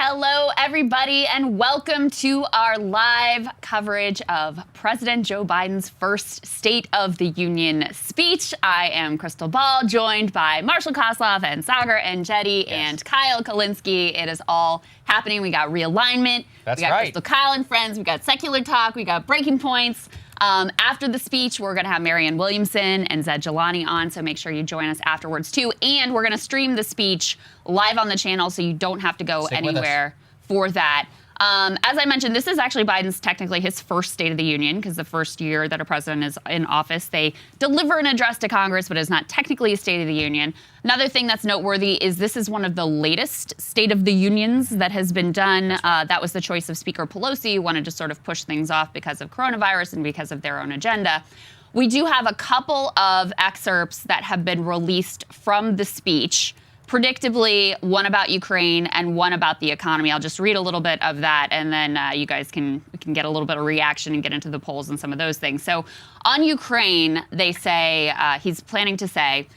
Hello, everybody, and welcome to our live coverage of President Joe Biden's first State of the Union speech. I am Krystal Ball, joined by Marshall Kosloff and Saagar and Jetty and Kyle Kulinski. It is all happening. We got realignment. That's we got right. Krystal Kyle and friends. We got secular talk. We got breaking points. After the speech, we're going to have Marianne Williamson and Zed Jelani on, so make sure you join us afterwards, too. And we're going to stream the speech live on the channel, so you don't have to go anywhere for that. As I mentioned, this is actually Biden's technically his first State of the Union, because the first year that a president is in office, they deliver an address to Congress, but it's not technically a State of the Union. Another thing that's noteworthy is this is one of the latest State of the Unions that has been done. That was the choice of Speaker Pelosi, who wanted to sort of push things off because of coronavirus and because of their own agenda. We do have a couple of excerpts that have been released from the speech. Predictably, one about Ukraine and one about the economy. I'll just read a little bit of that, and then you guys can get a little bit of reaction and get into the polls and some of those things. So on Ukraine, they say, he's planning to say,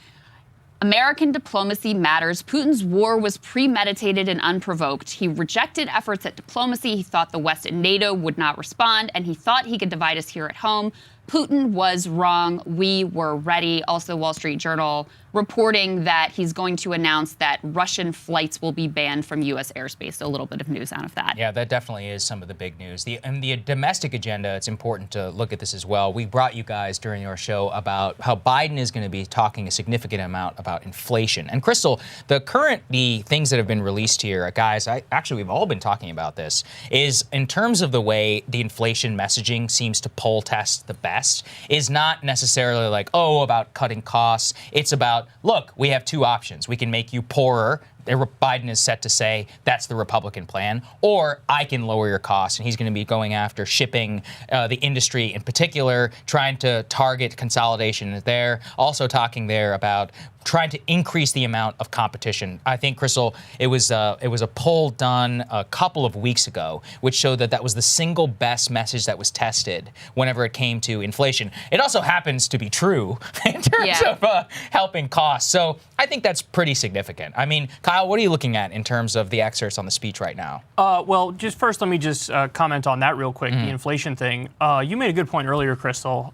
American diplomacy matters. Putin's war was premeditated and unprovoked. He rejected efforts at diplomacy. He thought the West and NATO would not respond, and he thought he could divide us here at home. Putin was wrong. We were ready. Also, Wall Street Journal reporting that he's going to announce that Russian flights will be banned from U.S. airspace. So a little bit of news out of that. Yeah, that definitely is some of the big news. And the domestic agenda, it's important to look at this as well. We brought you guys during our show about how Biden is going to be talking a significant amount about inflation. And Krystal, the things that have been released here, guys, we've all been talking about this, is in terms of the way the inflation messaging seems to poll test the best, is not necessarily like, about cutting costs. It's about, look, we have two options. We can make you poorer. Biden is set to say that's the Republican plan, or I can lower your costs. And he's going to be going after shipping, the industry in particular, trying to target consolidation there. Also talking there about trying to increase the amount of competition. I think, Krystal, it was a poll done a couple of weeks ago, which showed that was the single best message that was tested whenever it came to inflation. It also happens to be true in terms of helping costs. So I think that's pretty significant. I mean, Kyle, what are you looking at in terms of the excerpts on the speech right now? Well, just first, let me just comment on that real quick, the inflation thing. You made a good point earlier, Krystal.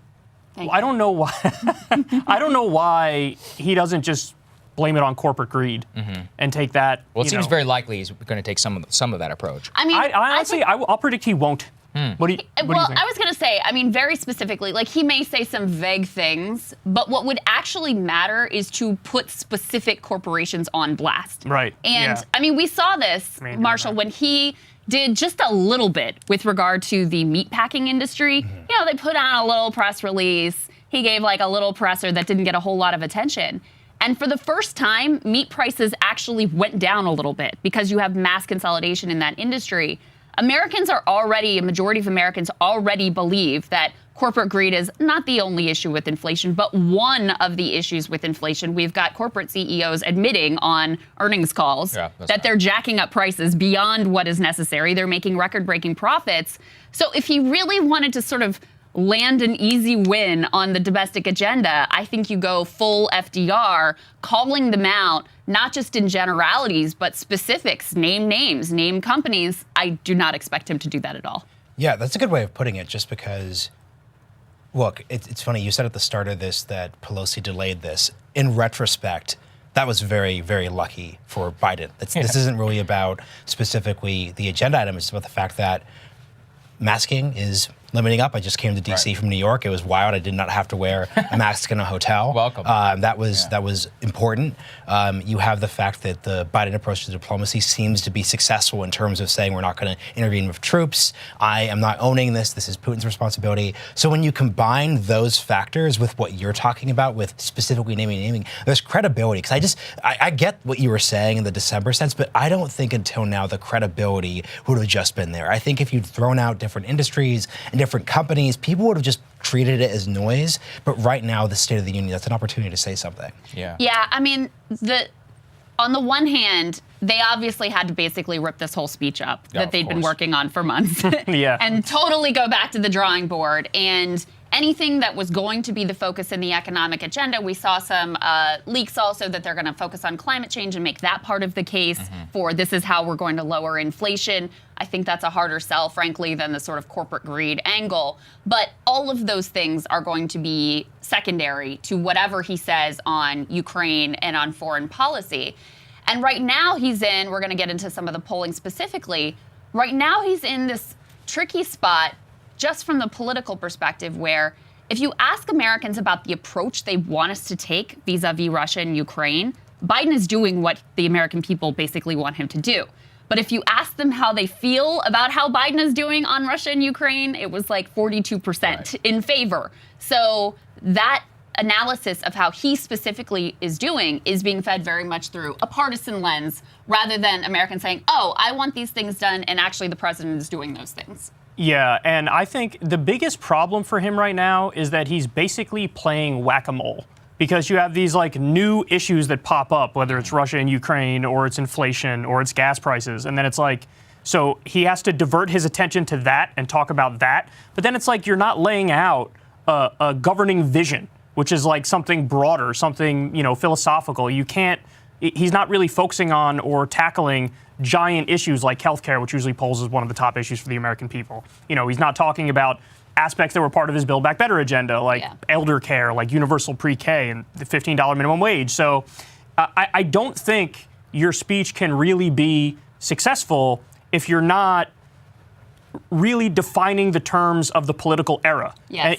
I don't know why. I don't know why he doesn't just blame it on corporate greed and take that. Well, it seems very likely he's going to take some of that approach. I mean, I honestly, I'll predict he won't. What do you think? I was going to say, I mean, very specifically, like he may say some vague things, but what would actually matter is to put specific corporations on blast. Right. And I mean, we saw this, Marshall, when he did just a little bit with regard to the meatpacking industry. You know, they put out a little press release. He gave like a little presser that didn't get a whole lot of attention. And for the first time, meat prices actually went down a little bit because you have mass consolidation in that industry. A majority of Americans already believe that corporate greed is not the only issue with inflation, but one of the issues with inflation. We've got corporate CEOs admitting on earnings calls that they're jacking up prices beyond what is necessary. They're making record-breaking profits. So if he really wanted to sort of land an easy win on the domestic agenda, I think you go full FDR, calling them out, not just in generalities, but specifics, name names, name companies. I do not expect him to do that at all. Yeah, that's a good way of putting it, just because, look, it's funny, you said at the start of this that Pelosi delayed this. In retrospect, that was very, very lucky for Biden. This isn't really about specifically the agenda item. It's about the fact that masking is limiting up. I just came to D.C. from New York. It was wild. I did not have to wear a mask in a hotel. Welcome. That was important. You have the fact that the Biden approach to diplomacy seems to be successful in terms of saying we're not going to intervene with troops. I am not owning this. This is Putin's responsibility. So when you combine those factors with what you're talking about, with specifically naming, there's credibility. Because I get what you were saying in the December sense, but I don't think until now the credibility would have just been there. I think if you'd thrown out different industries and different companies, people would have just treated it as noise. But right now, the State of the Union, that's an opportunity to say something. Yeah, I mean, on the one hand, they obviously had to basically rip this whole speech up that they'd been working on for months. And totally go back to the drawing board. And anything that was going to be the focus in the economic agenda. We saw some leaks also that they're going to focus on climate change and make that part of the case for this is how we're going to lower inflation. I think that's a harder sell, frankly, than the sort of corporate greed angle. But all of those things are going to be secondary to whatever he says on Ukraine and on foreign policy. And right now we're going to get into some of the polling specifically. Right now he's in this tricky spot just from the political perspective where if you ask Americans about the approach they want us to take vis-a-vis Russia and Ukraine, Biden is doing what the American people basically want him to do. But if you ask them how they feel about how Biden is doing on Russia and Ukraine, it was like 42% in favor. So that analysis of how he specifically is doing is being fed very much through a partisan lens rather than Americans saying, oh, I want these things done, and actually the president is doing those things. Yeah, and I think the biggest problem for him right now is that he's basically playing whack-a-mole because you have these like new issues that pop up, whether it's Russia and Ukraine or it's inflation or it's gas prices. And then it's like, so he has to divert his attention to that and talk about that. But then it's like you're not laying out a governing vision, which is like something broader, something, philosophical. He's not really focusing on or tackling giant issues like healthcare, which usually polls as one of the top issues for the American people. He's not talking about aspects that were part of his Build Back Better agenda, like elder care, like universal pre-K and the $15 minimum wage. So I don't think your speech can really be successful if you're not really defining the terms of the political era. Yes.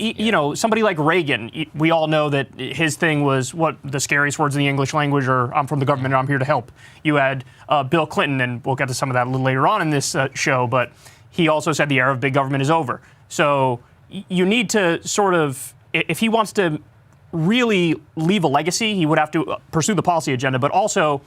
Somebody like Reagan, we all know that his thing was what the scariest words in the English language are, I'm from the government and I'm here to help. You had Bill Clinton, and we'll get to some of that a little later on in this show, but he also said the era of big government is over. So you need to sort of, if he wants to really leave a legacy, he would have to pursue the policy agenda, but also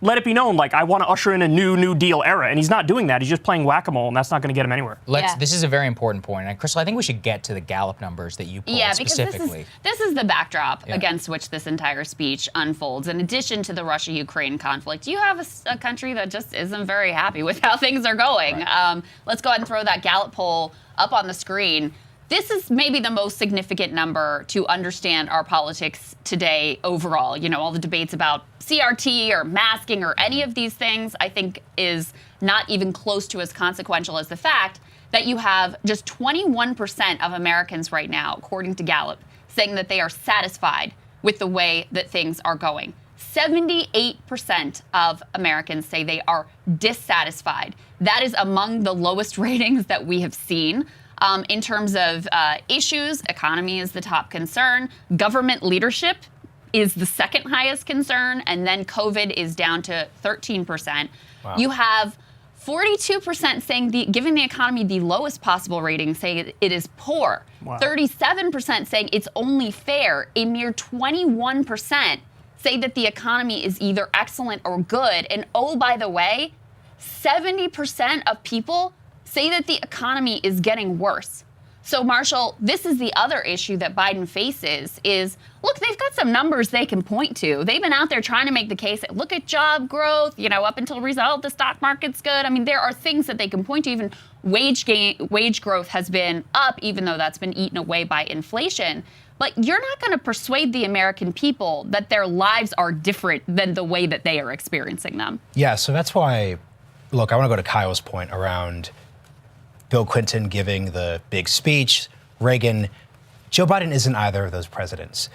let it be known, like, I want to usher in a New Deal era. And he's not doing that. He's just playing whack-a-mole, and that's not going to get him anywhere. This is a very important point. And, Krystal, I think we should get to the Gallup numbers that you pulled specifically. Because this is the backdrop against which this entire speech unfolds. In addition to the Russia-Ukraine conflict, you have a country that just isn't very happy with how things are going. Right. Let's go ahead and throw that Gallup poll up on the screen. This is maybe the most significant number to understand our politics today overall. All the debates about CRT or masking or any of these things, I think, is not even close to as consequential as the fact that you have just 21% of Americans right now, according to Gallup, saying that they are satisfied with the way that things are going. 78% of Americans say they are dissatisfied. That is among the lowest ratings that we have seen. In terms of issues, economy is the top concern. Government leadership is the second highest concern. And then COVID is down to 13%. Wow. You have 42% saying giving the economy the lowest possible rating, saying it is poor. Wow. 37% saying it's only fair. A mere 21% say that the economy is either excellent or good. And oh, by the way, 70% of people say that the economy is getting worse. So, Marshall, this is the other issue that Biden faces is, look, they've got some numbers they can point to. They've been out there trying to make the case that, look at job growth, up until result, the stock market's good. I mean, there are things that they can point to. Even wage growth has been up, even though that's been eaten away by inflation. But you're not going to persuade the American people that their lives are different than the way that they are experiencing them. Yeah, so that's why, look, I want to go to Kyle's point around Bill Clinton giving the big speech, Reagan. Joe Biden isn't either of those presidents.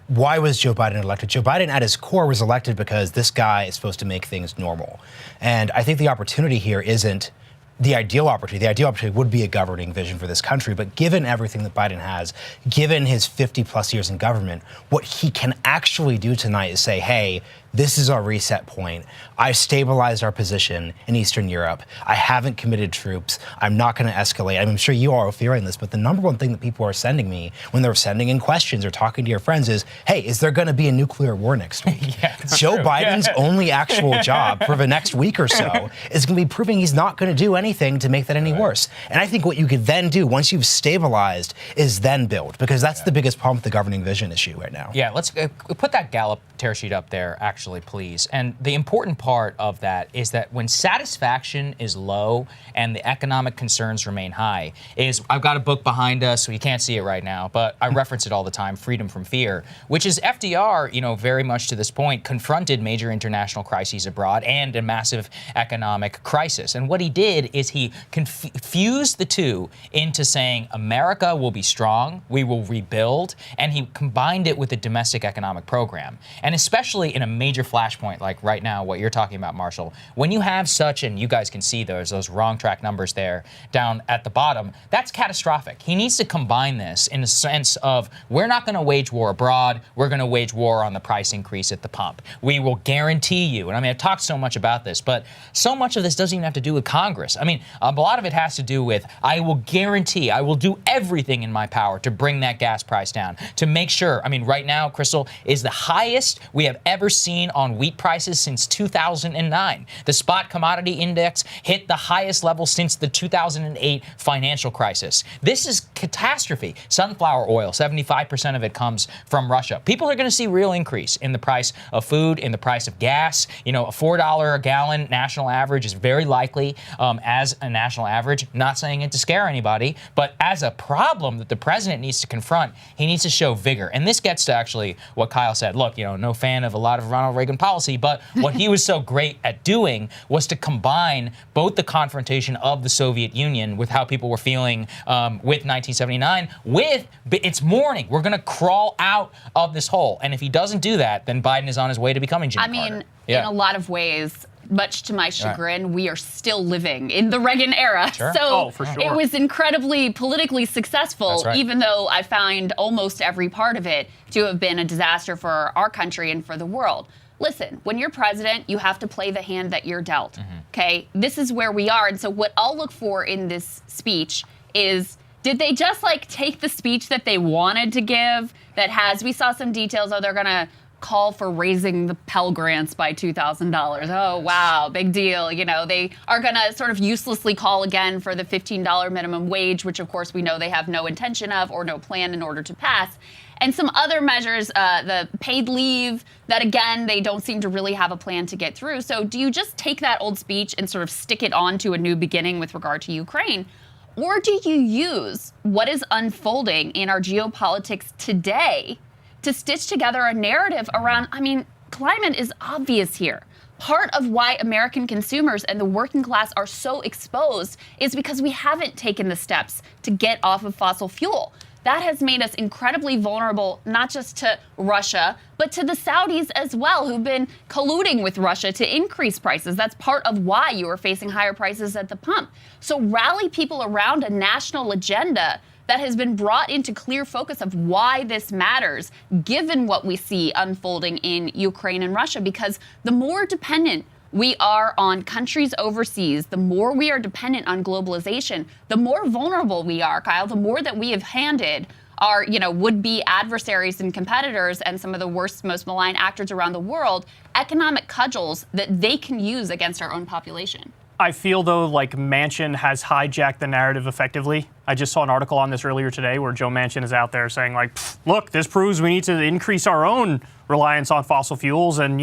Why was Joe Biden elected? Joe Biden at his core was elected because this guy is supposed to make things normal. And I think the opportunity here isn't the ideal opportunity. The ideal opportunity would be a governing vision for this country. But given everything that Biden has, given his 50 plus years in government, what he can actually do tonight is say, hey, this is our reset point. I've stabilized our position in Eastern Europe. I haven't committed troops. I'm not going to escalate. I'm sure you all are fearing this, but the number one thing that people are sending me when they're sending in questions or talking to your friends is, hey, is there going to be a nuclear war next week? Joe Biden's only actual job for the next week or so is going to be proving he's not going to do anything to make that any worse. And I think what you could then do once you've stabilized is then build, because that's the biggest problem with the governing vision issue right now. Yeah, let's put that Gallup tear sheet up there, actually. actually, please. And the important part of that is that when satisfaction is low and the economic concerns remain high, is I've got a book behind us, so you can't see it right now, but I reference it all the time, Freedom from Fear, which is FDR, very much to this point, confronted major international crises abroad and a massive economic crisis. And what he did is he fused the two into saying America will be strong, we will rebuild, and he combined it with a domestic economic program. And especially in a major flashpoint like right now, what you're talking about, Marshall, when you have such, and you guys can see those wrong track numbers there down at the bottom, that's catastrophic. He needs to combine this in a sense of we're not going to wage war abroad, we're going to wage war on the price increase at the pump. We will guarantee you, and I mean, I've talked so much about this, but so much of this doesn't even have to do with Congress. I mean, a lot of it has to do with I will guarantee, I will do everything in my power to bring that gas price down, to make sure, I mean, right now, Krystal, is the highest we have ever seen on wheat prices since 2009. The spot commodity index hit the highest level since the 2008 financial crisis. This is catastrophe. Sunflower oil, 75% of it comes from Russia. People are going to see real increase in the price of food, in the price of gas. A $4 a gallon national average is very likely as a national average. Not saying it to scare anybody, but as a problem that the president needs to confront, he needs to show vigor. And this gets to actually what Kyle said. Look, no fan of a lot of Ronald Reagan policy, but what he was so great at doing was to combine both the confrontation of the Soviet Union with how people were feeling with 1979 with it's morning. We're going to crawl out of this hole. And if he doesn't do that, then Biden is on his way to becoming Jimmy Carter. In a lot of ways, much to my chagrin, we are still living in the Reagan era. Sure. So for sure. It was incredibly politically successful, even though I find almost every part of it to have been a disaster for our country and for the world. Listen, when you're president, you have to play the hand that you're dealt, okay? This is where we are. And so what I'll look for in this speech is, did they just take the speech that they wanted to give that has, we saw some details, they're going to call for raising the Pell Grants by $2,000. Oh, wow, big deal. They are going to sort of uselessly call again for the $15 minimum wage, which of course we know they have no intention of or no plan in order to pass. And some other measures, the paid leave, that again, they don't seem to really have a plan to get through. So do you just take that old speech and sort of stick it on to a new beginning with regard to Ukraine? Or do you use what is unfolding in our geopolitics today to stitch together a narrative around, climate is obvious here. Part of why American consumers and the working class are so exposed is because we haven't taken the steps to get off of fossil fuel. That has made us incredibly vulnerable, not just to Russia, but to the Saudis as well, who've been colluding with Russia to increase prices. That's part of why you are facing higher prices at the pump. So rally people around a national agenda that has been brought into clear focus of why this matters, given what we see unfolding in Ukraine and Russia, because the more dependent we are on countries overseas, the more we are dependent on globalization, the more vulnerable we are, Kyle, the more that we have handed our, would-be adversaries and competitors and some of the worst, most malign actors around the world, economic cudgels that they can use against our own population. I feel, though, like Manchin has hijacked the narrative effectively. I just saw an article on this earlier today where Joe Manchin is out there saying, look, this proves we need to increase our own reliance on fossil fuels and,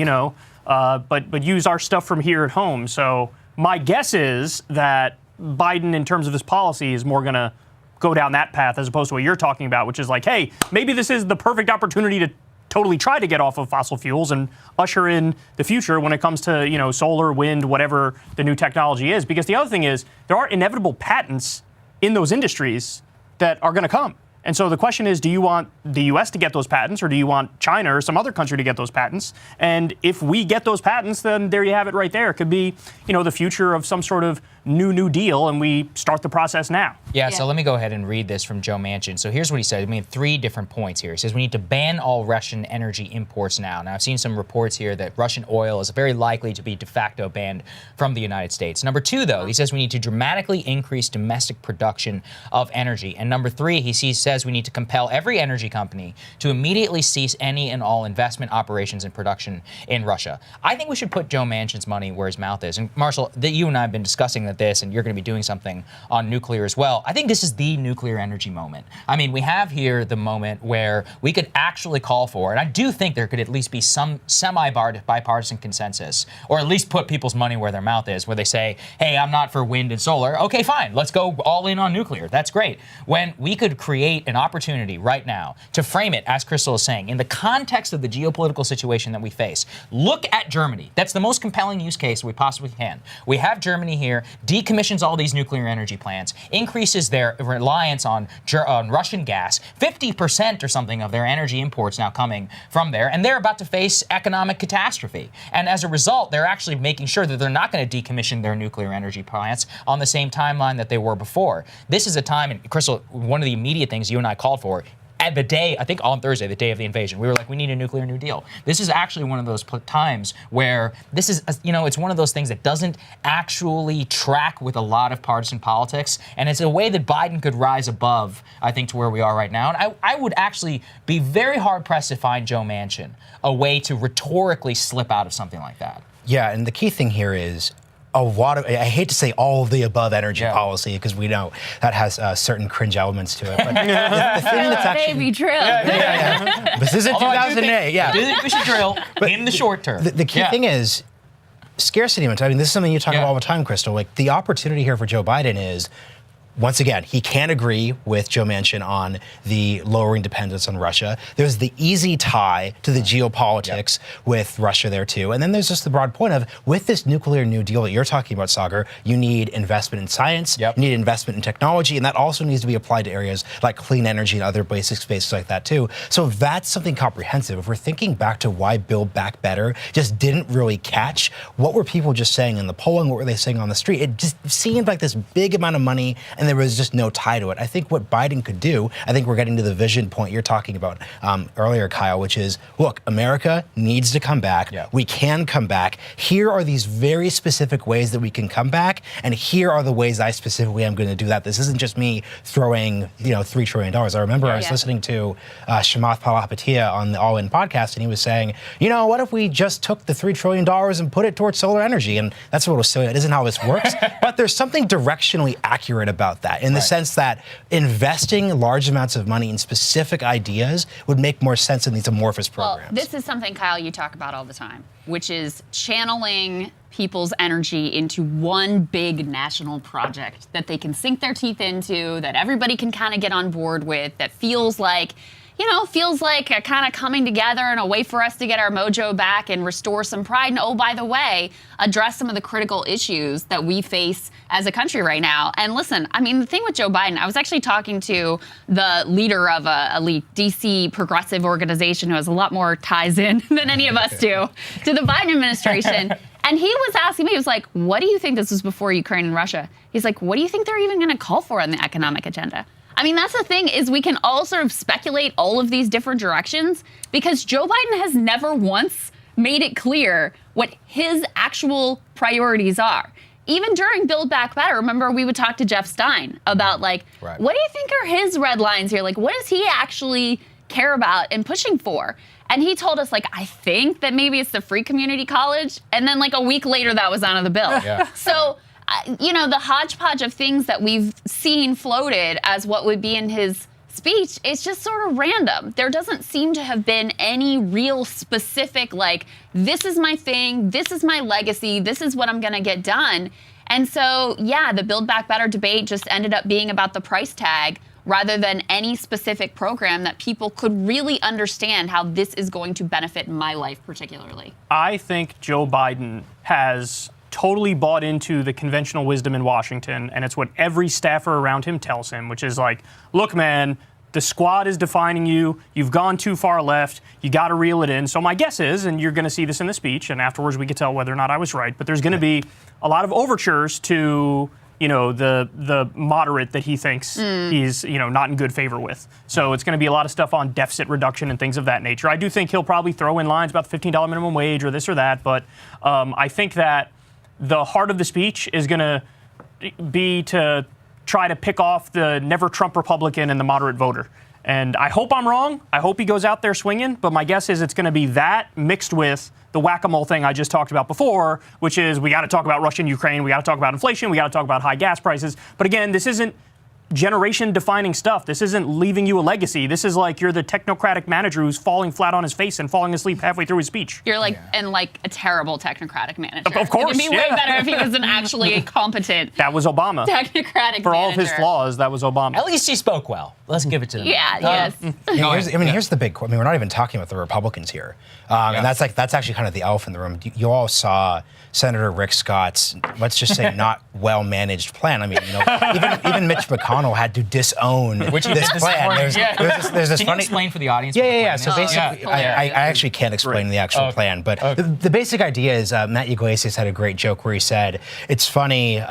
but use our stuff from here at home. So my guess is that Biden, in terms of his policy, is more going to go down that path as opposed to what you're talking about, which is hey, maybe this is the perfect opportunity to totally try to get off of fossil fuels and usher in the future when it comes to, solar, wind, whatever the new technology is. Because the other thing is there are inevitable patents in those industries that are going to come. And so the question is, do you want the U.S. to get those patents, or do you want China or some other country to get those patents? And if we get those patents, then there you have it right there. It could be, the future of some sort of new deal, and we start the process now. Yeah, so let me go ahead and read this from Joe Manchin. So here's what he said. 3 different points here. He says we need to ban all Russian energy imports now. Now, I've seen some reports here that Russian oil is very likely to be de facto banned from the United States. Number 2, though, he says we need to dramatically increase domestic production of energy. And number 3, he says says we need to compel every energy company to immediately cease any and all investment, operations, and production in Russia. I think we should put Joe Manchin's money where his mouth is. And Marshall, you and I have been discussing this, and you're going to be doing something on nuclear as well. I think this is the nuclear energy moment. I mean, we have here the moment where we could actually call for, and I do think there could at least be some semi-bipartisan consensus, or at least put people's money where their mouth is, where they say, hey, I'm not for wind and solar. Okay, fine, let's go all in on nuclear. That's great. When we could create an opportunity right now to frame it, as Krystal is saying, in the context of the geopolitical situation that we face. Look at Germany. That's the most compelling use case we possibly can. We have Germany here, decommissions all these nuclear energy plants, increases their reliance on Russian gas, 50% or something of their energy imports now coming from there, and they're about to face economic catastrophe. And as a result, they're actually making sure that they're not going to decommission their nuclear energy plants on the same timeline that they were before. This is a time, and Krystal, one of the immediate things you and I called for, at the day, I think on Thursday, the day of the invasion, we were like, we need a nuclear New Deal. This is actually one of those times where this is, it's one of those things that doesn't actually track with a lot of partisan politics. And it's a way that Biden could rise above, I think, to where we are right now. And I would actually be very hard pressed to find Joe Manchin a way to rhetorically slip out of something like that. Yeah, and the key thing here is, a lot of, I hate to say all of the above energy policy, because we know that has certain cringe elements to it. But the thing that's actually... Baby drill. This isn't 2008, I do think we should drill in the short term. The key thing is scarcity mentality. I mean, this is something you talk about all the time, Krystal. Like, the opportunity here for Joe Biden is, once again, he can't agree with Joe Manchin on the lowering dependence on Russia. There's the easy tie to the geopolitics with Russia there too. And then there's just the broad point of, with this nuclear New Deal that you're talking about, Saagar, you need investment in science, you need investment in technology, and that also needs to be applied to areas like clean energy and other basic spaces like that too. So that's something comprehensive. If we're thinking back to why Build Back Better just didn't really catch, what were people just saying in the polling? What were they saying on the street? It just seemed like this big amount of money, and there was just no tie to it. I think what Biden could do, I think we're getting to the vision point you're talking about earlier, Kyle, which is, look, America needs to come back. We can come back. Here are these very specific ways that we can come back, and here are the ways I specifically am going to do that. This isn't just me throwing, $3 trillion. I remember I was listening to Chamath Palihapitiya on the All In podcast, and he was saying, what if we just took the $3 trillion and put it towards solar energy? And that's what was silly. That isn't how this works. But there's something directionally accurate about that, in the sense that investing large amounts of money in specific ideas would make more sense in these amorphous programs. Well, this is something, Kyle, you talk about all the time, which is channeling people's energy into one big national project that they can sink their teeth into, that everybody can kind of get on board with, that feels like a kind of coming together and a way for us to get our mojo back and restore some pride. And, oh, by the way, address some of the critical issues that we face as a country right now. And listen, I mean, the thing with Joe Biden, I was actually talking to the leader of a elite DC progressive organization who has a lot more ties in than any of us do, to the Biden administration. And he was asking me, he was like, what do you think, this was before Ukraine and Russia, he's like, what do you think they're even going to call for on the economic agenda? I mean, that's the thing, is we can all sort of speculate all of these different directions, because Joe Biden has never once made it clear what his actual priorities are. Even during Build Back Better, remember, we would talk to Jeff Stein about, what do you think are his red lines here? Like, what does he actually care about and pushing for? And he told us, I think that maybe it's the free community college. And then, a week later, that was out of the bill. So, the hodgepodge of things that we've seen floated as what would be in his speech, it's just sort of random. There doesn't seem to have been any real specific, this is my thing, this is my legacy, this is what I'm going to get done. And so, the Build Back Better debate just ended up being about the price tag rather than any specific program that people could really understand how this is going to benefit my life particularly. I think Joe Biden has totally bought into the conventional wisdom in Washington, and it's what every staffer around him tells him, which is look, man, the squad is defining you. You've gone too far left. You got to reel it in. So my guess is, and you're going to see this in the speech, and afterwards we can tell whether or not I was right, but there's going to be a lot of overtures to the moderate that he thinks he's, not in good favor with. So it's going to be a lot of stuff on deficit reduction and things of that nature. I do think he'll probably throw in lines about the $15 minimum wage or this or that, but I think that the heart of the speech is going to be to try to pick off the never Trump Republican and the moderate voter. And I hope I'm wrong. I hope he goes out there swinging. But my guess is it's going to be that mixed with the whack-a-mole thing I just talked about before, which is we got to talk about Russia and Ukraine. We got to talk about inflation. We got to talk about high gas prices. But again, this isn't generation-defining stuff. This isn't leaving you a legacy. This is like you're the technocratic manager who's falling flat on his face and falling asleep halfway through his speech. You're like, and like a terrible technocratic manager. Of course, it'd be way better if he was actually a competent. That was Obama. Technocratic For all of manager. his flaws, that was Obama. At least he spoke well. Let's give it to him. Yeah, yes. Here's the big. We're not even talking about the Republicans here, and that's actually kind of the elephant in the room. You all saw Senator Rick Scott's, let's just say, not well managed plan. I mean, even Mitch McConnell had to disown this plan. There's this Can funny. you explain for the audience? Yeah. So basically, Oh, I actually can't explain the actual plan, but the basic idea is Matt Yglesias had a great joke where he said, "It's funny."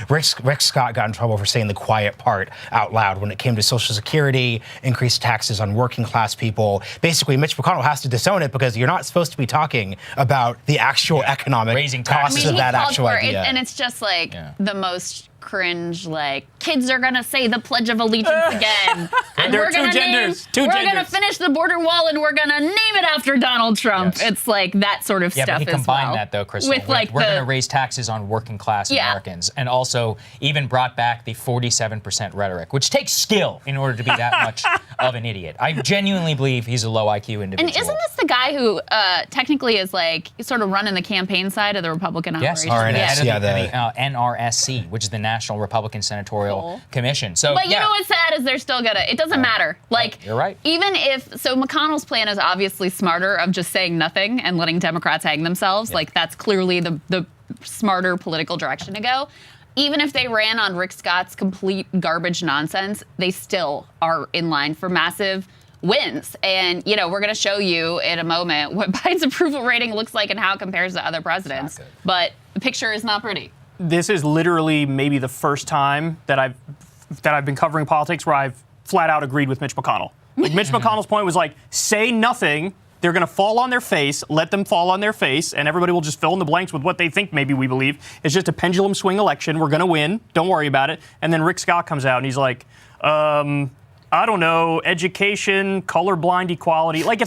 Rick Scott got in trouble for saying the quiet part out loud when it came to Social Security, increased taxes on working class people. Basically, Mitch McConnell has to disown it because you're not supposed to be talking about the actual economic Raising costs taxes. of that actual for idea. and it's just like the most cringe, like, kids are gonna say the Pledge of Allegiance again. And There are we're gonna two genders. we're gonna genders. finish the border wall and we're gonna name it after Donald Trump. Yes. It's like that sort of Yeah, stuff but he as combined well. that, though, Krystal. With like we're going to raise taxes on working class Americans, and also even brought back the 47% rhetoric, which takes skill in order to be that much of an idiot. I genuinely believe he's a low IQ individual. And isn't this the guy who technically is like sort of running the campaign side of the Republican Yes, operation? RNS, head of yeah, the NRSC, which is the National Republican Senatorial Commission. So, But you know what's sad is they're still gonna. It doesn't matter. Like, you're right. Even if so, McConnell's plan is obviously smarter of just saying nothing and letting Democrats hang themselves. Yeah. Like that's clearly the smarter political direction to go. Even if they ran on Rick Scott's complete garbage nonsense, they still are in line for massive wins. And, we're going to show you in a moment what Biden's approval rating looks like and how it compares to other presidents. Not good. But the picture is not pretty. This is literally maybe the first time that I've been covering politics where I've flat out agreed with Mitch McConnell. Like Mitch McConnell's point was like, say nothing. They're going to fall on their face, let them fall on their face, and everybody will just fill in the blanks with what they think maybe we believe. It's just a pendulum swing election. We're going to win. Don't worry about it. And then Rick Scott comes out and he's like, I don't know, education, colorblind equality. Like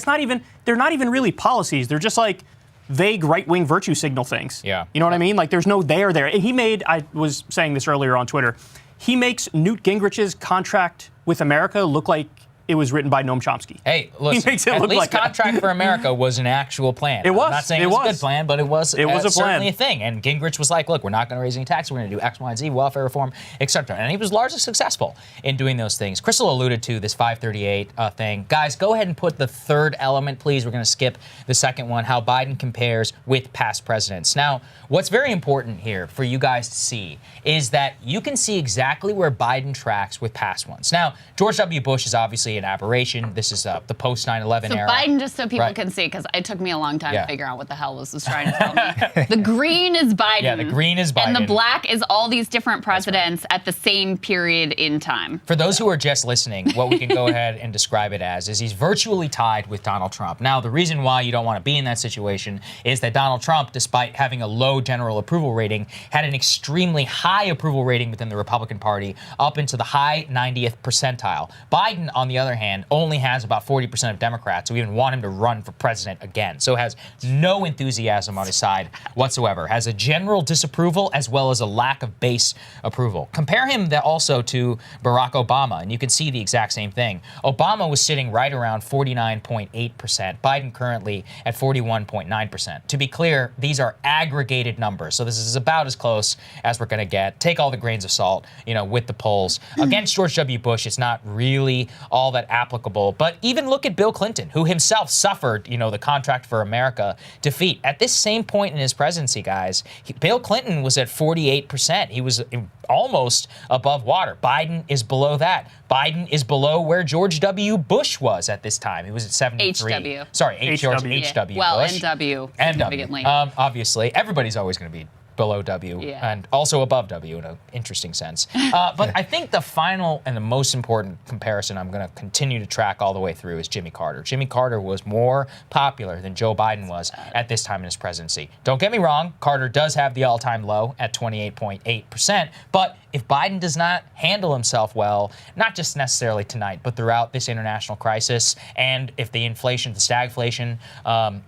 they're not even really policies. They're just like vague right-wing virtue signal things. Yeah. You know what I mean? Like there's no there. And I was saying this earlier on Twitter, he makes Newt Gingrich's contract with America look like it was written by Noam Chomsky. Hey, listen, He makes it at look least like that. Contract for America was an actual plan. It was. I'm not saying It it was a was. good plan, but it was a plan. certainly a thing. And Gingrich was like, look, we're not going to raise any taxes. We're going to do X, Y, and Z, welfare reform, etc. And he was largely successful in doing those things. Krystal alluded to this 538 thing. Guys, go ahead and put the third element, please. We're going to skip the second one, how Biden compares with past presidents. Now, what's very important here for you guys to see is that you can see exactly where Biden tracks with past ones. Now, George W. Bush is obviously an aberration. This is the post 9/11 So era. Biden, just so people Right. can see, because it took me a long time Yeah. to figure out what the hell this was trying to tell me. The green is Biden. Yeah, the green is Biden. And the black is all these different presidents at the same period in time. For those who are just listening, what we can go ahead and describe it as is he's virtually tied with Donald Trump. Now, the reason why you don't want to be in that situation is that Donald Trump, despite having a low general approval rating, had an extremely high approval rating within the Republican Party, up into the high 90th percentile. Biden, on the other hand, only has about 40% of Democrats who even want him to run for president again. So has no enthusiasm on his side whatsoever. Has a general disapproval as well as a lack of base approval. Compare him also to Barack Obama, and you can see the exact same thing. Obama was sitting right around 49.8%. Biden currently at 41.9%. To be clear, these are aggregated numbers, so this is about as close as we're going to get. Take all the grains of salt, with the polls. Against George W. Bush, it's not really all that applicable. But even look at Bill Clinton, who himself suffered, the Contract for America defeat. At this same point in his presidency, guys, Bill Clinton was at 48%. He was almost above water. Biden is below that. Biden is below where George W. Bush was at this time. He was at 73. HW. Sorry, George HW. H.W. Well, Bush. NW, NW. significantly. Obviously, everybody's always going to be below W Yeah. and also above W in an interesting sense. But I think the final and the most important comparison I'm going to continue to track all the way through is Jimmy Carter. Jimmy Carter was more popular than Joe Biden was at this time in his presidency. Don't get me wrong, Carter does have the all-time low at 28.8%, but if Biden does not handle himself well, not just necessarily tonight, but throughout this international crisis, and if the inflation, the stagflation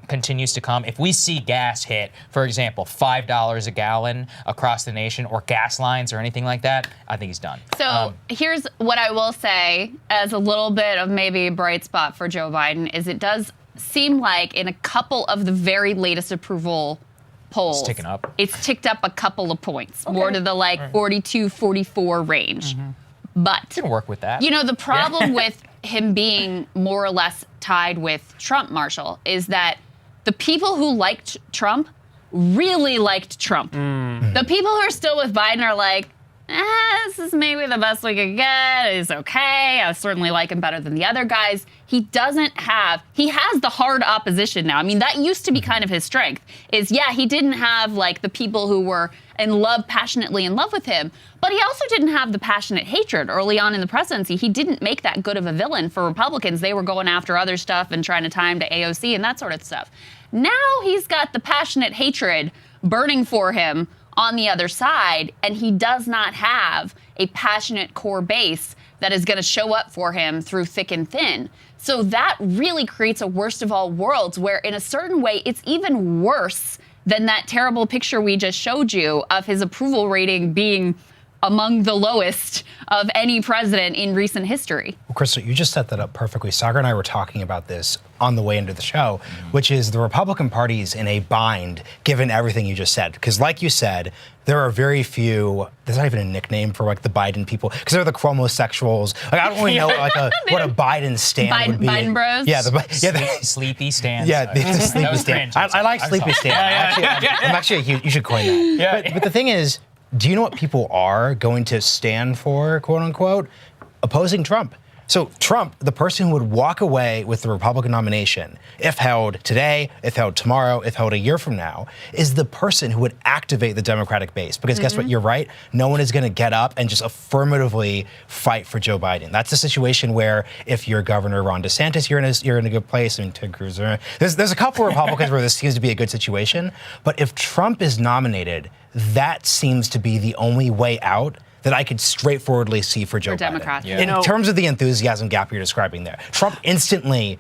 continues to come, if we see gas hit, for example, $5 a gallon across the nation, or gas lines or anything like that, I think he's done. So here's what I will say as a little bit of maybe a bright spot for Joe Biden is it does seem like in a couple of the very latest approval polls, It's ticking up. It's ticked up a couple of points, more to the 42, 44 range. But You can work with that. you know, the problem with him being more or less tied with Trump, Marshall, is that the people who liked Trump really liked Trump. The people who are still with Biden are like, this is maybe the best we could get. It's okay. I certainly like him better than the other guys. He has the hard opposition now. I mean, that used to be kind of his strength is, he didn't have like the people who were passionately in love with him, but he also didn't have the passionate hatred early on in the presidency. He didn't make that good of a villain for Republicans. They were going after other stuff and trying to tie him to AOC and that sort of stuff. Now he's got the passionate hatred burning for him on the other side, and he does not have a passionate core base that is going to show up for him through thick and thin. So that really creates a worst of all worlds where in a certain way it's even worse than that terrible picture we just showed you of his approval rating being among the lowest of any president in recent history. Well, Krystal, you just set that up perfectly. Saagar and I were talking about this on the way into the show, which is the Republican Party's in a bind, given everything you just said. Because like you said, there are very few, there's not even a nickname for like the Biden people, because they're the chromosexuals. Like, I don't really know what a Biden stand would be. Biden bros? Yeah, Sleepy stands. Yeah, the sleepy stand. I like sleepy stand. I'm actually a huge, you should coin that. Yeah. But the thing is, do you know what people are going to stand for, quote unquote? Opposing Trump. So Trump, the person who would walk away with the Republican nomination, if held today, if held tomorrow, if held a year from now, is the person who would activate the Democratic base. Because guess what? You're right. No one is going to get up and just affirmatively fight for Joe Biden. That's a situation where if you're Governor Ron DeSantis, you're in a good place. I mean, Ted Cruz. There's a couple of Republicans where this seems to be a good situation. But if Trump is nominated, that seems to be the only way out that I could straightforwardly see for Joe Biden. Democrats. Yeah. In terms of the enthusiasm gap you're describing there, Trump instantly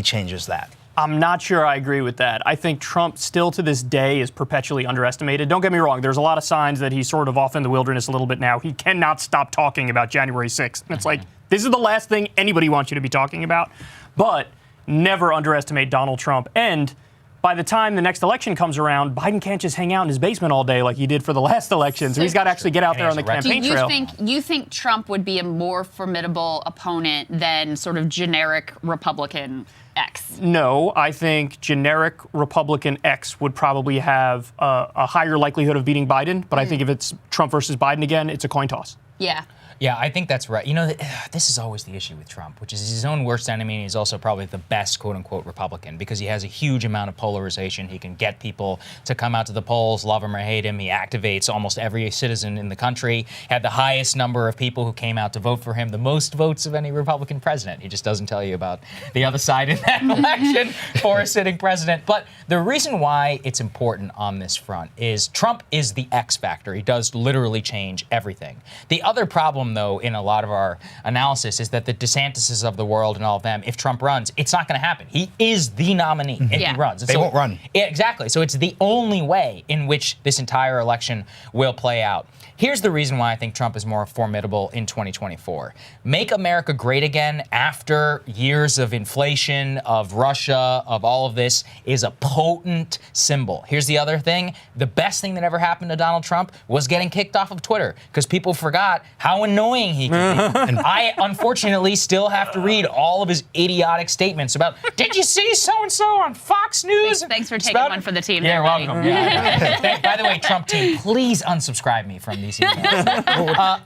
changes that. I'm not sure I agree with that. I think Trump still to this day is perpetually underestimated. Don't get me wrong. There's a lot of signs that he's sort of off in the wilderness a little bit now. He cannot stop talking about January 6th. And it's like, this is the last thing anybody wants you to be talking about. But never underestimate Donald Trump. And by the time the next election comes around, Biden can't just hang out in his basement all day like he did for the last election. So he's got to actually get out there on the campaign trail. Do you think Trump would be a more formidable opponent than sort of generic Republican X? No, I think generic Republican X would probably have a higher likelihood of beating Biden. But I think if it's Trump versus Biden again, it's a coin toss. Yeah. Yeah, I think that's right. You know, this is always the issue with Trump, which is he's his own worst enemy, and he's also probably the best, quote-unquote, Republican, because he has a huge amount of polarization. He can get people to come out to the polls, love him or hate him. He activates almost every citizen in the country, had the highest number of people who came out to vote for him, the most votes of any Republican president. He just doesn't tell you about the other side in that election for a sitting president. But the reason why it's important on this front is Trump is the X factor. He does literally change everything. The other problem, though, in a lot of our analysis is that the DeSantises of the world and all of them, if Trump runs, it's not going to happen. He is the nominee if he runs. They won't run. Yeah, exactly. So it's the only way in which this entire election will play out. Here's the reason why I think Trump is more formidable in 2024. Make America great again after years of inflation, of Russia, of all of this is a potent symbol. Here's the other thing. The best thing that ever happened to Donald Trump was getting kicked off of Twitter because people forgot how annoying he can be. And I, unfortunately, still have to read all of his idiotic statements about, did you see so-and-so on Fox News? Thanks for taking one for the team. Yeah, there, buddy. welcome. Yeah. By the way, Trump team, please unsubscribe me from these emails.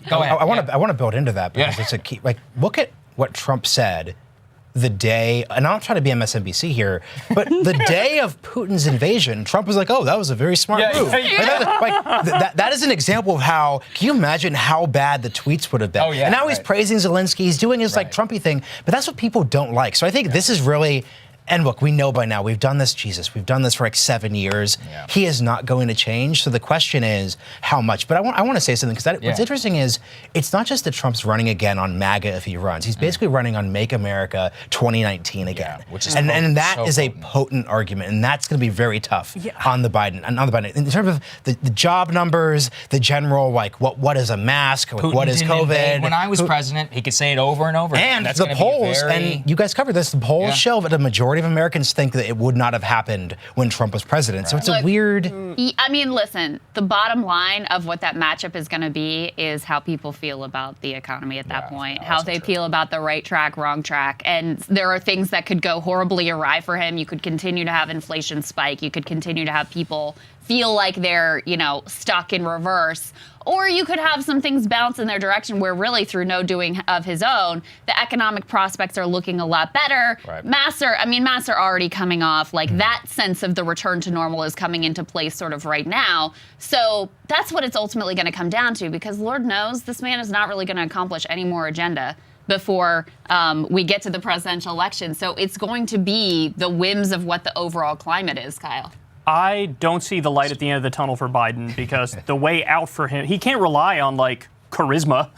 Go ahead. I want to build into that because it's a key. Like, look at what Trump said the day, and I'm not trying to be MSNBC here, but the day of Putin's invasion, Trump was like, "Oh, that was a very smart move." That is an example of how. Can you imagine how bad the tweets would have been? Oh, yeah, and now he's praising Zelensky. He's doing his like Right. Trumpy thing, but that's what people don't like. So I think this is really. And look, we know by now, we've done this for like 7 years. Yeah. He is not going to change. So the question is, how much? But I want to say something, because what's interesting is, it's not just that Trump's running again on MAGA if he runs. He's basically running on Make America 2019 again. Yeah, which is and that so is a potent. potent argument, and that's going to be very tough on the Biden. In terms of the job numbers, the general, like, what is a mask? Like, what is Putin didn't invade COVID? when I was president, he could say it over and over. And that's the gonna be polls, very- and you guys covered this, the polls show that a majority of Americans think that it would not have happened when Trump was president. So it's a Look, weird. I mean, listen, the bottom line of what that matchup is going to be is how people feel about the economy at that point, how they feel about the right track, wrong track. And there are things that could go horribly awry for him. You could continue to have inflation spike. You could continue to have people feel like they're, stuck in reverse. Or you could have some things bounce in their direction where really through no doing of his own, the economic prospects are looking a lot better. Right. Masks are already coming off. Like that sense of the return to normal is coming into place sort of right now. So that's what it's ultimately going to come down to, because Lord knows this man is not really going to accomplish any more agenda before we get to the presidential election. So it's going to be the whims of what the overall climate is, Kyle. I don't see the light at the end of the tunnel for Biden, because the way out for him, he can't rely on like charisma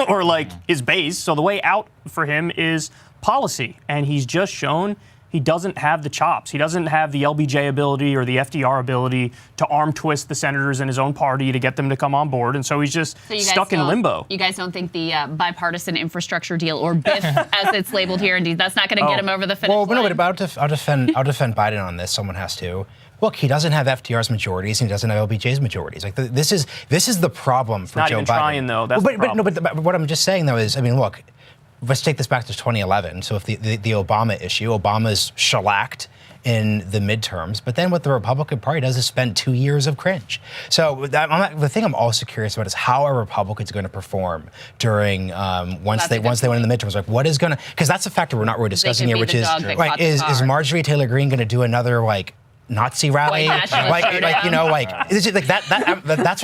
or like his base. So the way out for him is policy. And he's just shown he doesn't have the chops. He doesn't have the LBJ ability or the FDR ability to arm twist the senators in his own party to get them to come on board. And so he's just stuck in limbo. You guys don't think the bipartisan infrastructure deal, or BIF as it's labeled here, indeed, that's not going to get him over the finish line? Well, no, but I'll defend Biden on this. Someone has to. Look, he doesn't have FDR's majorities, and he doesn't have LBJ's majorities. Like this is the problem for Not Joe even Biden. trying, though. That's the problem. But what I'm just saying though is, I mean, look, let's take this back to 2011. So if the Obama issue, Obama's shellacked in the midterms, but then what the Republican Party does is spend 2 years of cringe. So the thing I'm also curious about is how are Republicans going to perform during once they win in the midterms? Like, what is going to, because that's a factor we're not really discussing here, which is like, is Marjorie Taylor Greene going to do another like Nazi rally, that's what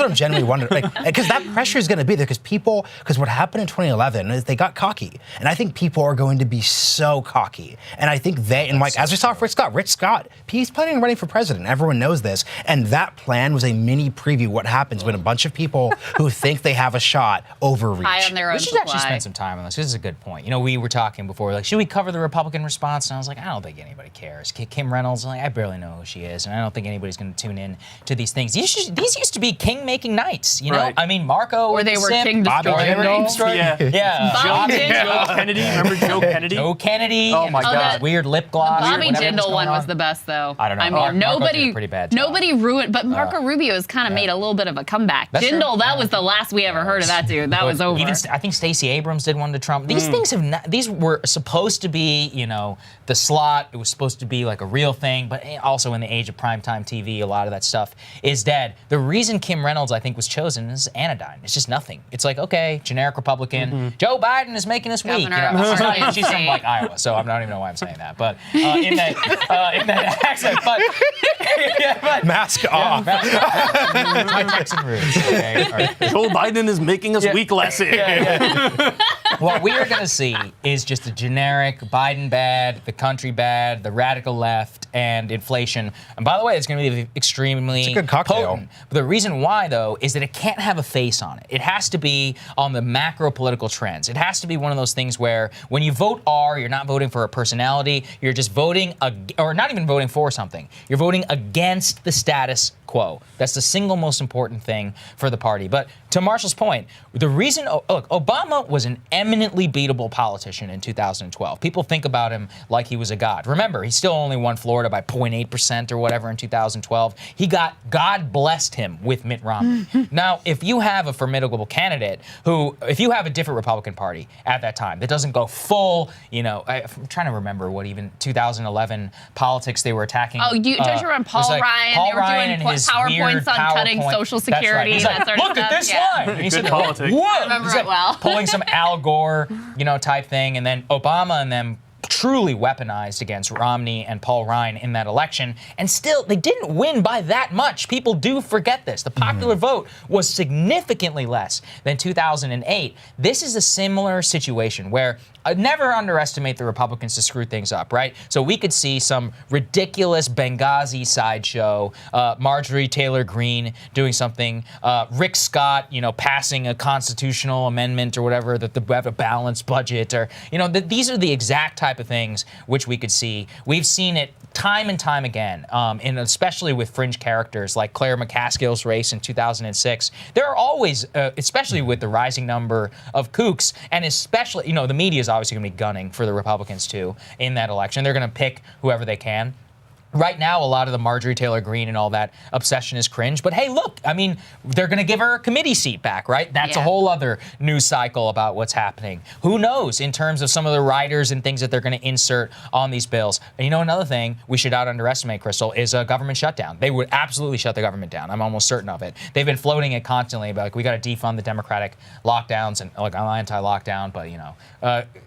I'm genuinely wondering, because that pressure is going to be there, because what happened in 2011 is they got cocky, and I think people are going to be so cocky, and I think as we saw with Rich Scott, he's planning on running for president. Everyone knows this, and that plan was a mini preview of what happens when a bunch of people who think they have a shot overreach. High on their own We should actually spend some time on this. This is a good point. We were talking before, like, should we cover the Republican response? And I was like, I don't think anybody cares. Kim Reynolds, like, I barely know who she is, and I don't think anybody's going to tune in to these things. These used to be king-making nights, Right. I mean, Marco, or they were king Bobby destroyers. Yeah. Bobby Joe Kennedy, remember Joe Kennedy? Joe Kennedy. Oh my God. Weird lip gloss. Bobby whatever Jindal one going was on. the best, though. I don't know. I mean, Marco did a pretty bad job. nobody ruined, but Marco Rubio has kind of made a little bit of a comeback. That's Jindal, true. that was the last we ever heard of that dude. That was over. Even I think Stacey Abrams did one to Trump. These things have not, these were supposed to be, the slot. It was supposed to be like a real thing, but also in the age of primetime TV, a lot of that stuff is dead. The reason Kim Reynolds, I think, was chosen is anodyne. It's just nothing. It's like, okay, generic Republican. Joe Biden is making us weak. She's from like Iowa, so I don't even know why I'm saying that. But in that accent, but Mask off. my Texan roots. Okay? All right. Joe Biden is making us weak less. What we are going to see is just a generic Biden bad, the country bad, the radical left, and inflation. And by the way, it's going to be extremely It's a good cocktail. potent. But the reason why, though, is that it can't have a face on it. It has to be on the macro political trends. It has to be one of those things where when you vote R, you're not voting for a personality. You're just voting, or not even voting for something. You're voting against the status quo. That's the single most important thing for the party. But to Marshall's point, the reason, look, Obama was an eminently beatable politician in 2012. People think about him like he was a god. Remember, he still only won Florida by 0.8% or whatever in 2012. God blessed him with Mitt Romney. Now, if you have a formidable candidate if you have a different Republican Party at that time that doesn't go full, I'm trying to remember what even 2011 politics they were attacking. Oh, don't you remember Paul Ryan? Paul They were Ryan doing and his PowerPoints weird on cutting PowerPoint. Social That's right. Security, He's that like, sort of look at stuff. this Yeah. line. And he said, politics. whoa. I remember He's it well. pulling some Al Gore, type thing, and then Obama and them truly weaponized against Romney and Paul Ryan in that election. And still, they didn't win by that much. People do forget this. The popular vote was significantly less than 2008. This is a similar situation where never underestimate the Republicans to screw things up, right? So we could see some ridiculous Benghazi sideshow, Marjorie Taylor Greene doing something, Rick Scott, passing a constitutional amendment or whatever, that we have a balanced budget, or, these are the exact type of things which we could see. We've seen it time and time again, and especially with fringe characters like Claire McCaskill's race in 2006. There are always, especially with the rising number of kooks, and especially, the media is obviously going to be gunning for the Republicans too in that election. They're going to pick whoever they can. Right now, a lot of the Marjorie Taylor Greene and all that obsession is cringe. But hey, look, they're going to give her a committee seat back, right? That's a whole other news cycle about what's happening. Who knows in terms of some of the riders and things that they're going to insert on these bills. And another thing we should not underestimate, Krystal, is a government shutdown. They would absolutely shut the government down. I'm almost certain of it. They've been floating it constantly about, we got to defund the Democratic lockdowns. And look, I'm anti-lockdown, but,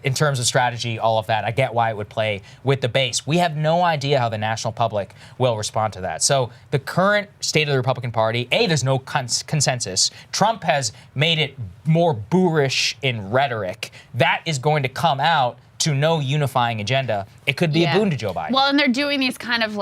in terms of strategy, all of that, I get why it would play with the base. We have no idea how the national public will respond to that. So the current state of the Republican Party, there's no consensus. Trump has made it more boorish in rhetoric. That is going to come out to no unifying agenda. It could be a boon to Joe Biden. Well, and they're doing these kind of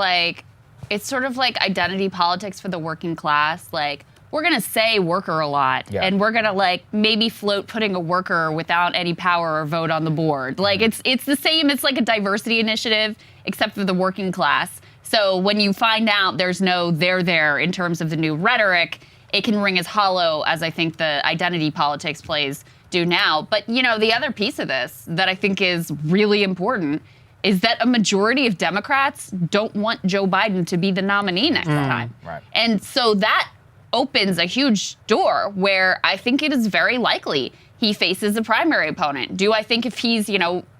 it's sort of like identity politics for the working class. We're going to say worker a lot, and we're going to maybe float putting a worker without any power or vote on the board. It's the same. It's like a diversity initiative, except for the working class. So when you find out there's no there in terms of the new rhetoric, it can ring as hollow as I think the identity politics plays do now. But, the other piece of this that I think is really important is that a majority of Democrats don't want Joe Biden to be the nominee next time. Right. And so that opens a huge door where I think it is very likely he faces a primary opponent. Do I think if he's,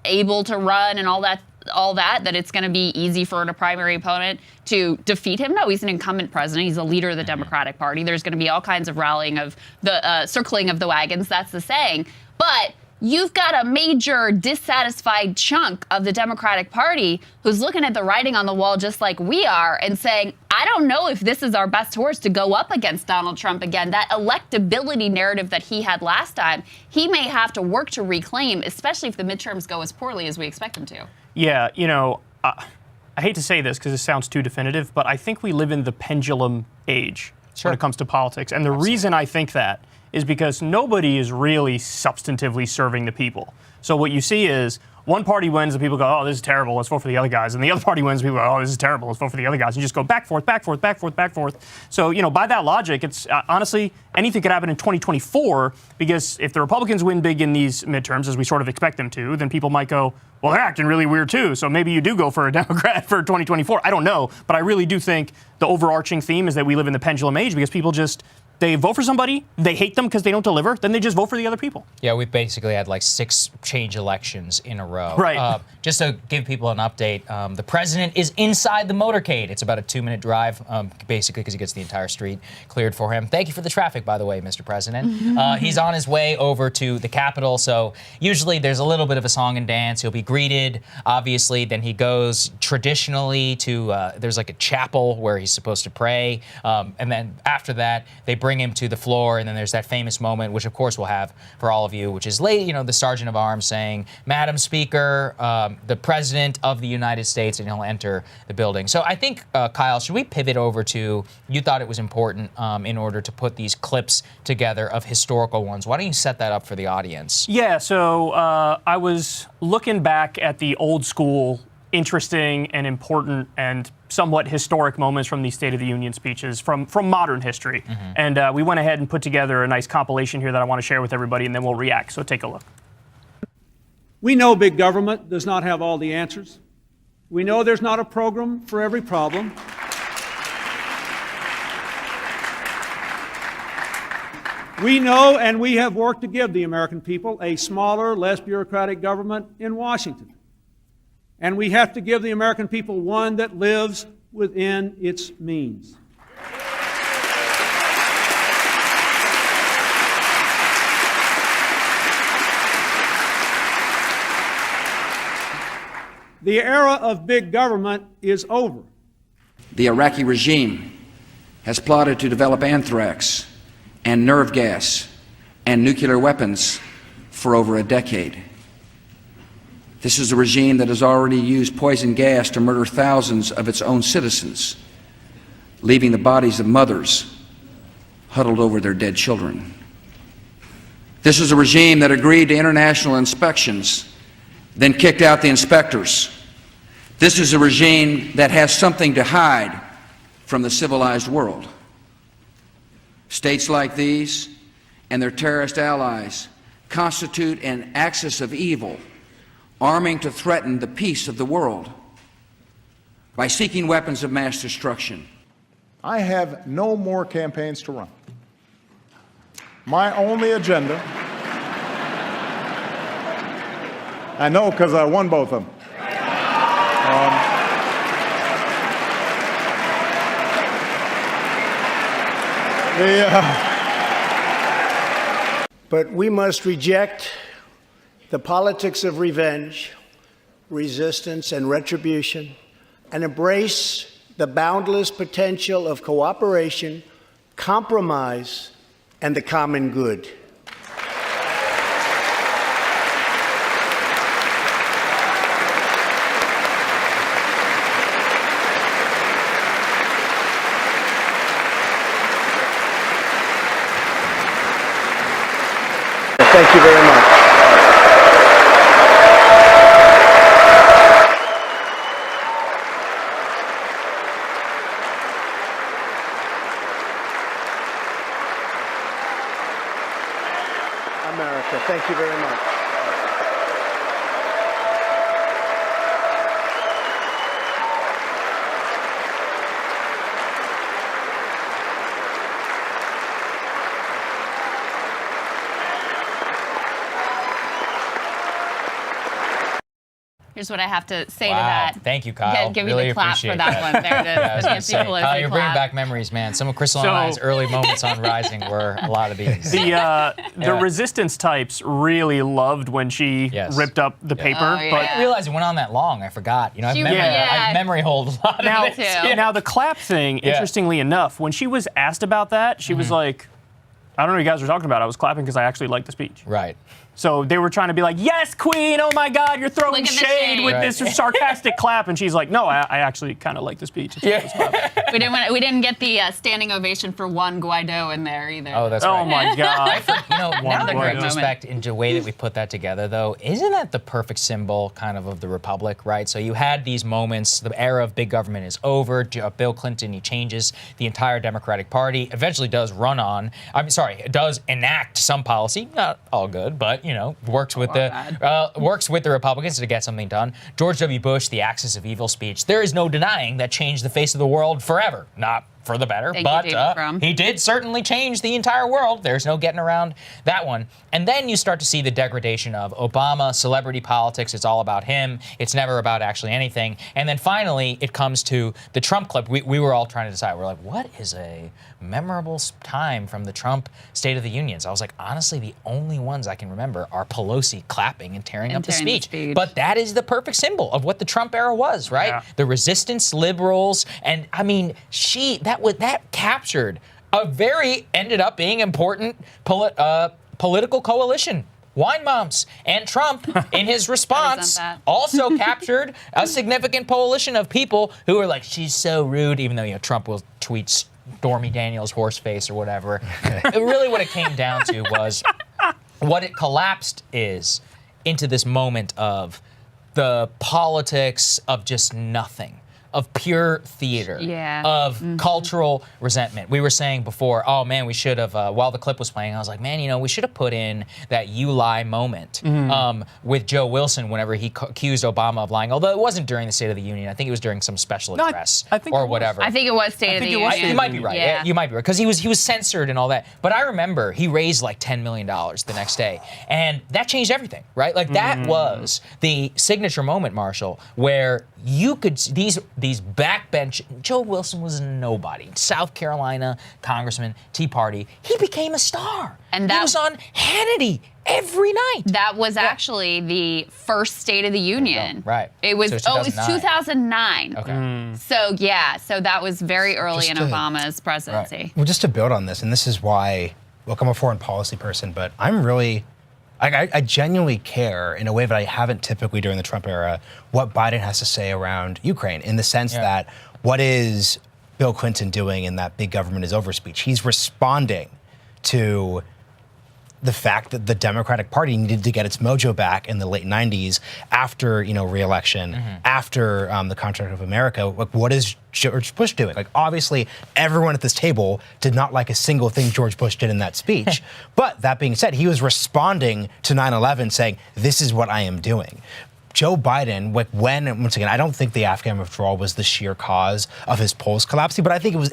able to run and all that it's going to be easy for a primary opponent to defeat him? No, he's an incumbent president. He's a leader of the Democratic Party. There's going to be all kinds of rallying of the circling of the wagons. That's the saying. But you've got a major dissatisfied chunk of the Democratic Party who's looking at the writing on the wall just like we are and saying, I don't know if this is our best horse to go up against Donald Trump again. That electability narrative that he had last time, he may have to work to reclaim, especially if the midterms go as poorly as we expect them to. Yeah, I hate to say this because it sounds too definitive, but I think we live in the pendulum age when it comes to politics. And the reason I think that is because nobody is really substantively serving the people. So what you see is one party wins and people go, oh, this is terrible, let's vote for the other guys. And the other party wins and people go, oh, this is terrible, let's vote for the other guys. And you just go back, forth, back, forth, back, forth, back, forth. So, by that logic, it's honestly, anything could happen in 2024 because if the Republicans win big in these midterms, as we sort of expect them to, then people might go, well, they're acting really weird too. So maybe you do go for a Democrat for 2024. I don't know. But I really do think the overarching theme is that we live in the pendulum age because people they vote for somebody, they hate them because they don't deliver, then they just vote for the other people. Yeah, we've basically had 6 change elections in a row. Right. Just to give people an update, the president is inside the motorcade. It's about a 2-minute drive, basically because he gets the entire street cleared for him. Thank you for the traffic, by the way, Mr. President. He's on his way over to the Capitol, so usually there's a little bit of a song and dance. He'll be greeted, obviously. Then he goes traditionally to, there's a chapel where he's supposed to pray. And then after that, they bring him to the floor, and then there's that famous moment, which of course we'll have for all of you, which is the Sergeant of Arms saying, Madam Speaker, the President of the United States, and he'll enter the building. So I think, Kyle, should we pivot over to, you thought it was important in order to put these clips together of historical ones. Why don't you set that up for the audience? Yeah, so I was looking back at the old school interesting and important and somewhat historic moments from these State of the Union speeches from modern history. And we went ahead and put together a nice compilation here that I want to share with everybody, and then we'll react. So take a look. We know big government does not have all the answers. We know there's not a program for every problem. We know and we have worked to give the American people a smaller, less bureaucratic government in Washington. And we have to give the American people one that lives within its means. The era of big government is over. The Iraqi regime has plotted to develop anthrax and nerve gas and nuclear weapons for over a decade. This is a regime that has already used poison gas to murder thousands of its own citizens, leaving the bodies of mothers huddled over their dead children. This is a regime that agreed to international inspections, then kicked out the inspectors. This is a regime that has something to hide from the civilized world. States like these and their terrorist allies constitute an axis of evil, arming to threaten the peace of the world by seeking weapons of mass destruction. I have no more campaigns to run. My only agenda, I know because I won both of them. But we must reject the politics of revenge, resistance, and retribution, and embrace the boundless potential of cooperation, compromise, and the common good. Thank you very much. America, thank you very much. Here's what I have to say to Wow. that. Thank you, Kyle. Give really me the clap for appreciate that one. There it is. Yeah, I was The gonna Nancy say, Pelosi Kyle, you're bringing clap. back memories, man. Some of Krystal and So- I's early moments on Rising were a lot of these. The Yeah. resistance types really loved when she Yes. ripped up the paper, Oh, yeah. but I didn't realize it went on that long. I forgot. You know, I have She- memory, yeah. I have memory hold a lot now, of this. too. now the clap thing, Yeah. interestingly enough, when she was asked about that, she was like, I don't know what you guys were talking about. I was clapping because I actually liked the speech. Right. So they were trying to be like, yes, Queen, oh my God, you're throwing Look at the shade shade. with Right. this sarcastic clap. And she's like, no, I actually kind of like the speech. That's why I was clapping. We didn't get the standing ovation for Juan Guaido in there either. Oh, that's Oh right. my God. You know, now One that word. retrospect into the way that we put that together, though, isn't that the perfect symbol kind of the republic, right? So you had these moments, the era of big government is over. Bill Clinton, he changes the entire Democratic Party, eventually does does enact some policy, not all good, but, you know, works with the Republicans to get something done. George W. Bush, the axis of evil speech, there is no denying that changed the face of the world forever. Not for the better, Thank you, but David Frum. he did certainly change the entire world. There's no getting around that one. And then you start to see the degradation of Obama, celebrity politics. It's all about him. It's never about actually anything. And then finally, it comes to the Trump clip. We were all trying to decide. We're like, what is a memorable time from the Trump State of the Unions? I was like, honestly, the only ones I can remember are Pelosi clapping and tearing up the tearing the speech. speech. But that is the perfect symbol of what the Trump era was, right? Yeah. The resistance, liberals, and I mean, that captured a very ended up being important political coalition. Wine moms and Trump, in his response, that. also captured a significant coalition of people who were like, "She's so rude," even though Trump will tweet Stormy Daniels' horse face or whatever. Really, what it came down to was what it collapsed is into this moment of the politics of just nothing, of pure theater, of cultural resentment. We were saying before, oh man, we should have, while the clip was playing, I was like, man, we should have put in that "you lie" moment with Joe Wilson whenever he accused Obama of lying, although it wasn't during the State of the Union. I think it was during some special address I think it or was. whatever. I think it was State of the think it was Union. You might be right. Yeah. You might be right because he was censored and all that. But I remember he raised like $10 million the next day, and that changed everything, right? Like that was the signature moment, Marshall, where you could these backbench. Joe Wilson was nobody. South Carolina congressman, Tea Party. He became a star. And he was on Hannity every night. That was actually the first State of the Union. Right. It was, So it was 2009. Okay. So, yeah, so that was very early in Obama's presidency. Right. Well, just to build on this, and this is why, look, I'm a foreign policy person, but I'm really, I genuinely care in a way that I haven't typically during the Trump era, what Biden has to say around Ukraine, in the sense that what is Bill Clinton doing in that big government is over speech? He's responding to the fact that the Democratic Party needed to get its mojo back in the late 90s after, re-election, after the Contract of America. Like, what is George Bush doing? Like, obviously, everyone at this table did not like a single thing George Bush did in that speech. But that being said, he was responding to 9/11 saying, this is what I am doing. Joe Biden, once again, I don't think the Afghan withdrawal was the sheer cause of his polls collapsing, but I think it was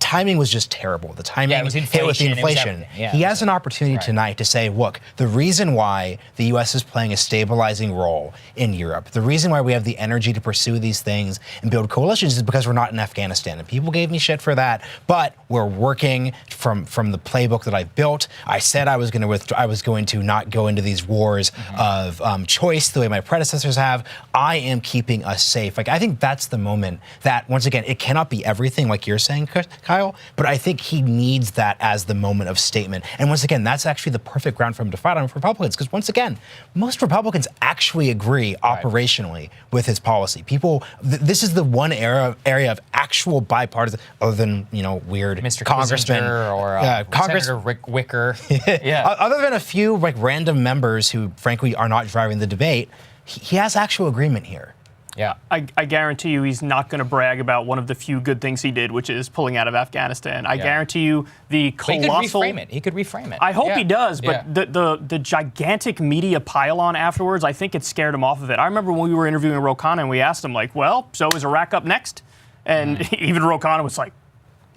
timing was just terrible. The timing it was hit with the inflation. He has an opportunity tonight to say, look, the reason why the U.S. is playing a stabilizing role in Europe, the reason why we have the energy to pursue these things and build coalitions is because we're not in Afghanistan. And people gave me shit for that, but we're working from the playbook that I built. I said I was going to not go into these wars of choice the way my predecessors have. I am keeping us safe. Like, I think that's the moment that, once again, it cannot be everything like you're saying, Kyle, but I think he needs that as the moment of statement. And once again, that's actually the perfect ground for him to fight on for Republicans, because once again, most Republicans actually agree operationally with his policy. People, this is the one area of actual bipartisan, other than, weird Mr. congressman or Senator Rick Wicker. Other than a few random members who, frankly, are not driving the debate, he has actual agreement here. Yeah, I guarantee you he's not going to brag about one of the few good things he did, which is pulling out of Afghanistan. I guarantee you the colossal... He could reframe it. I hope he does, but the gigantic media pile-on afterwards, I think it scared him off of it. I remember when we were interviewing Ro Khanna and we asked him, like, well, so is Iraq up next? And even Ro Khanna was like,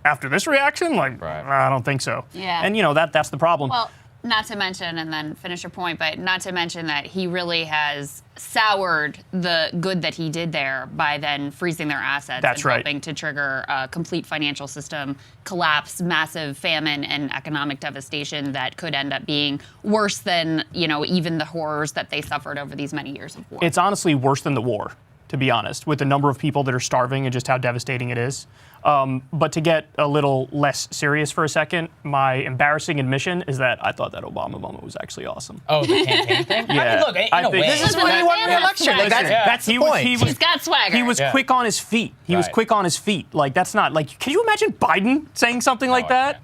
after this reaction? Like, I don't think so. Yeah. And, that's the problem. Well, not to mention, and then finish your point, but not to mention that he really has soured the good that he did there by then freezing their assets and helping to trigger a complete financial system collapse, massive famine, and economic devastation that could end up being worse than, even the horrors that they suffered over these many years of war. It's honestly worse than the war, to be honest, with the number of people that are starving and just how devastating it is. But to get a little less serious for a second, my embarrassing admission is that I thought that Obama moment was actually awesome. Oh, the campaign thing? Yeah. I mean, look, this is why you won re-election. Like, that's the point. He's got swagger. He was quick on his feet. He was quick on his feet. Like, that's not, like, can you imagine Biden saying something like that?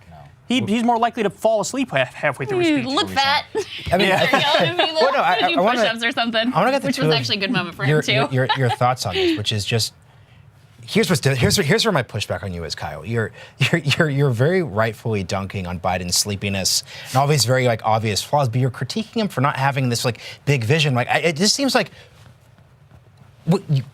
He's more likely to fall asleep halfway through his speech. Look fat. I mean, I push-ups or something. I want to get which was actually a good moment for him too. Your thoughts on this, which is just here's where my pushback on you is, Kyle. You're very rightfully dunking on Biden's sleepiness and all these very obvious flaws, but you're critiquing him for not having this big vision. It just seems like I'm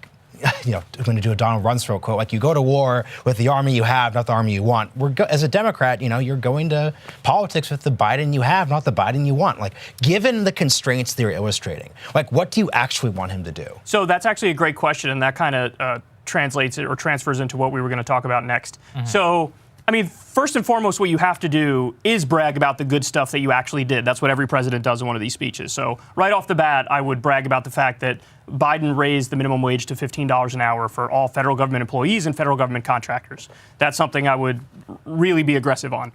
going to do a Donald Rumsfeld quote, you go to war with the army you have, not the army you want. As a Democrat, you're going to politics with the Biden you have, not the Biden you want. Given the constraints they're illustrating, what do you actually want him to do? So that's actually a great question, and that kind of translates or transfers into what we were going to talk about next. So, I mean, first and foremost, what you have to do is brag about the good stuff that you actually did. That's what every president does in one of these speeches. So right off the bat, I would brag about the fact that Biden raised the minimum wage to $15 an hour for all federal government employees and federal government contractors. That's something I would really be aggressive on.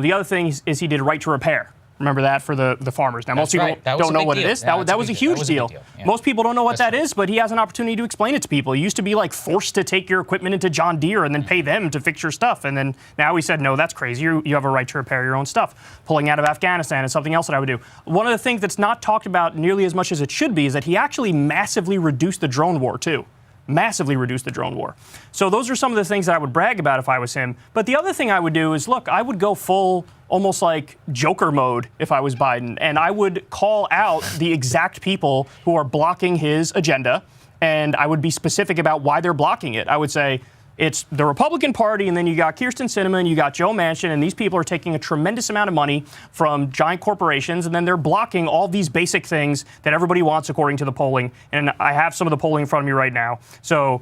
The other thing is he did right to repair. Remember that for the farmers. Now, most people don't know what it is. That was a huge deal. Most people don't know what that is, but he has an opportunity to explain it to people. He used to be forced to take your equipment into John Deere and then pay them to fix your stuff. And then now he said, no, that's crazy. You have a right to repair your own stuff. Pulling out of Afghanistan is something else that I would do. One of the things that's not talked about nearly as much as it should be is that he actually massively reduced the drone war, too. Massively reduced the drone war. So those are some of the things that I would brag about if I was him. But the other thing I would do is, look, I would go full, almost like Joker mode if I was Biden, and I would call out the exact people who are blocking his agenda, and I would be specific about why they're blocking it. I would say, it's the Republican Party, and then you got Kyrsten Sinema, and you got Joe Manchin, and these people are taking a tremendous amount of money from giant corporations, and then they're blocking all these basic things that everybody wants according to the polling. And I have some of the polling in front of me right now. So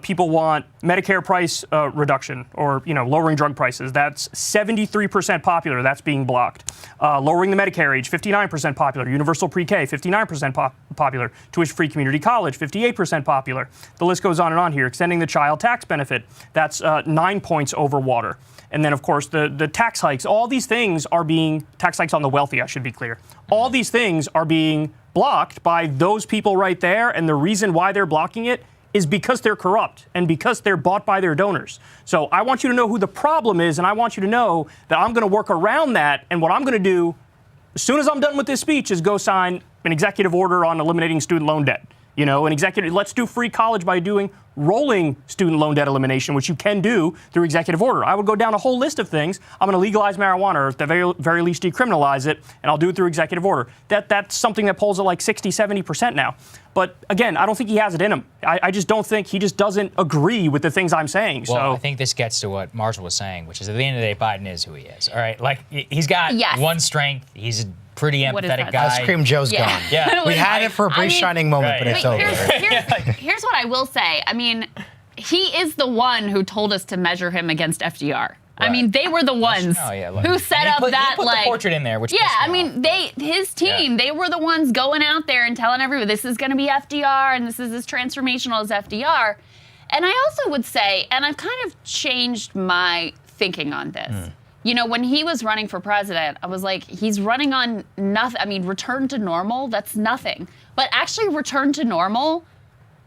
people want Medicare price reduction or, lowering drug prices. That's 73% popular. That's being blocked. Lowering the Medicare age, 59% popular. Universal pre-K, 59% popular. Tuition-free community college, 58% popular. The list goes on and on here. Extending the child tax benefit, that's 9 points over water. And then, of course, the tax hikes. All these things are being, tax hikes on the wealthy, I should be clear. All these things are being blocked by those people right there. And the reason why they're blocking it is because they're corrupt and because they're bought by their donors. So I want you to know who the problem is, and I want you to know that I'm going to work around that. And what I'm going to do, as soon as I'm done with this speech, is go sign an executive order on eliminating student loan debt. Let's do free college by doing rolling student loan debt elimination, which you can do through executive order. I would go down a whole list of things. I'm going to legalize marijuana, or at the very least decriminalize it, and I'll do it through executive order. That's something that polls at like 60, 70% now. But again, I don't think he has it in him. I just don't think, he just doesn't agree with the things I'm saying. Well, I think this gets to what Marshall was saying, which is at the end of the day, Biden is who he is. All right, like he's got one strength. He's a pretty empathetic guy. Ice cream Joe's gone. Yeah, we had it for a brief shining moment, but it's over. Here's what I will say. I mean, he is the one who told us to measure him against FDR. Right. I mean, they were the ones who set up that, he put the portrait in there, which his team, they were the ones going out there and telling everyone this is going to be FDR and this is as transformational as FDR. And I also would say, and I've kind of changed my thinking on this. When he was running for president, I was like, he's running on nothing. I mean, return to normal, that's nothing. But actually, return to normal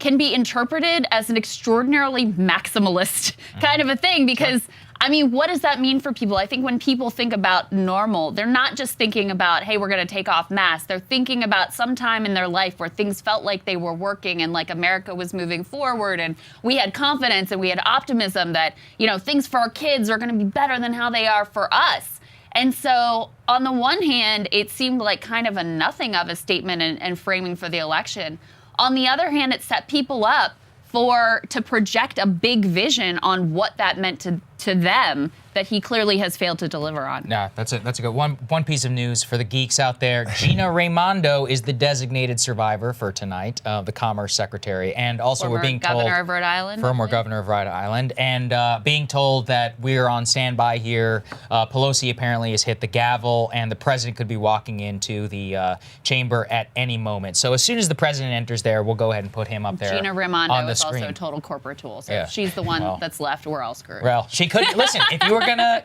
can be interpreted as an extraordinarily maximalist kind of a thing because, I mean, what does that mean for people? I think when people think about normal, they're not just thinking about, hey, we're going to take off masks. They're thinking about some time in their life where things felt like they were working and like America was moving forward and we had confidence and we had optimism that, things for our kids are going to be better than how they are for us. And so on the one hand, it seemed like kind of a nothing of a statement and framing for the election. On the other hand, it set people up to project a big vision on what that meant to them that he clearly has failed to deliver on. Yeah, that's a good one. One piece of news for the geeks out there: Gina Raimondo is the designated survivor for tonight, the Commerce Secretary, and also we're being told Governor of Rhode Island, former Governor of Rhode Island, and being told that we're on standby here. Pelosi apparently has hit the gavel, and the president could be walking into the chamber at any moment. So as soon as the president enters there, we'll go ahead and put him up there. Gina Raimondo on the is screen. Also a total corporate tool. So if she's the one that's left, we're all screwed. Well, she could listen. If you were gonna,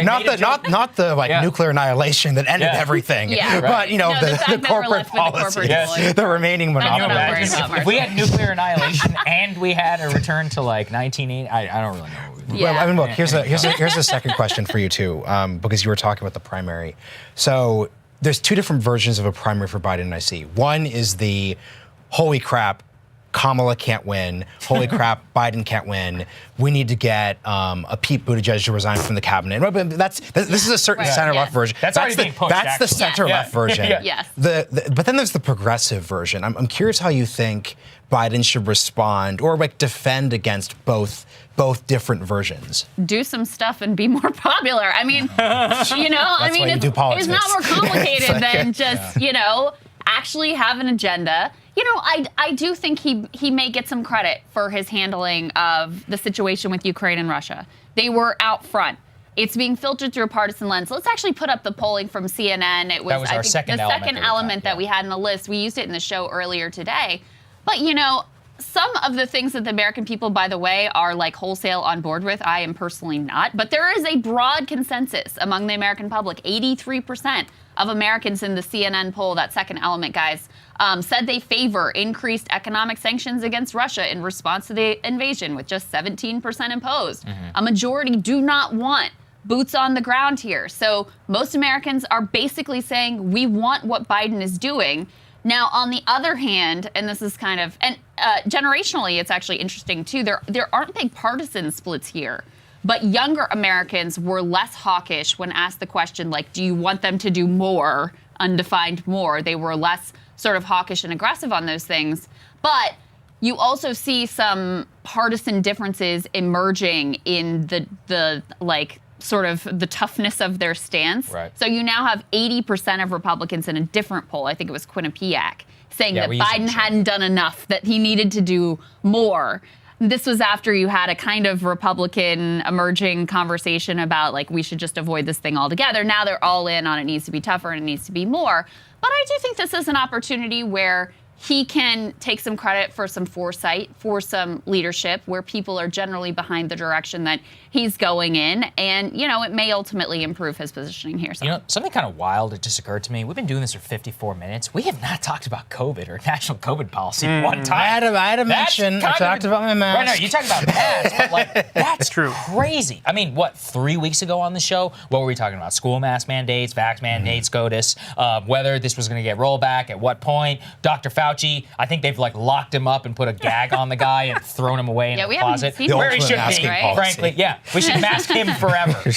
not the nuclear annihilation that ended everything, but the corporate policies, the remaining monopolies. If we had nuclear annihilation and we had a return to like 1980, I don't really know what we would do. Well, I mean, look, here's a second question for you too, because you were talking about the primary. So there's two different versions of a primary for Biden I see. One is the holy crap, Kamala can't win. Holy crap, Biden can't win. We need to get a Pete Buttigieg to resign from the cabinet. This is a certain center-left version. That's already being pushed. That's the center-left version. Yes. But then there's the progressive version. I'm curious how you think Biden should respond or defend against both different versions. Do some stuff and be more popular. I mean, it's not more complicated than just, actually have an agenda. I do think he may get some credit for his handling of the situation with Ukraine and Russia. They were out front. It's being filtered through a partisan lens. Let's actually put up the polling from CNN. It was, our second element that we had in the list. We used it in the show earlier today. But, some of the things that the American people, by the way, are like wholesale on board with, I am personally not. But there is a broad consensus among the American public. 83% of Americans in the CNN poll, that second element, guys, said they favor increased economic sanctions against Russia in response to the invasion, with just 17% imposed. A majority do not want boots on the ground here. So most Americans are basically saying we want what Biden is doing. Now, on the other hand, and this is kind of, and generationally, it's actually interesting too, there aren't big partisan splits here, but younger Americans were less hawkish when asked the question, like, do you want them to do more, undefined more? They were less sort of hawkish and aggressive on those things. But you also see some partisan differences emerging in the sort of the toughness of their stance. Right. So you now have 80% of Republicans in a different poll, I think it was Quinnipiac, saying that Biden hadn't done enough, that he needed to do more. this was after you had a kind of Republican emerging conversation about like we should just avoid this thing altogether. Now they're all in on it needs to be tougher and it needs to be more. But I do think this is an opportunity where he can take some credit for some foresight, for some leadership, where people are generally behind the direction that he's going in. And, you know, it may ultimately improve his positioning here. So. You know, something kind of wild that just occurred to me. We've been doing this for 54 minutes. We have not talked about COVID or national COVID policy one time. I had a mention. I talked about my mask. Right, no, you talked about masks, but like, that's true. Crazy. I mean, what, 3 weeks ago on the show, what were we talking about? School mask mandates, vax mandates, SCOTUS, whether this was going to get rolled back, at what point. Dr. Fauci, I think they've like locked him up and put a gag on the guy and thrown him away in a closet. Seen where he should be, right? frankly. Yeah, we should mask him forever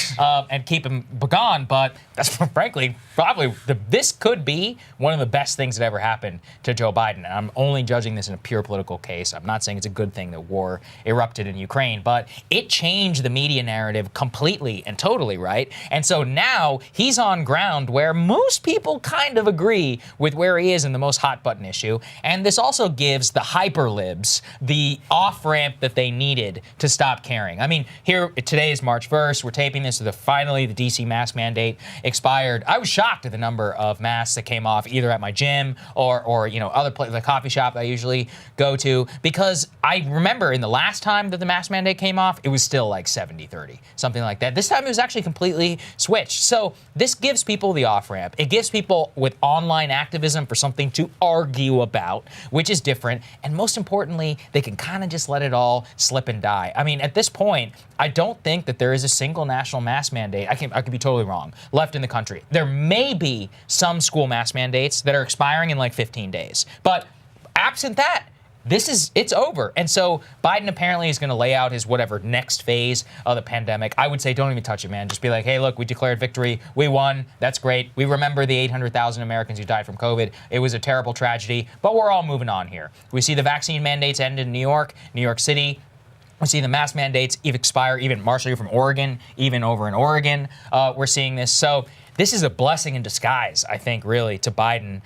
and keep him gone. But that's frankly probably this could be one of the best things that ever happened to Joe Biden. And I'm only judging this in a pure political case. I'm not saying it's a good thing that war erupted in Ukraine, but it changed the media narrative completely and totally, right? And so now he's on ground where most people kind of agree with where he is in the most hot button issue. And this also gives the hyperlibs the off-ramp that they needed to stop caring. I mean, here, today is March 1st. We're taping this, so finally the DC mask mandate expired. I was shocked at the number of masks that came off either at my gym or you know, other places, the coffee shop I usually go to, because I remember in the last time that the mask mandate came off, it was still like 70-30, something like that. This time it was actually completely switched. So this gives people the off-ramp. It gives people with online activism for something to argue about, which is different. And most importantly, they can kind of just let it all slip and die. I mean, at this point, I don't think that there is a single national mask mandate. I could be totally wrong. Left in the country. There may be some school mask mandates that are expiring in like 15 days. But absent that, it's over. And so Biden apparently is going to lay out his whatever next phase of the pandemic. I would say don't even touch it, man. Just be like, hey, look, we declared victory. We won. That's great. We remember the 800,000 Americans who died from COVID. It was a terrible tragedy, but we're all moving on here. We see the vaccine mandates end in New York City. We see the mask mandates expire. Even Marshall, you're from Oregon, even over in Oregon, we're seeing this. So this is a blessing in disguise, I think, really, to Biden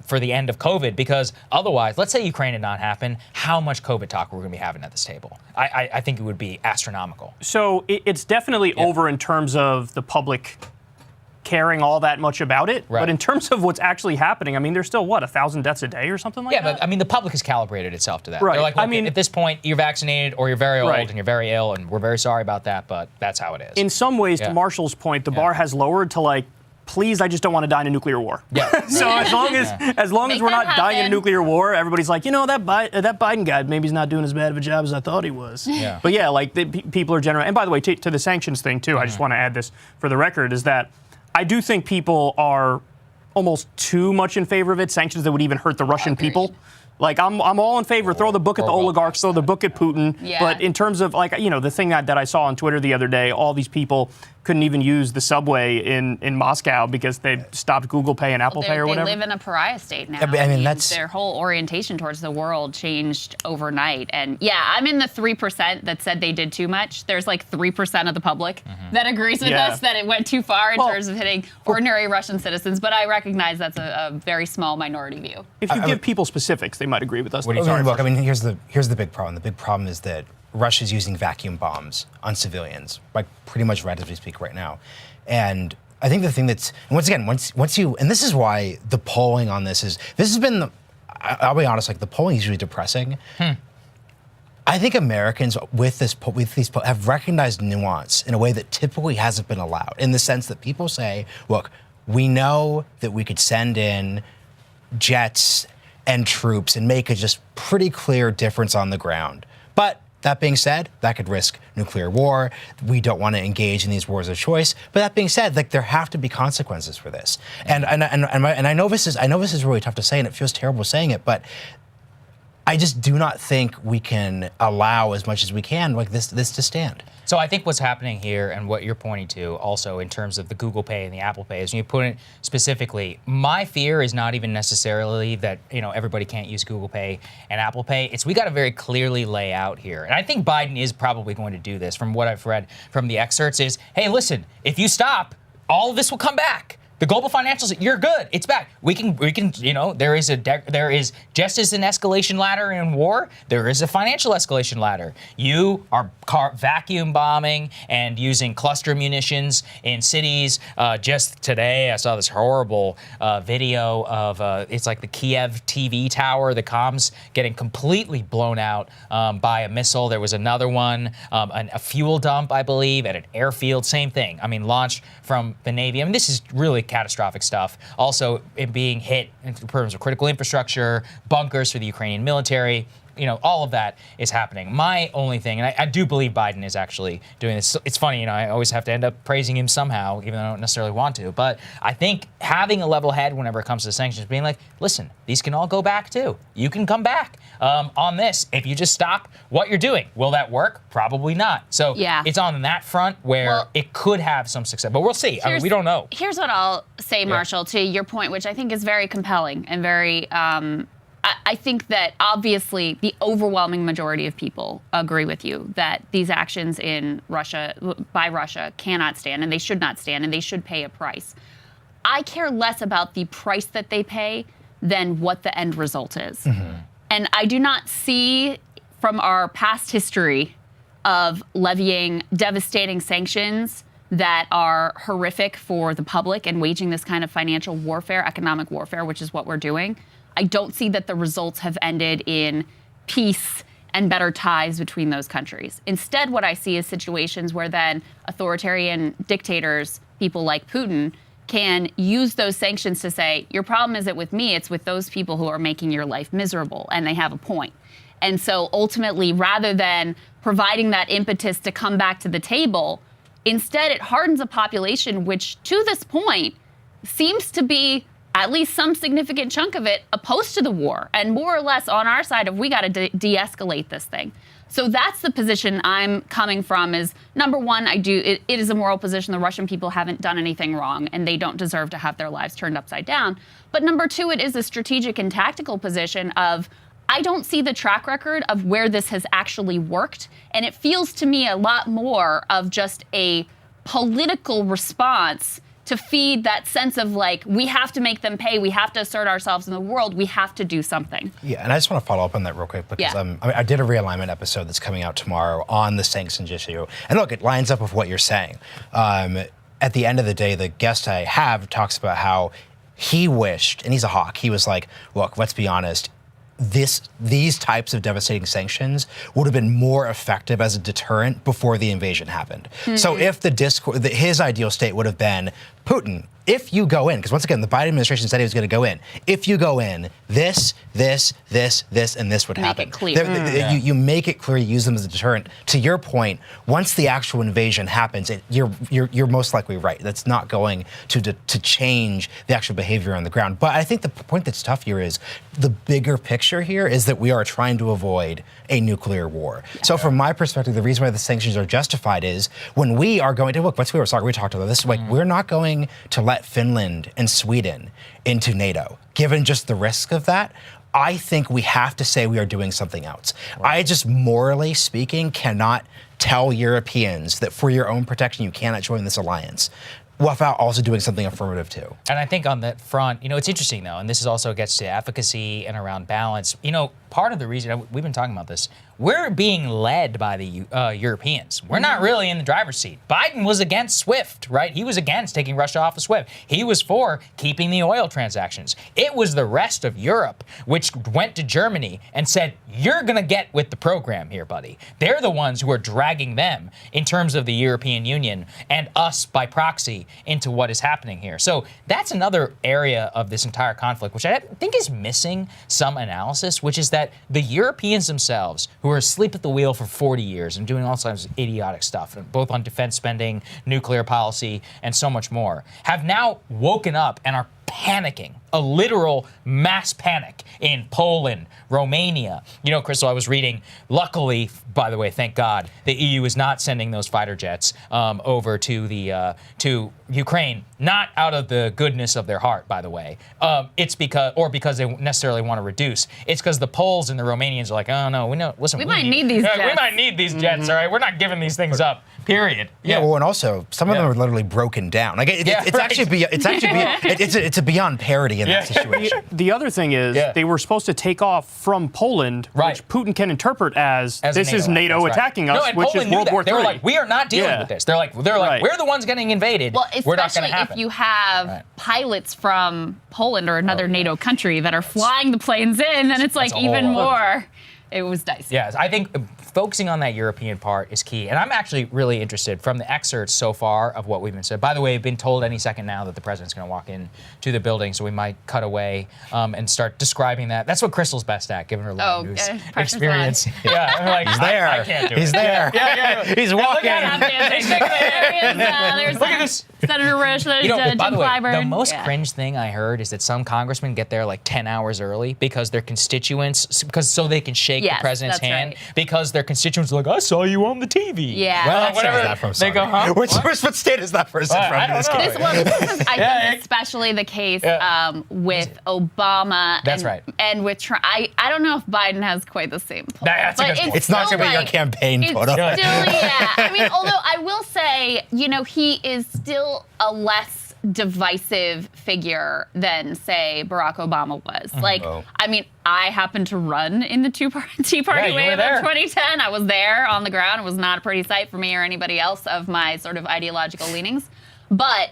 for the end of COVID, because otherwise, let's say Ukraine had not happened, how much COVID talk we're going to be having at this table? I think it would be astronomical. So it's definitely over in terms of the public caring all that much about it. Right. But in terms of what's actually happening, I mean, there's still, 1,000 deaths a day or something like that? Yeah, but I mean, the public has calibrated itself to that. Right. They're like, look, I mean, at this point, you're vaccinated or you're very old right. and you're very ill, and we're very sorry about that, but that's how it is. In some ways, to Marshall's point, the bar has lowered to like, please, I just don't want to die in a nuclear war. Yeah. So as long as we're not dying in a nuclear war, everybody's like, you know, that Biden guy, maybe he's not doing as bad of a job as I thought he was. Yeah. But yeah, like people are generally, and by the way, to the sanctions thing too, I just want to add this for the record, is that I do think people are almost too much in favor of it, sanctions that would even hurt the Russian people. Like, I'm all in favor. Throw the book at the oligarchs, throw the book at Putin. Yeah. But in terms of, like, you know, the thing that I saw on Twitter the other day, all these people couldn't even use the subway in Moscow because they stopped Google Pay and Apple Pay or whatever. They live in a pariah state now. I mean, that's their whole orientation towards the world changed overnight. And yeah, I'm in the 3% that said they did too much. There's like 3% of the public that agrees with us that it went too far in terms of hitting ordinary Russian citizens. But I recognize that's a very small minority view. If you give people specifics, they might agree with us. Look, I mean, here's the big problem. The big problem is that Russia's using vacuum bombs on civilians, like pretty much right as we speak right now. And I think the thing that's, and once again, once you, and this is why the polling on this has been, I'll be honest, like the polling is usually depressing. I think Americans with these have recognized nuance in a way that typically hasn't been allowed, in the sense that people say, look, we know that we could send in jets and troops and make a just pretty clear difference on the ground. But that being said, that could risk nuclear war. We don't want to engage in these wars of choice. But that being said, like there have to be consequences for this. And I know this is really tough to say, and it feels terrible saying it, but I just do not think we can allow as much as we can like this to stand. So I think what's happening here, and what you're pointing to also in terms of the Google Pay and the Apple Pay, is when you put it specifically, my fear is not even necessarily that, you know, everybody can't use Google Pay and Apple Pay. It's we got to very clearly lay out here. And I think Biden is probably going to do this from what I've read from the excerpts is, hey, listen, if you stop, all of this will come back. The global financials, you're good. It's back. We can. There is just as an escalation ladder in war, there is a financial escalation ladder. You are vacuum bombing and using cluster munitions in cities. Just today, I saw this horrible video of it's like the Kiev TV tower, the comms getting completely blown out by a missile. There was another one, a fuel dump, I believe, at an airfield. Same thing. I mean, launched from the Navy. I mean, this is really catastrophic stuff. Also, it being hit in terms of critical infrastructure, bunkers for the Ukrainian military. All of that is happening. My only thing, and I do believe Biden is actually doing this. It's funny, I always have to end up praising him somehow, even though I don't necessarily want to. But I think having a level head whenever it comes to sanctions, being like, listen, these can all go back too. You can come back on this if you just stop what you're doing. Will that work? Probably not. So it's on that front where it could have some success. But we'll see. I mean, we don't know. Here's what I'll say, Marshall, to your point, which I think is very compelling and very... I think that obviously the overwhelming majority of people agree with you that these actions by Russia cannot stand, and they should not stand, and they should pay a price. I care less about the price that they pay than what the end result is. Mm-hmm. And I do not see from our past history of levying devastating sanctions that are horrific for the public and waging this kind of financial warfare, economic warfare, which is what we're doing. I don't see that the results have ended in peace and better ties between those countries. Instead, what I see is situations where then authoritarian dictators, people like Putin, can use those sanctions to say, your problem isn't with me, it's with those people who are making your life miserable, and they have a point. And so ultimately, rather than providing that impetus to come back to the table, instead it hardens a population which, to this point, seems to be at least some significant chunk of it opposed to the war and more or less on our side of we got to de-escalate this thing. So that's the position I'm coming from is, number one, it is a moral position. The Russian people haven't done anything wrong and they don't deserve to have their lives turned upside down. But number two, it is a strategic and tactical position of I don't see the track record of where this has actually worked. And it feels to me a lot more of just a political response to feed that sense of like, we have to make them pay, we have to assert ourselves in the world, we have to do something. Yeah, and I just want to follow up on that real quick because I did a realignment episode that's coming out tomorrow on the sanctions issue. And look, it lines up with what you're saying. At the end of the day, the guest I have talks about how he wished, and he's a hawk, he was like, look, let's be honest, these types of devastating sanctions would have been more effective as a deterrent before the invasion happened. Mm-hmm. So if his ideal state would have been Putin, if you go in, because once again, the Biden administration said he was going to go in. If you go in, this, and this would happen. Make it clear. You make it clear, you use them as a deterrent. To your point, once the actual invasion happens, you're most likely right. That's not going to change the actual behavior on the ground. But I think the point that's tough here is the bigger picture here is that we are trying to avoid a nuclear war. Yeah. So from my perspective, the reason why the sanctions are justified is when we are going to, look, let's be honest, we talked about this, like we're not going to let Finland and Sweden into NATO. Given just the risk of that, I think we have to say we are doing something else. Right. I just, morally speaking, cannot tell Europeans that for your own protection, you cannot join this alliance without also doing something affirmative too. And I think on that front, it's interesting though, and this is also gets to efficacy and around balance. Part of the reason, we've been talking about this, we're being led by the Europeans. We're not really in the driver's seat. Biden was against SWIFT, right? He was against taking Russia off of SWIFT. He was for keeping the oil transactions. It was the rest of Europe which went to Germany and said, you're going to get with the program here, buddy. They're the ones who are dragging them in terms of the European Union and us by proxy into what is happening here. So that's another area of this entire conflict, which I think is missing some analysis, which is that the Europeans themselves, who are asleep at the wheel for 40 years and doing all sorts of idiotic stuff, both on defense spending, nuclear policy, and so much more, have now woken up and are panicking, a literal mass panic in Poland, Romania. You know, Krystal, I was reading, luckily, by the way, thank God, the EU is not sending those fighter jets over to Ukraine, not out of the goodness of their heart, by the way. It's because they necessarily want to reduce. It's because the Poles and the Romanians are like, oh no, we might need these jets. We might need these jets, all right? We're not giving these things up. Period. Yeah. Well, and also some of them are literally broken down. Like it's a beyond parody in that situation. The other thing is they were supposed to take off from Poland, which Putin can interpret as this is NATO attacking us, which is World War III. They were like, we are not dealing with this. They're like, we're the ones getting invaded. Well, we're not going especially to happen. if you have pilots from Poland or another NATO country that are flying the planes in, then it's like even more. It was dicey. Yes, I think focusing on that European part is key. And I'm actually really interested from the excerpts so far of what we've been said. By the way, we've been told any second now that the president's going to walk in to the building, so we might cut away and start describing that. That's what Crystal's best at, given her long news experience. Yeah, I'm like, he's there. I can't do it. He's there. He's walking. Look at this. Senator Risch, by the way, the most cringe thing I heard is that some congressmen get there like 10 hours early because their constituents, so they can shake the president's hand, because their constituents are like, I saw you on the TV. Yeah. Well, whatever. That from they go, huh? What state is that person from? I don't know. This is, I think, especially the case with Obama. That's right. And with Trump. I don't know if Biden has quite the same pull. That's a good point. It's not going to be your campaign photo. Still, I mean, although I will say, he is still a less divisive figure than, say, Barack Obama was. I mean, I happened to run in the Tea Party wave of 2010. I was there on the ground. It was not a pretty sight for me or anybody else of my sort of ideological leanings. But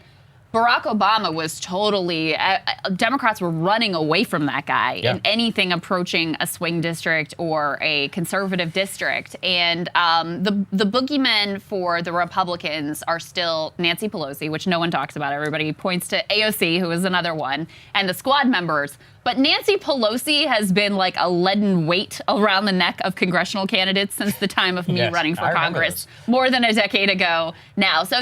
Barack Obama was totally, Democrats were running away from that guy in anything approaching a swing district or a conservative district. And the boogeymen for the Republicans are still Nancy Pelosi, which no one talks about. Everybody points to AOC, who is another one, and the squad members. But Nancy Pelosi has been like a leaden weight around the neck of congressional candidates since the time of me running for Congress more than a decade ago now. So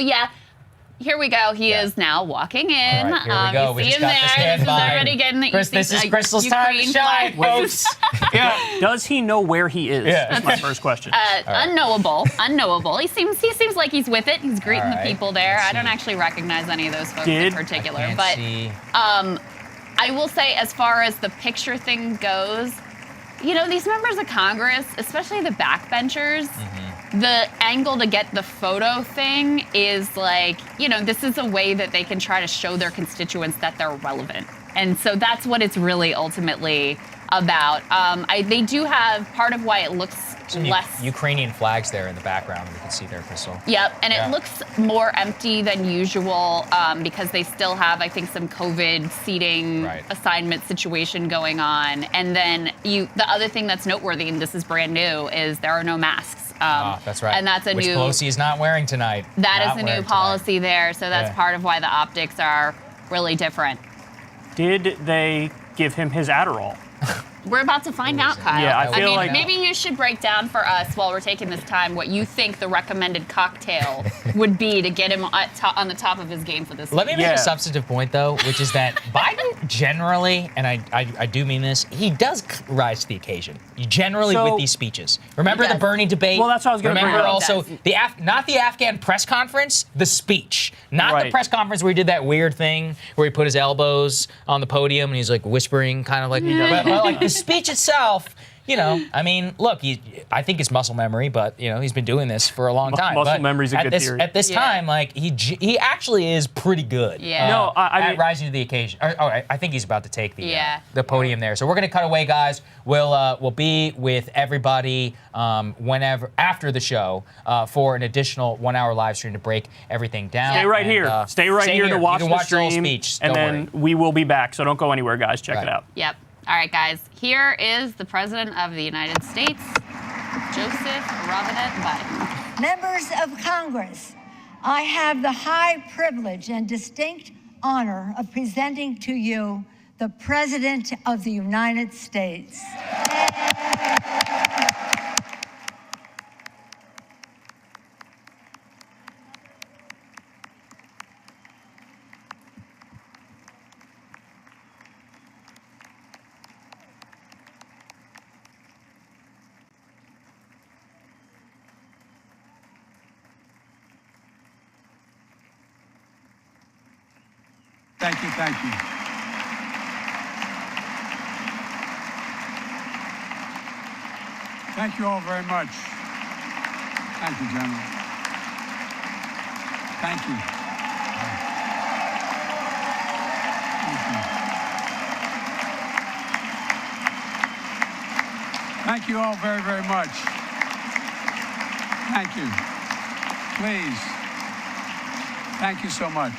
here we go. He is now walking in. All right, here we go. You see him there. This is already getting the This is Crystal's time to shine, folks. Does he know where he is? That's my first question. Unknowable. He seems like he's with it. He's greeting the people there. I don't actually recognize any of those folks in particular. But I will say, as far as the picture thing goes, these members of Congress, especially the backbenchers, the angle to get the photo thing is like, this is a way that they can try to show their constituents that they're relevant. And so that's what it's really ultimately about. They do have part of why it looks less Ukrainian flags there in the background. We can see there, Krystal. Yep, and it looks more empty than usual because they still have, I think, some COVID seating assignment situation going on. And then the other thing that's noteworthy, and this is brand new, is there are no masks. That's right. And that's Which Pelosi is not wearing tonight. That is a new policy there, so that's part of why the optics are really different. Did they give him his Adderall? We're about to find out, Kyle. Yeah, I feel like maybe you should break down for us while we're taking this time what you think the recommended cocktail would be to get him on the top of his game for this. Let me make a substantive point, though, which is that Biden generally, and I do mean this, he does rise to the occasion. Generally with these speeches. Remember the Bernie debate? Well, that's what I was going to bring up. Remember also not the Afghan press conference, the speech. Not the press conference where he did that weird thing where he put his elbows on the podium and he's like whispering, kind of like, but like the speech itself, I mean, look, I think it's muscle memory, but he's been doing this for a long time. Muscle memory's a good theory. At this time, like he actually is pretty good. Yeah. At rising to the occasion. I think he's about to take the podium there. So we're gonna cut away, guys. We'll be with everybody whenever after the show for an additional 1 hour live stream to break everything down. Stay right here. Stay right here to watch the stream. The whole speech. And then we will be back. So don't go anywhere, guys. Check it out. Yep. All right, guys. Here is the President of the United States, Joseph Robinette Biden. Members of Congress, I have the high privilege and distinct honor of presenting to you the President of the United States. Thank you, thank you. Thank you all very much. Thank you, General. Thank you. Thank you. Thank you all very, very much. Thank you. Please. Thank you so much.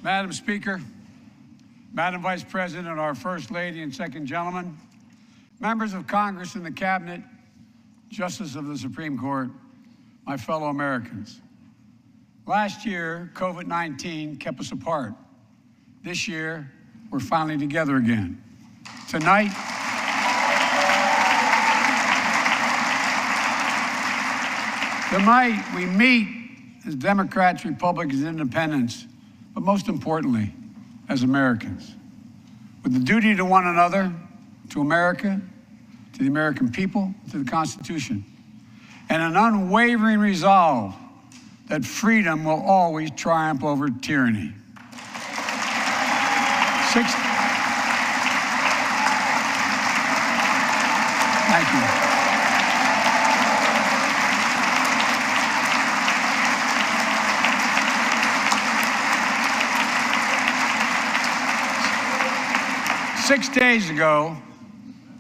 Madam Speaker, Madam Vice President, our First Lady and Second Gentleman, members of Congress and the Cabinet, Justice of the Supreme Court, my fellow Americans. Last year, COVID-19 kept us apart. This year, we're finally together again. Tonight, we meet as Democrats, Republicans, and Independents, but most importantly, as Americans, with the duty to one another, to America, to the American people, to the Constitution, and an unwavering resolve that freedom will always triumph over tyranny. Thank you. 6 days ago,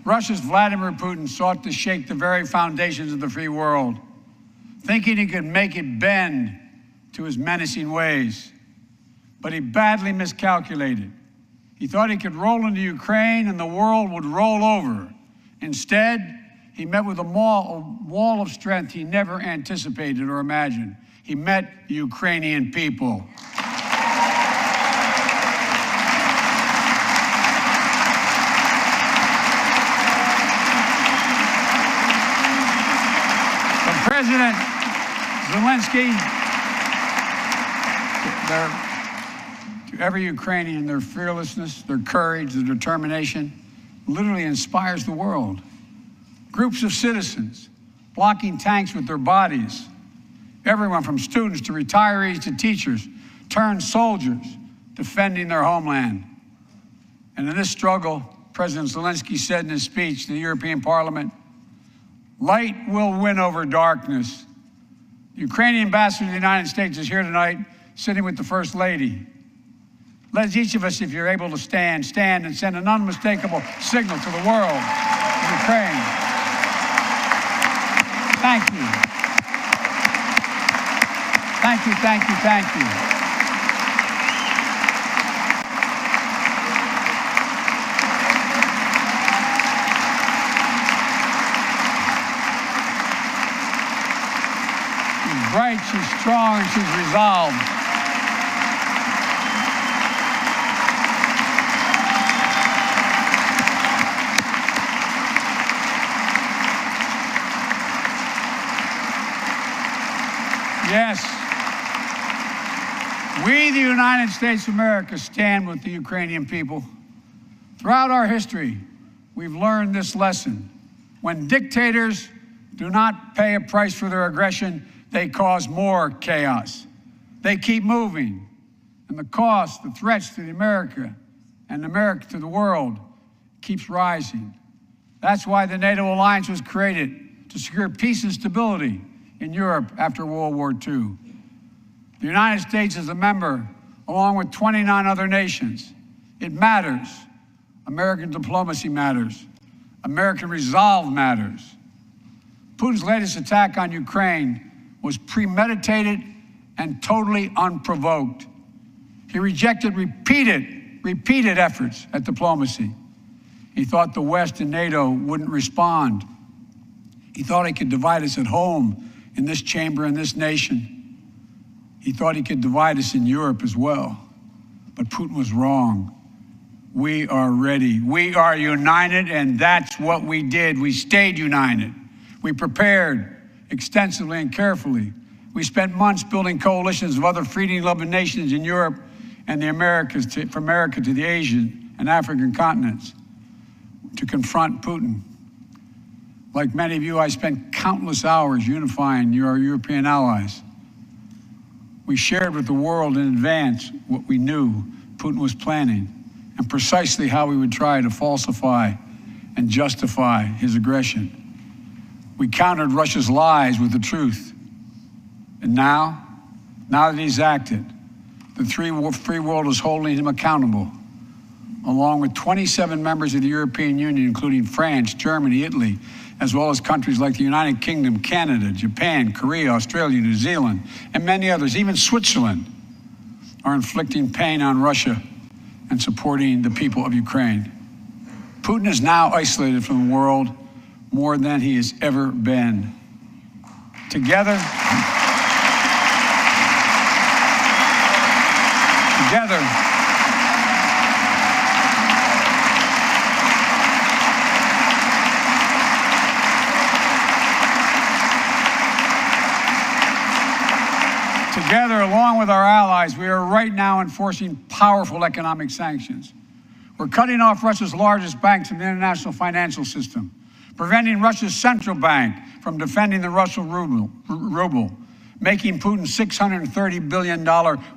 Russia's Vladimir Putin sought to shake the very foundations of the free world, thinking he could make it bend to his menacing ways. But he badly miscalculated. He thought he could roll into Ukraine and the world would roll over. Instead, he met with a wall of strength he never anticipated or imagined. He met the Ukrainian people. President Zelensky, to every Ukrainian, their fearlessness, their courage, their determination literally inspires the world. Groups of citizens blocking tanks with their bodies, everyone from students to retirees to teachers, turned soldiers defending their homeland. And in this struggle, President Zelensky said in his speech to the European Parliament, "Light will win over darkness." The Ukrainian ambassador to the United States is here tonight, sitting with the First Lady. Let each of us, if you're able to stand and send an unmistakable signal to the world of Ukraine. Thank you. Thank you, thank you, thank you. Bright, she's strong, and she's resolved. Yes, we, the United States of America, stand with the Ukrainian people. Throughout our history, we've learned this lesson. When dictators do not pay a price for their aggression, they cause more chaos. They keep moving, and the cost, the threats to America and America to the world keeps rising. That's why the NATO alliance was created, to secure peace and stability in Europe after World War II. The United States is a member, along with 29 other nations. It matters. American diplomacy matters. American resolve matters. Putin's latest attack on Ukraine was premeditated and totally unprovoked. He rejected repeated efforts at diplomacy. He thought the West and NATO wouldn't respond. He thought he could divide us at home, in this chamber, in this nation. He thought he could divide us in Europe as well. But Putin was wrong. We are ready. We are united, and that's what we did. We stayed united. We prepared extensively and carefully. We spent months building coalitions of other freedom-loving nations in Europe and the Americas, from America to the Asian and African continents, to confront Putin. Like many of you, I spent countless hours unifying your European allies. We shared with the world in advance what we knew Putin was planning and precisely how he would try to falsify and justify his aggression. We countered Russia's lies with the truth. And now that he's acted, the free world is holding him accountable, along with 27 members of the European Union, including France, Germany, Italy, as well as countries like the United Kingdom, Canada, Japan, Korea, Australia, New Zealand, and many others. Even Switzerland are inflicting pain on Russia and supporting the people of Ukraine. Putin is now isolated from the world more than he has ever been. Together, along with our allies, we are right now enforcing powerful economic sanctions. We're cutting off Russia's largest banks in the international financial system, preventing Russia's central bank from defending the Russian ruble, making Putin's $630 billion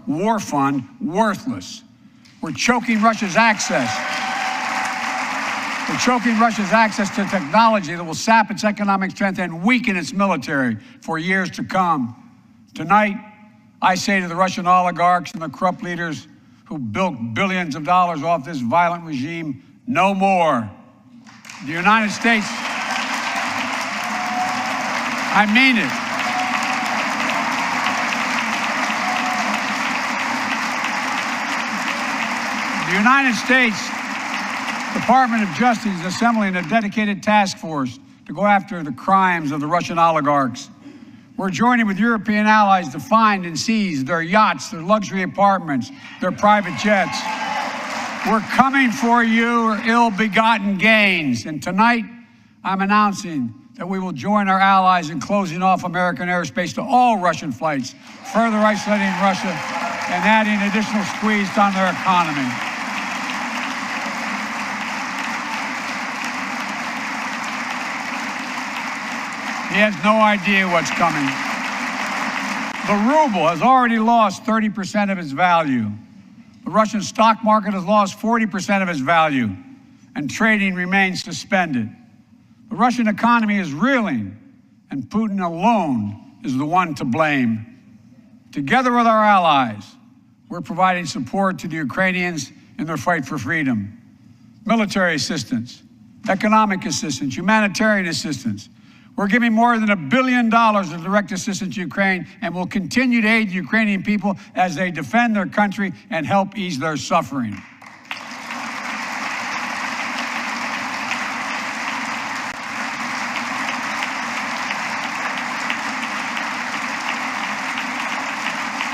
war fund worthless. We're choking Russia's access. We're choking Russia's access to technology that will sap its economic strength and weaken its military for years to come. Tonight, I say to the Russian oligarchs and the corrupt leaders who built billions of dollars off this violent regime, no more. The United States, I mean it. The United States Department of Justice is assembling a dedicated task force to go after the crimes of the Russian oligarchs. We're joining with European allies to find and seize their yachts, their luxury apartments, their private jets. We're coming for your ill-begotten gains. And tonight, I'm announcing that we will join our allies in closing off American airspace to all Russian flights, further isolating Russia and adding additional squeeze on their economy. He has no idea what's coming. The ruble has already lost 30% of its value. The Russian stock market has lost 40% of its value, and trading remains suspended. The Russian economy is reeling, and Putin alone is the one to blame. Together with our allies, we're providing support to the Ukrainians in their fight for freedom. Military assistance, economic assistance, humanitarian assistance. We're giving more than $1 billion of direct assistance to Ukraine, and will continue to aid the Ukrainian people as they defend their country and help ease their suffering.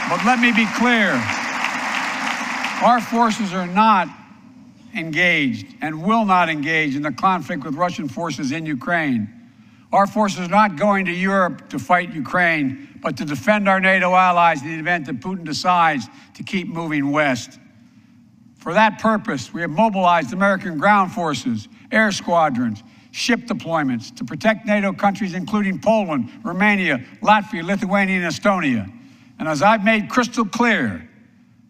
But let me be clear, our forces are not engaged and will not engage in the conflict with Russian forces in Ukraine. Our forces are not going to Europe to fight Ukraine, but to defend our NATO allies in the event that Putin decides to keep moving west. For that purpose, we have mobilized American ground forces, air squadrons, ship deployments to protect NATO countries including Poland, Romania, Latvia, Lithuania, and Estonia. And as I've made crystal clear,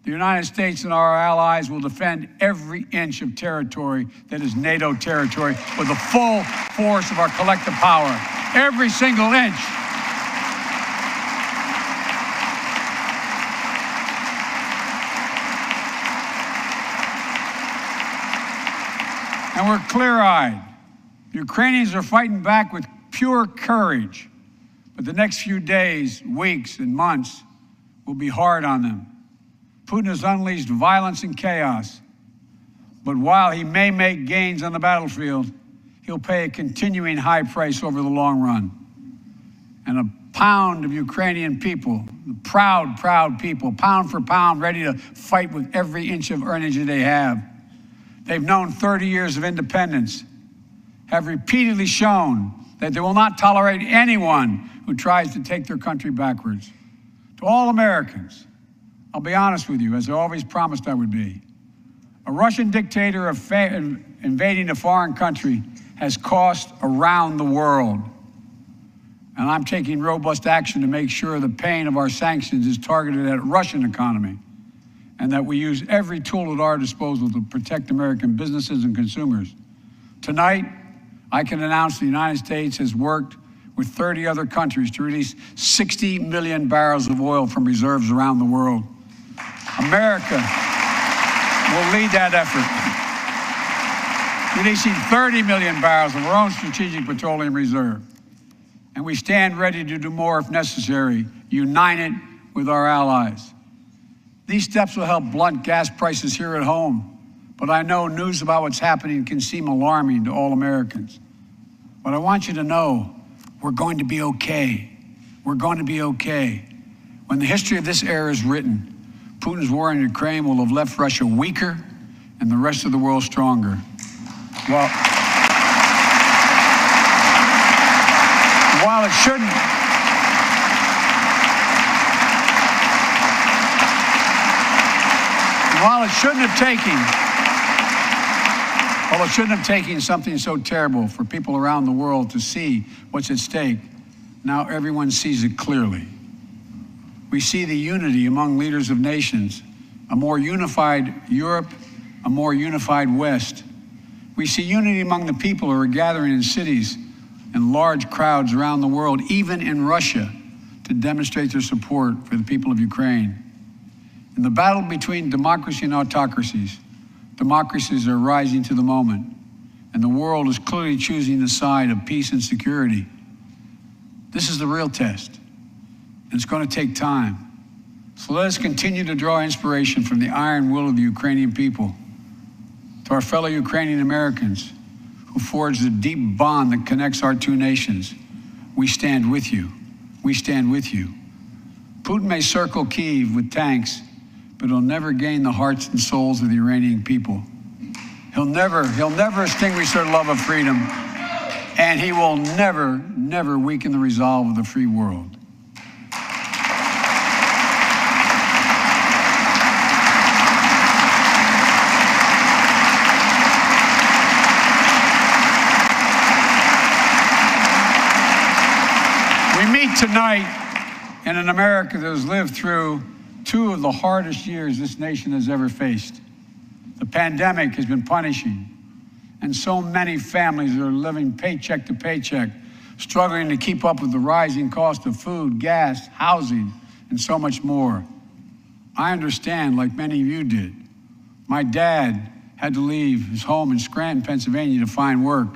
the United States and our allies will defend every inch of territory that is NATO territory with the full force of our collective power. Every single inch. And we're clear-eyed. The Ukrainians are fighting back with pure courage. But the next few days, weeks, and months will be hard on them. Putin has unleashed violence and chaos, but while he may make gains on the battlefield, he'll pay a continuing high price over the long run. And a pound of Ukrainian people, the proud, proud people, pound for pound, ready to fight with every inch of energy they have. They've known 30 years of independence, have repeatedly shown that they will not tolerate anyone who tries to take their country backwards. To all Americans, I'll be honest with you, as I always promised I would be. A Russian dictator invading a foreign country has cost around the world. And I'm taking robust action to make sure the pain of our sanctions is targeted at the Russian economy, and that we use every tool at our disposal to protect American businesses and consumers. Tonight, I can announce the United States has worked with 30 other countries to release 60 million barrels of oil from reserves around the world. America will lead that effort, releasing 30 million barrels of our own strategic petroleum reserve. And we stand ready to do more if necessary, united with our allies. These steps will help blunt gas prices here at home, but I know news about what's happening can seem alarming to all Americans. But I want you to know, we're going to be okay. We're going to be okay. When the history of this era is written, Putin's war in Ukraine will have left Russia weaker and the rest of the world stronger. Well, while it shouldn't have taken something so terrible for people around the world to see what's at stake, now everyone sees it clearly. We see the unity among leaders of nations, a more unified Europe, a more unified West. We see unity among the people who are gathering in cities and large crowds around the world, even in Russia, to demonstrate their support for the people of Ukraine. In the battle between democracy and autocracies, democracies are rising to the moment, and the world is clearly choosing the side of peace and security. This is the real test, and it's going to take time. So let us continue to draw inspiration from the iron will of the Ukrainian people. To our fellow Ukrainian Americans who forged the deep bond that connects our two nations, we stand with you. We stand with you. Putin may circle Kyiv with tanks, but he'll never gain the hearts and souls of the Iranian people. He'll never extinguish their love of freedom, and he will never weaken the resolve of the free world. We meet tonight in an America that has lived through two of the hardest years this nation has ever faced. The pandemic has been punishing, and so many families are living paycheck to paycheck, struggling to keep up with the rising cost of food, gas, housing, and so much more. I understand, like many of you did. My dad had to leave his home in Scranton, Pennsylvania to find work.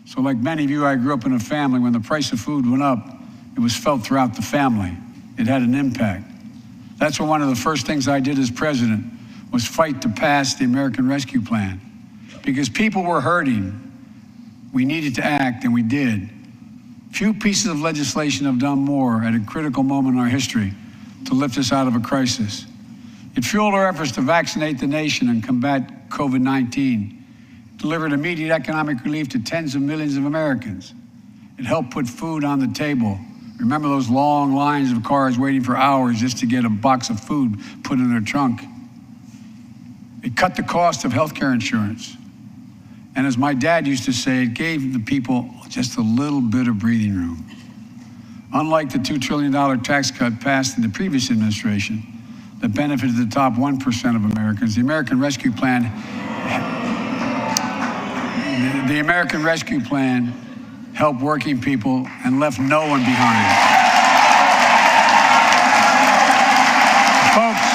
So like many of you, I grew up in a family when the price of food went up, it was felt throughout the family. It had an impact. That's what one of the first things I did as president was fight to pass the American Rescue Plan. Because people were hurting, we needed to act, and we did. Few pieces of legislation have done more at a critical moment in our history to lift us out of a crisis. It fueled our efforts to vaccinate the nation and combat COVID-19, delivered immediate economic relief to tens of millions of Americans. It helped put food on the table. Remember those long lines of cars waiting for hours just to get a box of food put in their trunk. It cut the cost of health care insurance. And as my dad used to say, it gave the people just a little bit of breathing room. Unlike the $2 trillion tax cut passed in the previous administration that benefited the top 1% of Americans, the American Rescue Plan helped working people and left no one behind. Folks,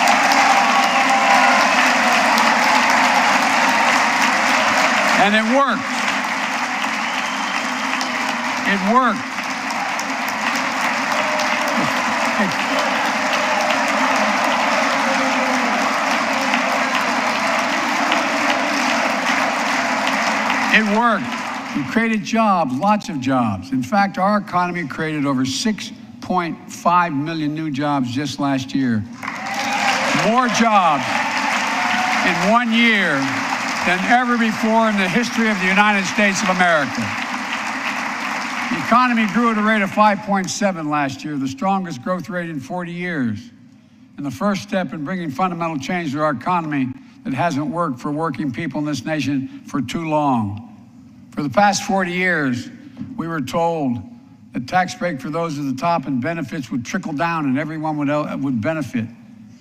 and it worked. It worked. It worked. We created jobs, lots of jobs. In fact, our economy created over 6.5 million new jobs just last year. More jobs in 1 year than ever before in the history of the United States of America. The economy grew at a rate of 5.7 last year, the strongest growth rate in 40 years. And the first step in bringing fundamental change to our economy that hasn't worked for working people in this nation for too long. For the past 40 years, we were told The tax break for those at the top and benefits would trickle down and everyone would benefit.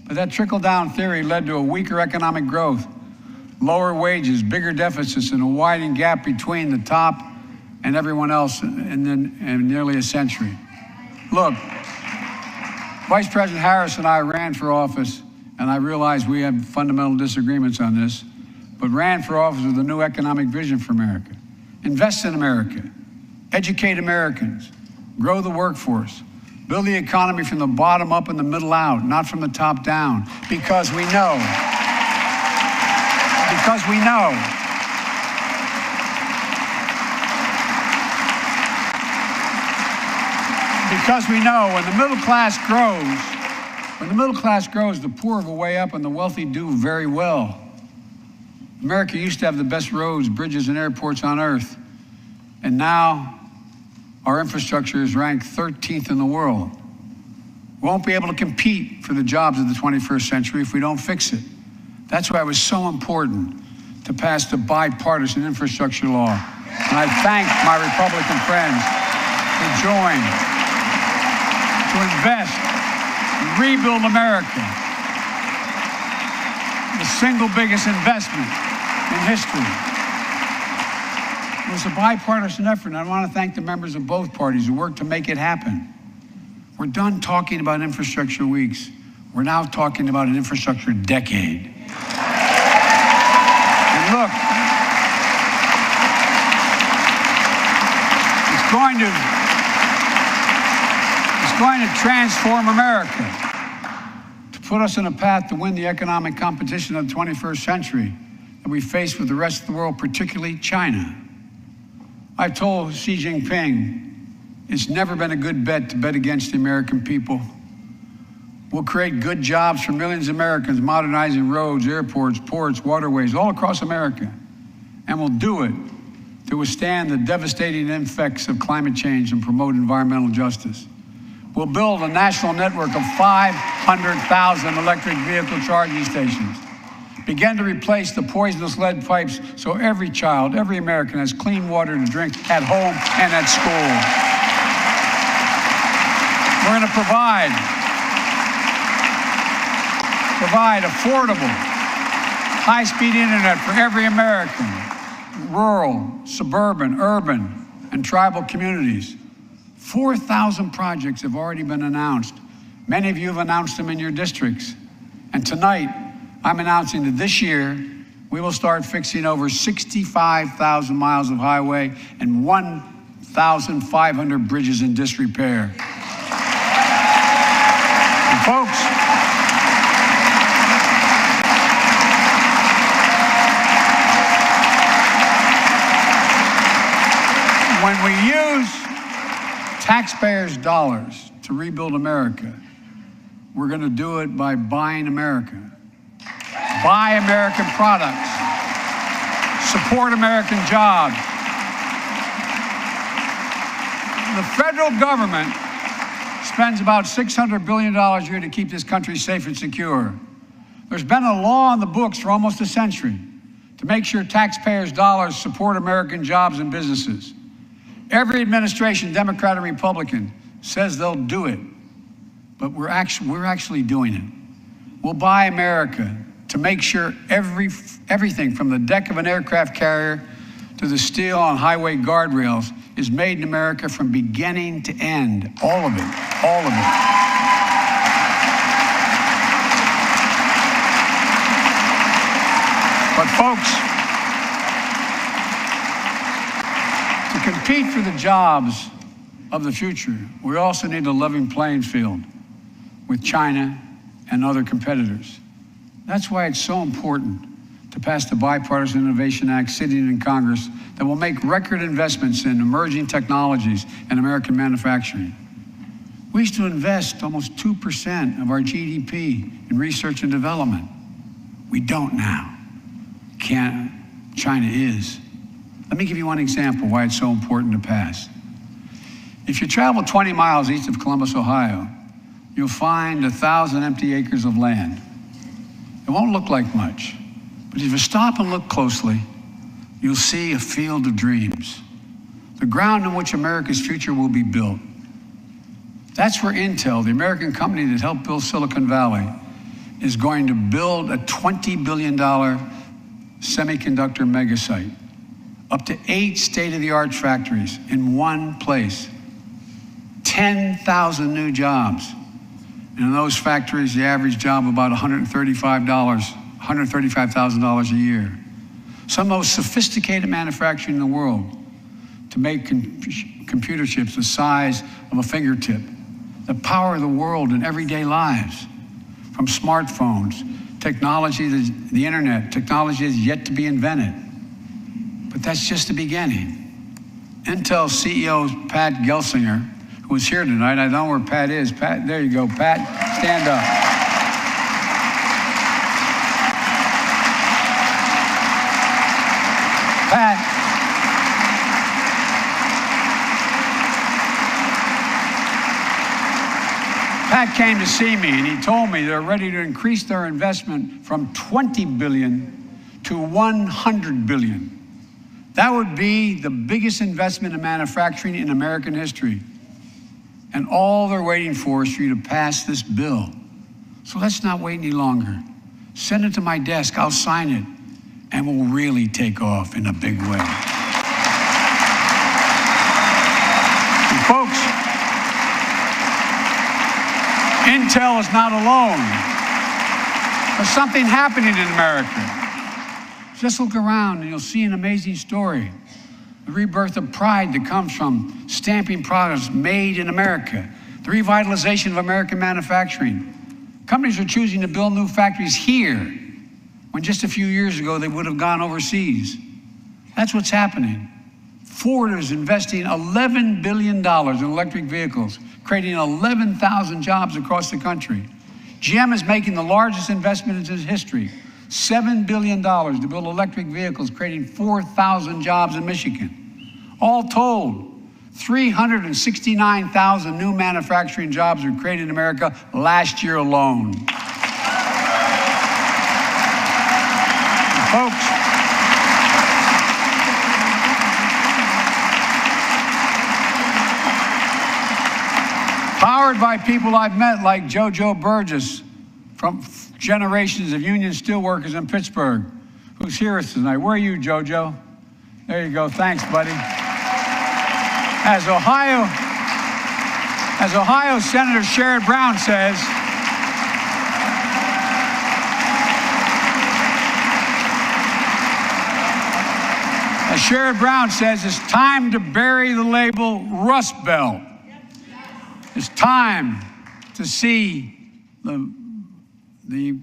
But that trickle-down theory led to a weaker economic growth, lower wages, bigger deficits, and a widening gap between the top and everyone else in nearly a century. Look, Vice President Harris and I ran for office, and I realize we have fundamental disagreements on this, but ran for office with a new economic vision for America. Invest in America, educate Americans, grow the workforce, build the economy from the bottom up and the middle out, not from the top down, because we know when the middle class grows, the poor go way up and the wealthy do very well. America used to have the best roads, bridges, and airports on earth, and now our infrastructure is ranked 13th in the world. We won't be able to compete for the jobs of the 21st century if we don't fix it. That's why it was so important to pass the bipartisan infrastructure law. And I thank my Republican friends who joined to invest and rebuild America, the single biggest investment in history. It was a bipartisan effort, and I want to thank the members of both parties who worked to make it happen. We're done talking about infrastructure weeks. We're now talking about an infrastructure decade. And look, it's going to transform America, to put us on a path to win the economic competition of the 21st century that we face with the rest of the world, particularly China. I told Xi Jinping, it's never been a good bet to bet against the American people. We'll create good jobs for millions of Americans, modernizing roads, airports, ports, waterways, all across America. And we'll do it to withstand the devastating effects of climate change and promote environmental justice. We'll build a national network of 500,000 electric vehicle charging stations. Begin to replace the poisonous lead pipes so every child, every American has clean water to drink at home and at school. We're going to provide affordable, high-speed internet for every American, rural, suburban, urban, and tribal communities. 4,000 projects have already been announced. Many of you have announced them in your districts. And tonight, I'm announcing that this year, we will start fixing over 65,000 miles of highway and 1,500 bridges in disrepair. And folks, when we use taxpayers' dollars to rebuild America, we're going to do it by buying America. Buy American products. Support American jobs. The federal government spends about $600 billion a year to keep this country safe and secure. There's been a law on the books for almost a century to make sure taxpayers' dollars support American jobs and businesses. Every administration, Democrat and Republican, says they'll do it, but we're actually doing it. We'll buy America to make sure everything from the deck of an aircraft carrier to the steel on highway guardrails is made in America from beginning to end. All of it, all of it. But folks, to compete for the jobs of the future, we also need a level playing field with China and other competitors. That's why it's so important to pass the Bipartisan Innovation Act sitting in Congress that will make record investments in emerging technologies and American manufacturing. We used to invest almost 2% of our GDP in research and development. We don't now. China is. Let me give you one example why it's so important to pass. If you travel 20 miles east of Columbus, Ohio, you'll find 1,000 empty acres of land. It won't look like much, but if you stop and look closely, you'll see a field of dreams. the ground on which America's future will be built. That's where Intel, the American company that helped build Silicon Valley, is going to build a $20 billion semiconductor megasite, up to 8 state-of-the-art factories in one place, 10,000 new jobs. And in those factories, the average job about $135,000 a year. Some of the most sophisticated manufacturing in the world to make computer chips the size of a fingertip, that power the world in everyday lives, from smartphones, technology, the internet, technology is yet to be invented. But that's just the beginning. Intel CEO Pat Gelsinger, who is here tonight, I don't know where Pat is. Pat, there you go, Pat, stand up. Pat came to see me and he told me they're ready to increase their investment from $20 billion to $100 billion. That would be the biggest investment in manufacturing in American history. And all they're waiting for is for you to pass this bill. So let's not wait any longer. Send it to my desk, I'll sign it, and we'll really take off in a big way. And folks, Intel is not alone. There's something happening in America. Just look around and you'll see an amazing story. The rebirth of pride that comes from stamping products made in America. The revitalization of American manufacturing. Companies are choosing to build new factories here when just a few years ago they would have gone overseas. That's what's happening. Ford is investing $11 billion in electric vehicles, creating 11,000 jobs across the country. GM is making the largest investment in its history, $7 billion to build electric vehicles, creating 4,000 jobs in Michigan. All told, 369,000 new manufacturing jobs were created in America last year alone. Folks, powered by people I've met like JoJo Burgess from generations of union steelworkers in Pittsburgh, who's here with us tonight. Where are you, JoJo? There you go. Thanks, buddy. As Ohio Senator Sherrod Brown says, it's time to bury the label Rust Belt. It's time to see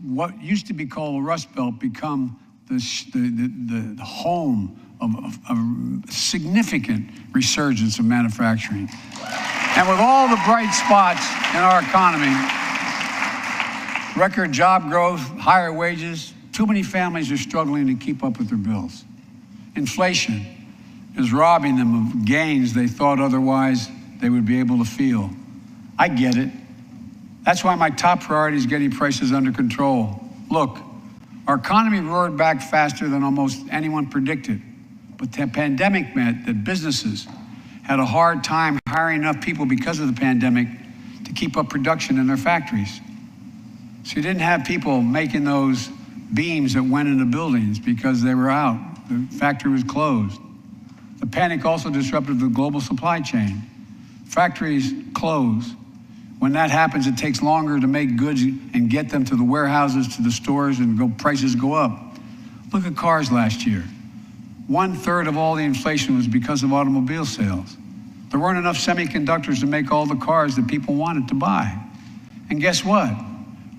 what used to be called the Rust Belt become the home of a significant resurgence of manufacturing. And with all the bright spots in our economy, record job growth, higher wages, too many families are struggling to keep up with their bills. Inflation is robbing them of gains they thought otherwise they would be able to feel. I get it. That's why my top priority is getting prices under control. Look, our economy roared back faster than almost anyone predicted. But the pandemic meant that businesses had a hard time hiring enough people because of the pandemic to keep up production in their factories. So you didn't have people making those beams that went into buildings because they were out. The factory was closed. The panic also disrupted the global supply chain. Factories close. When that happens, it takes longer to make goods and get them to the warehouses, to the stores, and prices go up. Look at cars last year. 1/3 of all the inflation was because of automobile sales. There weren't enough semiconductors to make all the cars that people wanted to buy. And guess what?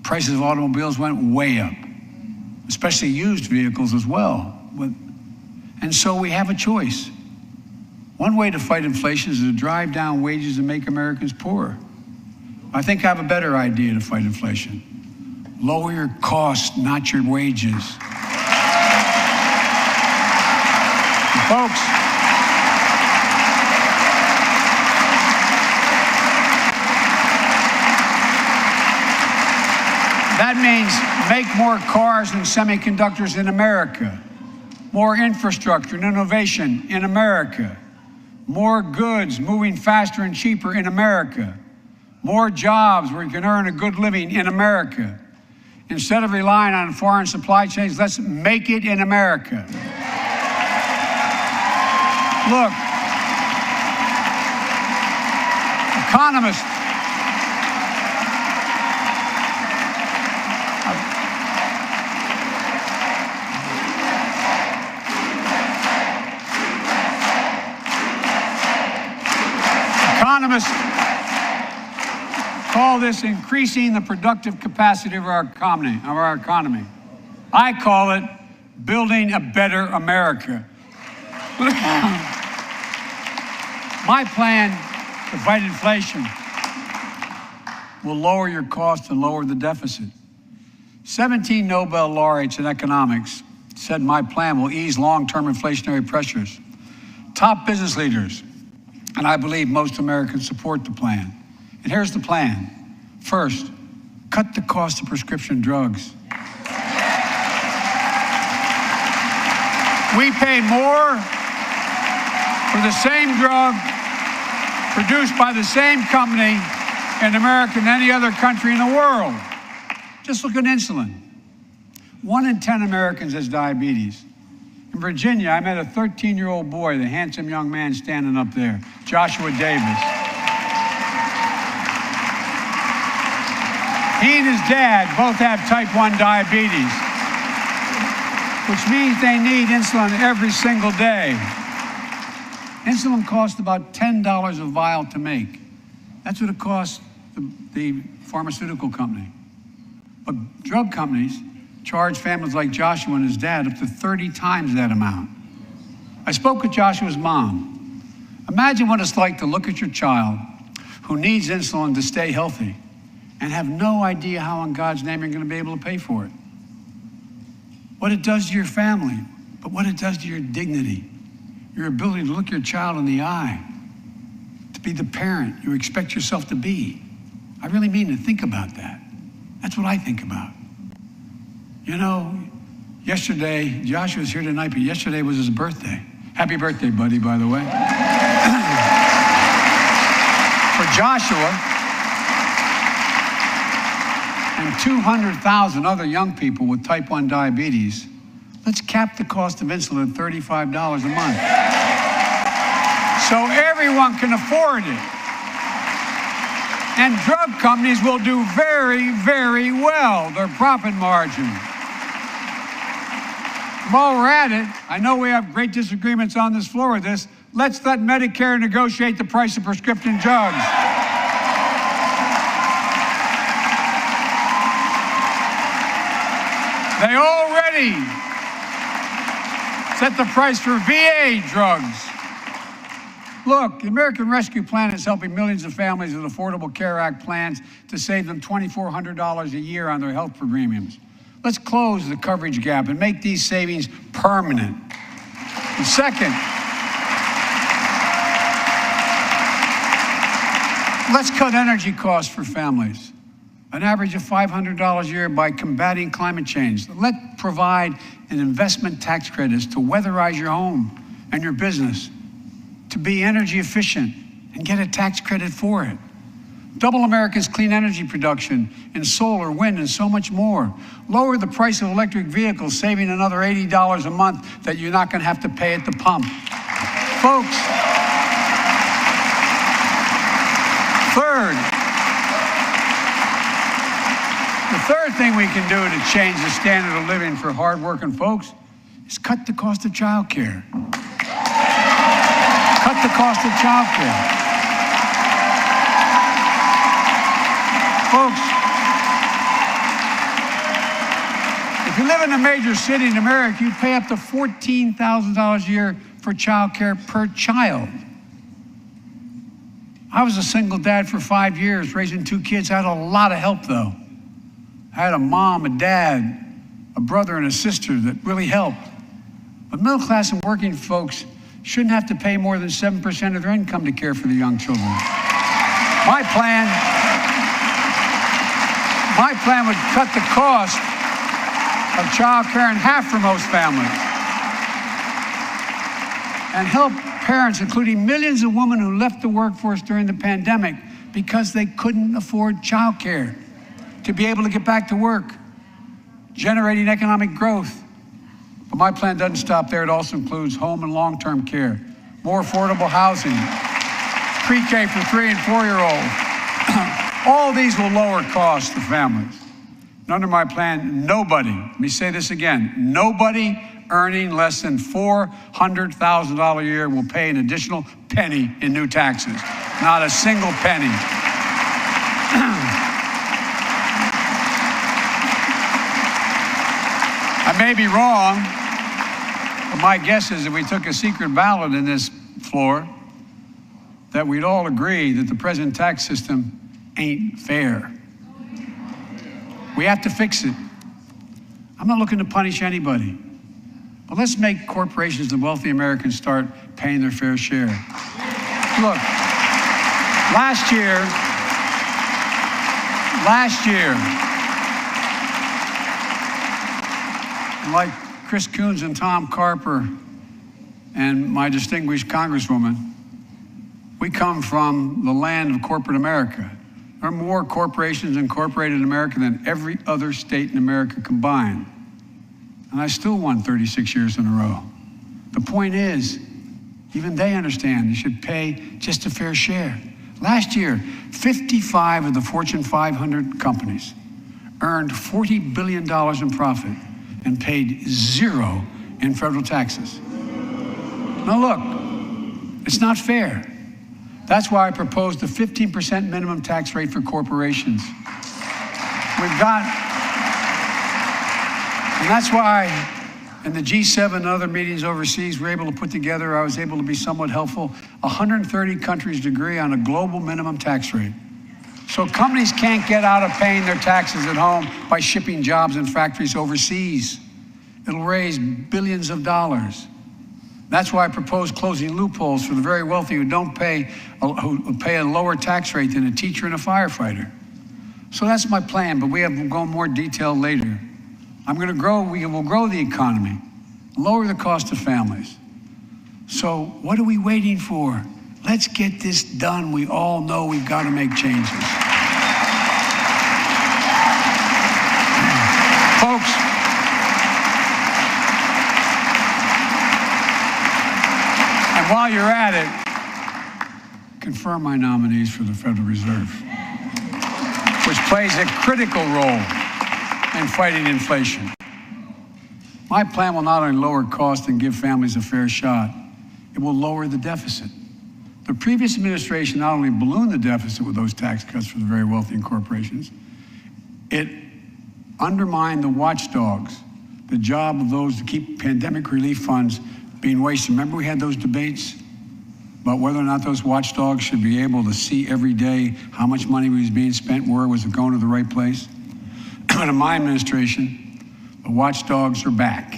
Prices of automobiles went way up, especially used vehicles as well. And so we have a choice. One way to fight inflation is to drive down wages and make Americans poorer. I think I have a better idea to fight inflation. Lower your costs, not your wages. Folks, that means make more cars and semiconductors in America, more infrastructure and innovation in America, more goods moving faster and cheaper in America, more jobs where you can earn a good living in America. Instead of relying on foreign supply chains, let's make it in America. Look, economists call this increasing the productive capacity of our economy. I call it building a better America. My plan to fight inflation will lower your cost and lower the deficit. 17 Nobel laureates in economics said my plan will ease long-term inflationary pressures. Top business leaders, and I believe most Americans, support the plan. And here's the plan. First, cut the cost of prescription drugs. We pay more for the same drug produced by the same company in America than any other country in the world. Just look at insulin. 1 in 10 Americans has diabetes. In Virginia, I met a 13-year-old boy, the handsome young man standing up there, Joshua Davis. He and his dad both have type 1 diabetes, which means they need insulin every single day. Insulin costs about $10 a vial to make. That's what it costs the pharmaceutical company. But drug companies charge families like Joshua and his dad up to 30 times that amount. I spoke with Joshua's mom. Imagine what it's like to look at your child who needs insulin to stay healthy and have no idea how in God's name you're going to be able to pay for it. What it does to your family, but what it does to your dignity, your ability to look your child in the eye, to be the parent you expect yourself to be. I really mean to think about that. That's what I think about. You know, yesterday, Joshua's here tonight, but yesterday was his birthday. Happy birthday, buddy, by the way. For Joshua and 200,000 other young people with type 1 diabetes, let's cap the cost of insulin at $35 a month so everyone can afford it. And drug companies will do very, very well, their profit margin. While we're at it, I know we have great disagreements on this floor of this. Let's let Medicare negotiate the price of prescription drugs. They already set the price for VA drugs. Look, the American Rescue Plan is helping millions of families with Affordable Care Act plans to save them $2,400 a year on their health premiums. Let's close the coverage gap and make these savings permanent. And second, let's cut energy costs for families, an average of $500 a year by combating climate change. Let's provide an investment tax credits to weatherize your home and your business, to be energy efficient and get a tax credit for it. Double America's clean energy production in solar, wind, and so much more. Lower the price of electric vehicles, saving another $80 a month that you're not going to have to pay at the pump. Folks, the third thing we can do to change the standard of living for hardworking folks is cut the cost of child care. Cut the cost of child care. Folks, if you live in a major city in America, you pay up to $14,000 a year for child care per child. I was a single dad for 5 years, raising 2 kids. I had a lot of help, though. I had a mom, a dad, a brother, and a sister that really helped. But middle class and working folks shouldn't have to pay more than 7% of their income to care for the young children. My plan would cut the cost of child care in half for most families and help parents, including millions of women who left the workforce during the pandemic because they couldn't afford childcare, to be able to get back to work, generating economic growth. But my plan doesn't stop there. It also includes home and long-term care, more affordable housing, pre-K for 3- and 4-year-olds. All these will lower costs to families. And under my plan, nobody, let me say this again, nobody earning less than $400,000 a year will pay an additional penny in new taxes. Not a single penny. I may be wrong, but my guess is if we took a secret ballot in this floor, that we'd all agree that the present tax system ain't fair. We have to fix it. I'm not looking to punish anybody, but let's make corporations and wealthy Americans start paying their fair share. Look, last year, like Chris Coons and Tom Carper and my distinguished Congresswoman, we come from the land of corporate America. There are more corporations incorporated in America than every other state in America combined. And I still won 36 years in a row. The point is, even they understand you should pay just a fair share. Last year, 55 of the Fortune 500 companies earned $40 billion in profit and paid zero in federal taxes. Now look, it's not fair. That's why I proposed the 15% minimum tax rate for corporations. And that's why in the G7 and other meetings overseas, we're able to put together, I was able to be somewhat helpful, 130 countries agree on a global minimum tax rate. So companies can't get out of paying their taxes at home by shipping jobs and factories overseas. It'll raise billions of dollars. That's why I propose closing loopholes for the very wealthy who pay a lower tax rate than a teacher and a firefighter. So that's my plan, but we'll go in more detail later. We will grow the economy, lower the cost of families. So what are we waiting for? Let's get this done. We all know we've got to make changes. Folks, and while you're at it, confirm my nominees for the Federal Reserve, which plays a critical role in fighting inflation. My plan will not only lower costs and give families a fair shot, it will lower the deficit. The previous administration not only ballooned the deficit with those tax cuts for the very wealthy and corporations, it undermined the watchdogs, the job of those to keep pandemic relief funds being wasted. Remember we had those debates about whether or not those watchdogs should be able to see every day how much money was being spent, where was it going to the right place? But in my administration, the watchdogs are back.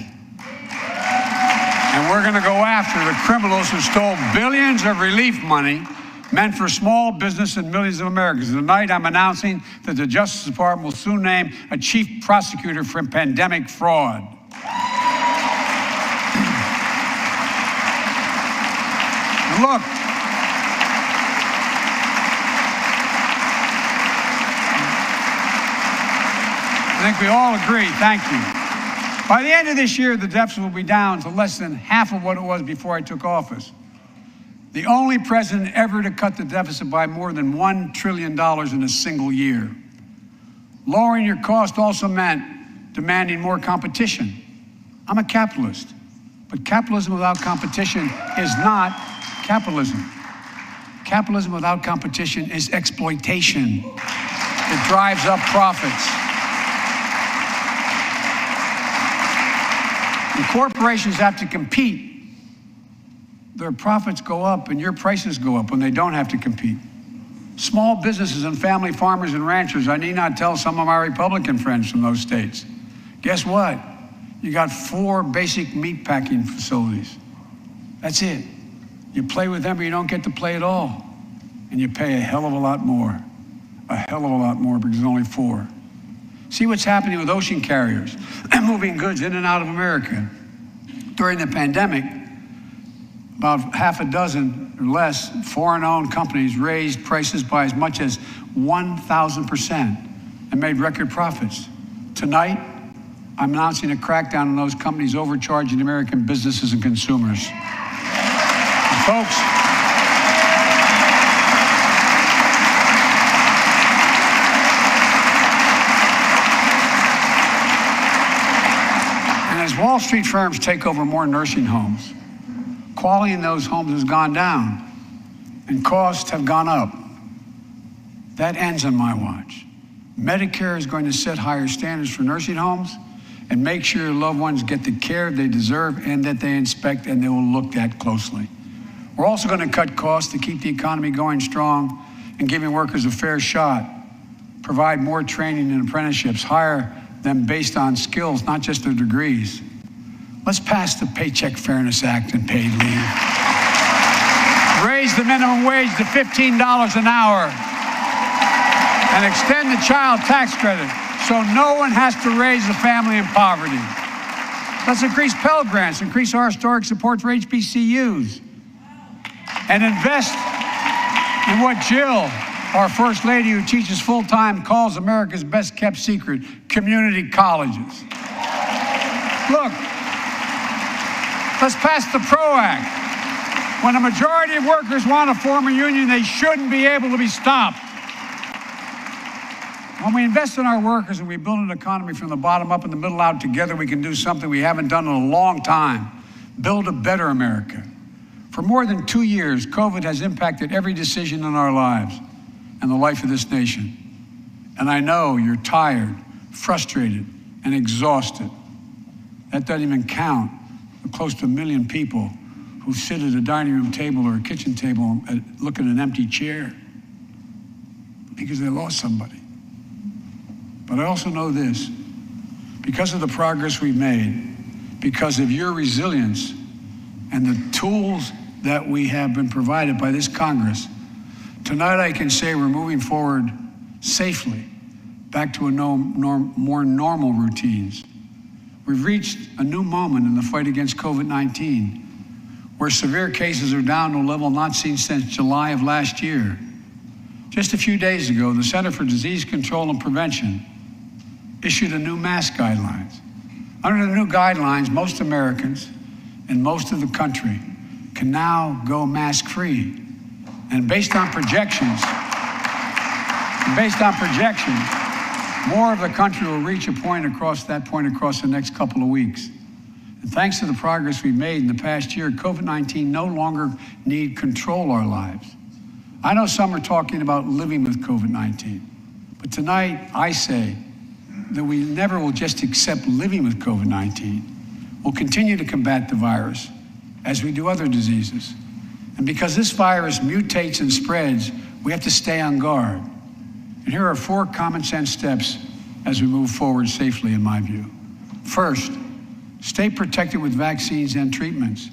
And we're going to go after the criminals who stole billions of relief money meant for small business and millions of Americans. Tonight, I'm announcing that the Justice Department will soon name a chief prosecutor for pandemic fraud. And look, I think we all agree, thank you. By the end of this year, the deficit will be down to less than half of what it was before I took office. The only president ever to cut the deficit by more than $1 trillion in a single year. Lowering your cost also meant demanding more competition. I'm a capitalist, but capitalism without competition is not capitalism. Capitalism without competition is exploitation. It drives up profits. When corporations have to compete, their profits go up and your prices go up when they don't have to compete. Small businesses and family farmers and ranchers, I need not tell some of my Republican friends from those states. Guess what? You got 4 basic meat packing facilities. That's it. You play with them or you don't get to play at all. And you pay a hell of a lot more. A hell of a lot more because there's only 4. See what's happening with ocean carriers moving goods in and out of America. During the pandemic, about half a dozen or less foreign-owned companies raised prices by as much as 1,000% and made record profits. Tonight, I'm announcing a crackdown on those companies overcharging American businesses and consumers. And folks, and as Wall Street firms take over more nursing homes, quality in those homes has gone down and costs have gone up. That ends on my watch. Medicare is going to set higher standards for nursing homes and make sure your loved ones get the care they deserve and that they inspect and they will look at closely. We're also going to cut costs to keep the economy going strong and giving workers a fair shot, provide more training and apprenticeships, hire them based on skills, not just their degrees. Let's pass the Paycheck Fairness Act and paid leave. Raise the minimum wage to $15 an hour and extend the child tax credit so no one has to raise a family in poverty. Let's increase Pell Grants, increase our historic support for HBCUs, and invest in what Jill, our First Lady who teaches full-time, calls America's best-kept secret, community colleges. Look, let's pass the PRO Act. When a majority of workers want to form a union, they shouldn't be able to be stopped. When we invest in our workers and we build an economy from the bottom up and the middle out together, we can do something we haven't done in a long time. Build a better America. For more than 2 years, COVID has impacted every decision in our lives and the life of this nation. And I know you're tired, frustrated, and exhausted. That doesn't even count the close to 1 million people who sit at a dining room table or a kitchen table and look at an empty chair because they lost somebody. But I also know this, because of the progress we've made, because of your resilience and the tools that we have been provided by this Congress, tonight I can say we're moving forward safely back to more normal routines. We've reached a new moment in the fight against COVID-19, where severe cases are down to a level not seen since July of last year. Just a few days ago, the Center for Disease Control and Prevention issued a new mask guidelines. Under the new guidelines, most Americans and most of the country can now go mask-free. And based on projections, more of the country will reach a point across the next couple of weeks. And thanks to the progress we've made in the past year, COVID-19 no longer need control our lives. I know some are talking about living with COVID-19, but tonight I say that we never will just accept living with COVID-19. We'll continue to combat the virus as we do other diseases. And because this virus mutates and spreads, we have to stay on guard. And here are 4 common sense steps as we move forward safely, in my view. First, stay protected with vaccines and treatments.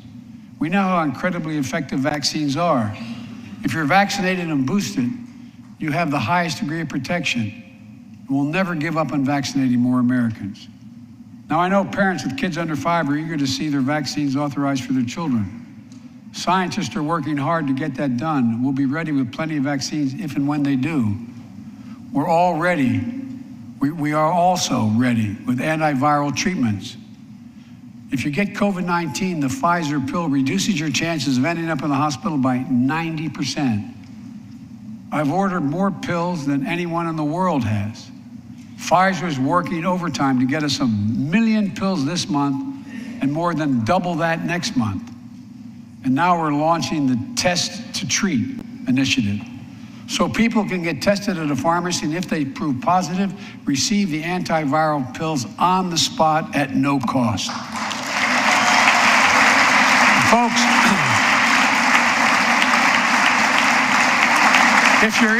We know how incredibly effective vaccines are. If you're vaccinated and boosted, you have the highest degree of protection. We'll never give up on vaccinating more Americans. Now, I know parents with kids under 5 are eager to see their vaccines authorized for their children. Scientists are working hard to get that done. We'll be ready with plenty of vaccines if and when they do. We're all ready. We are also ready with antiviral treatments. If you get COVID-19, the Pfizer pill reduces your chances of ending up in the hospital by 90%. I've ordered more pills than anyone in the world has. Pfizer is working overtime to get us 1 million pills this month and more than double that next month. And now we're launching the Test to Treat initiative. So people can get tested at a pharmacy, and if they prove positive, receive the antiviral pills on the spot at no cost. Folks, if you're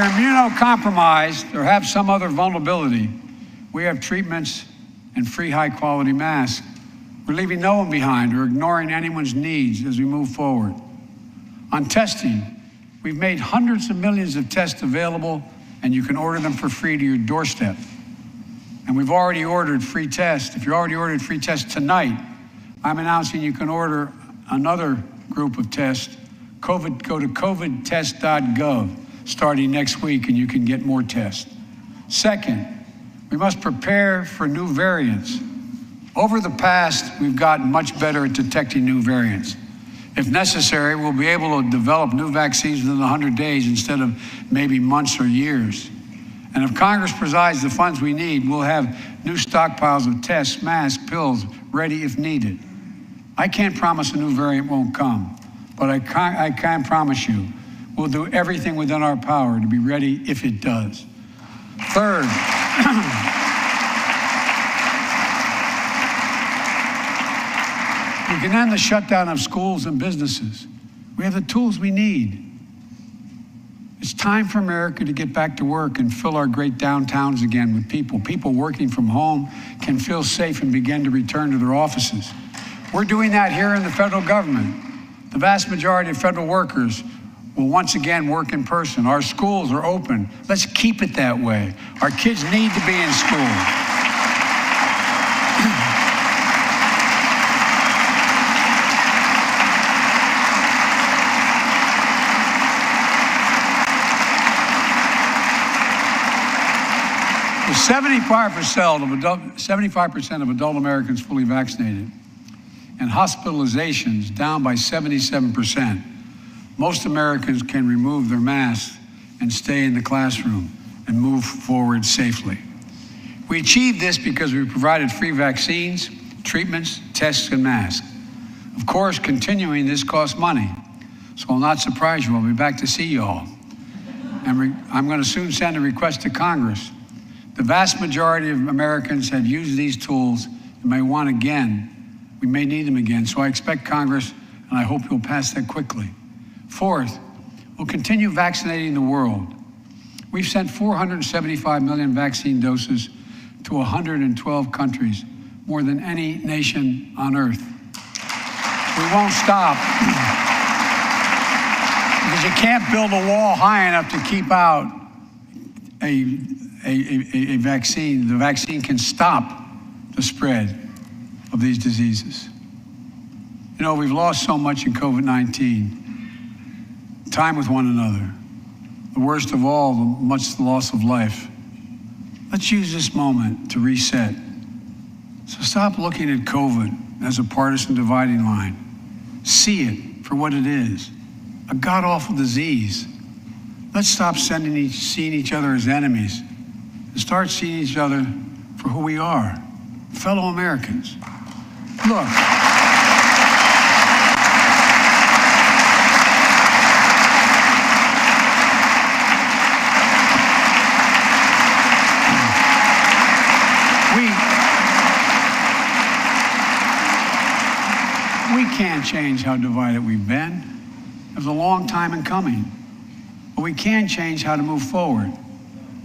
immunocompromised or have some other vulnerability, we have treatments and free high-quality masks. We're leaving no one behind or ignoring anyone's needs as we move forward. On testing, we've made hundreds of millions of tests available, and you can order them for free to your doorstep. And we've already ordered free tests. If you already ordered free tests tonight, I'm announcing you can order another group of tests. Go to covidtest.gov starting next week, and you can get more tests. Second, we must prepare for new variants. Over the past, we've gotten much better at detecting new variants. If necessary, we'll be able to develop new vaccines within 100 days instead of maybe months or years. And if Congress provides the funds we need, we'll have new stockpiles of tests, masks, pills ready if needed. I can't promise a new variant won't come, but I can promise you we'll do everything within our power to be ready if it does. Third, we can end the shutdown of schools and businesses. We have the tools we need. It's time for America to get back to work and fill our great downtowns again with people. People working from home can feel safe and begin to return to their offices. We're doing that here in the federal government. The vast majority of federal workers will once again work in person. Our schools are open. Let's keep it that way. Our kids need to be in school. With 75% of adult Americans fully vaccinated and hospitalizations down by 77%, most Americans can remove their masks and stay in the classroom and move forward safely. We achieved this because we provided free vaccines, treatments, tests, and masks. Of course, continuing this costs money, so I'll not surprise you. I'll be back to see you all. And I'm going to soon send a request to Congress. The vast majority of Americans have used these tools and may want again. We may need them again, so I expect Congress, and I hope you'll pass that quickly. Fourth, we'll continue vaccinating the world. We've sent 475 million vaccine doses to 112 countries, more than any nation on earth. We won't stop, because you can't build a wall high enough to keep out a vaccine. The vaccine can stop the spread of these diseases. You know, we've lost so much in COVID-19. Time with one another. The worst of all, much the loss of life. Let's use this moment to reset. So stop looking at COVID as a partisan dividing line. See it for what it is, a god-awful disease. Let's stop seeing each other as enemies and start seeing each other for who we are, fellow Americans. Look. We can't change how divided we've been. It was a long time in coming. But we can change how to move forward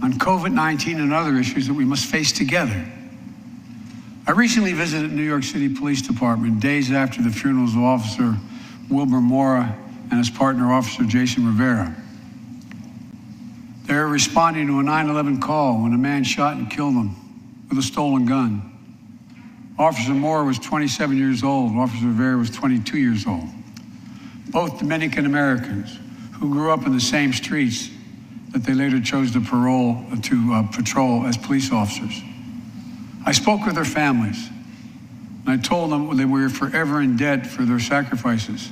on COVID-19 and other issues that we must face together. I recently visited New York City Police Department days after the funerals of Officer Wilbur Mora and his partner, Officer Jason Rivera. They were responding to a 9/11 call when a man shot and killed them with a stolen gun. Officer Mora was 27 years old. Officer Rivera was 22 years old. Both Dominican Americans who grew up in the same streets that they later chose to patrol as police officers. I spoke with their families, and I told them that we were forever in debt for their sacrifices,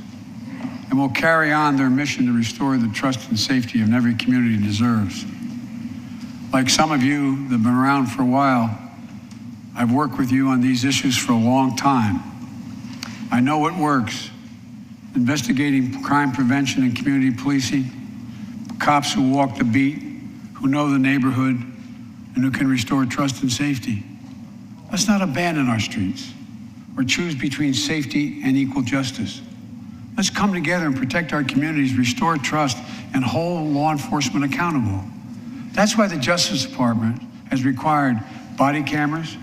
and will carry on their mission to restore the trust and safety of every community deserves. Like some of you that have been around for a while, I've worked with you on these issues for a long time. I know what works. Investigating crime prevention and community policing, cops who walk the beat, who know the neighborhood, and who can restore trust and safety. Let's not abandon our streets or choose between safety and equal justice. Let's come together and protect our communities, restore trust, and hold law enforcement accountable. That's why the Justice Department has required body cameras,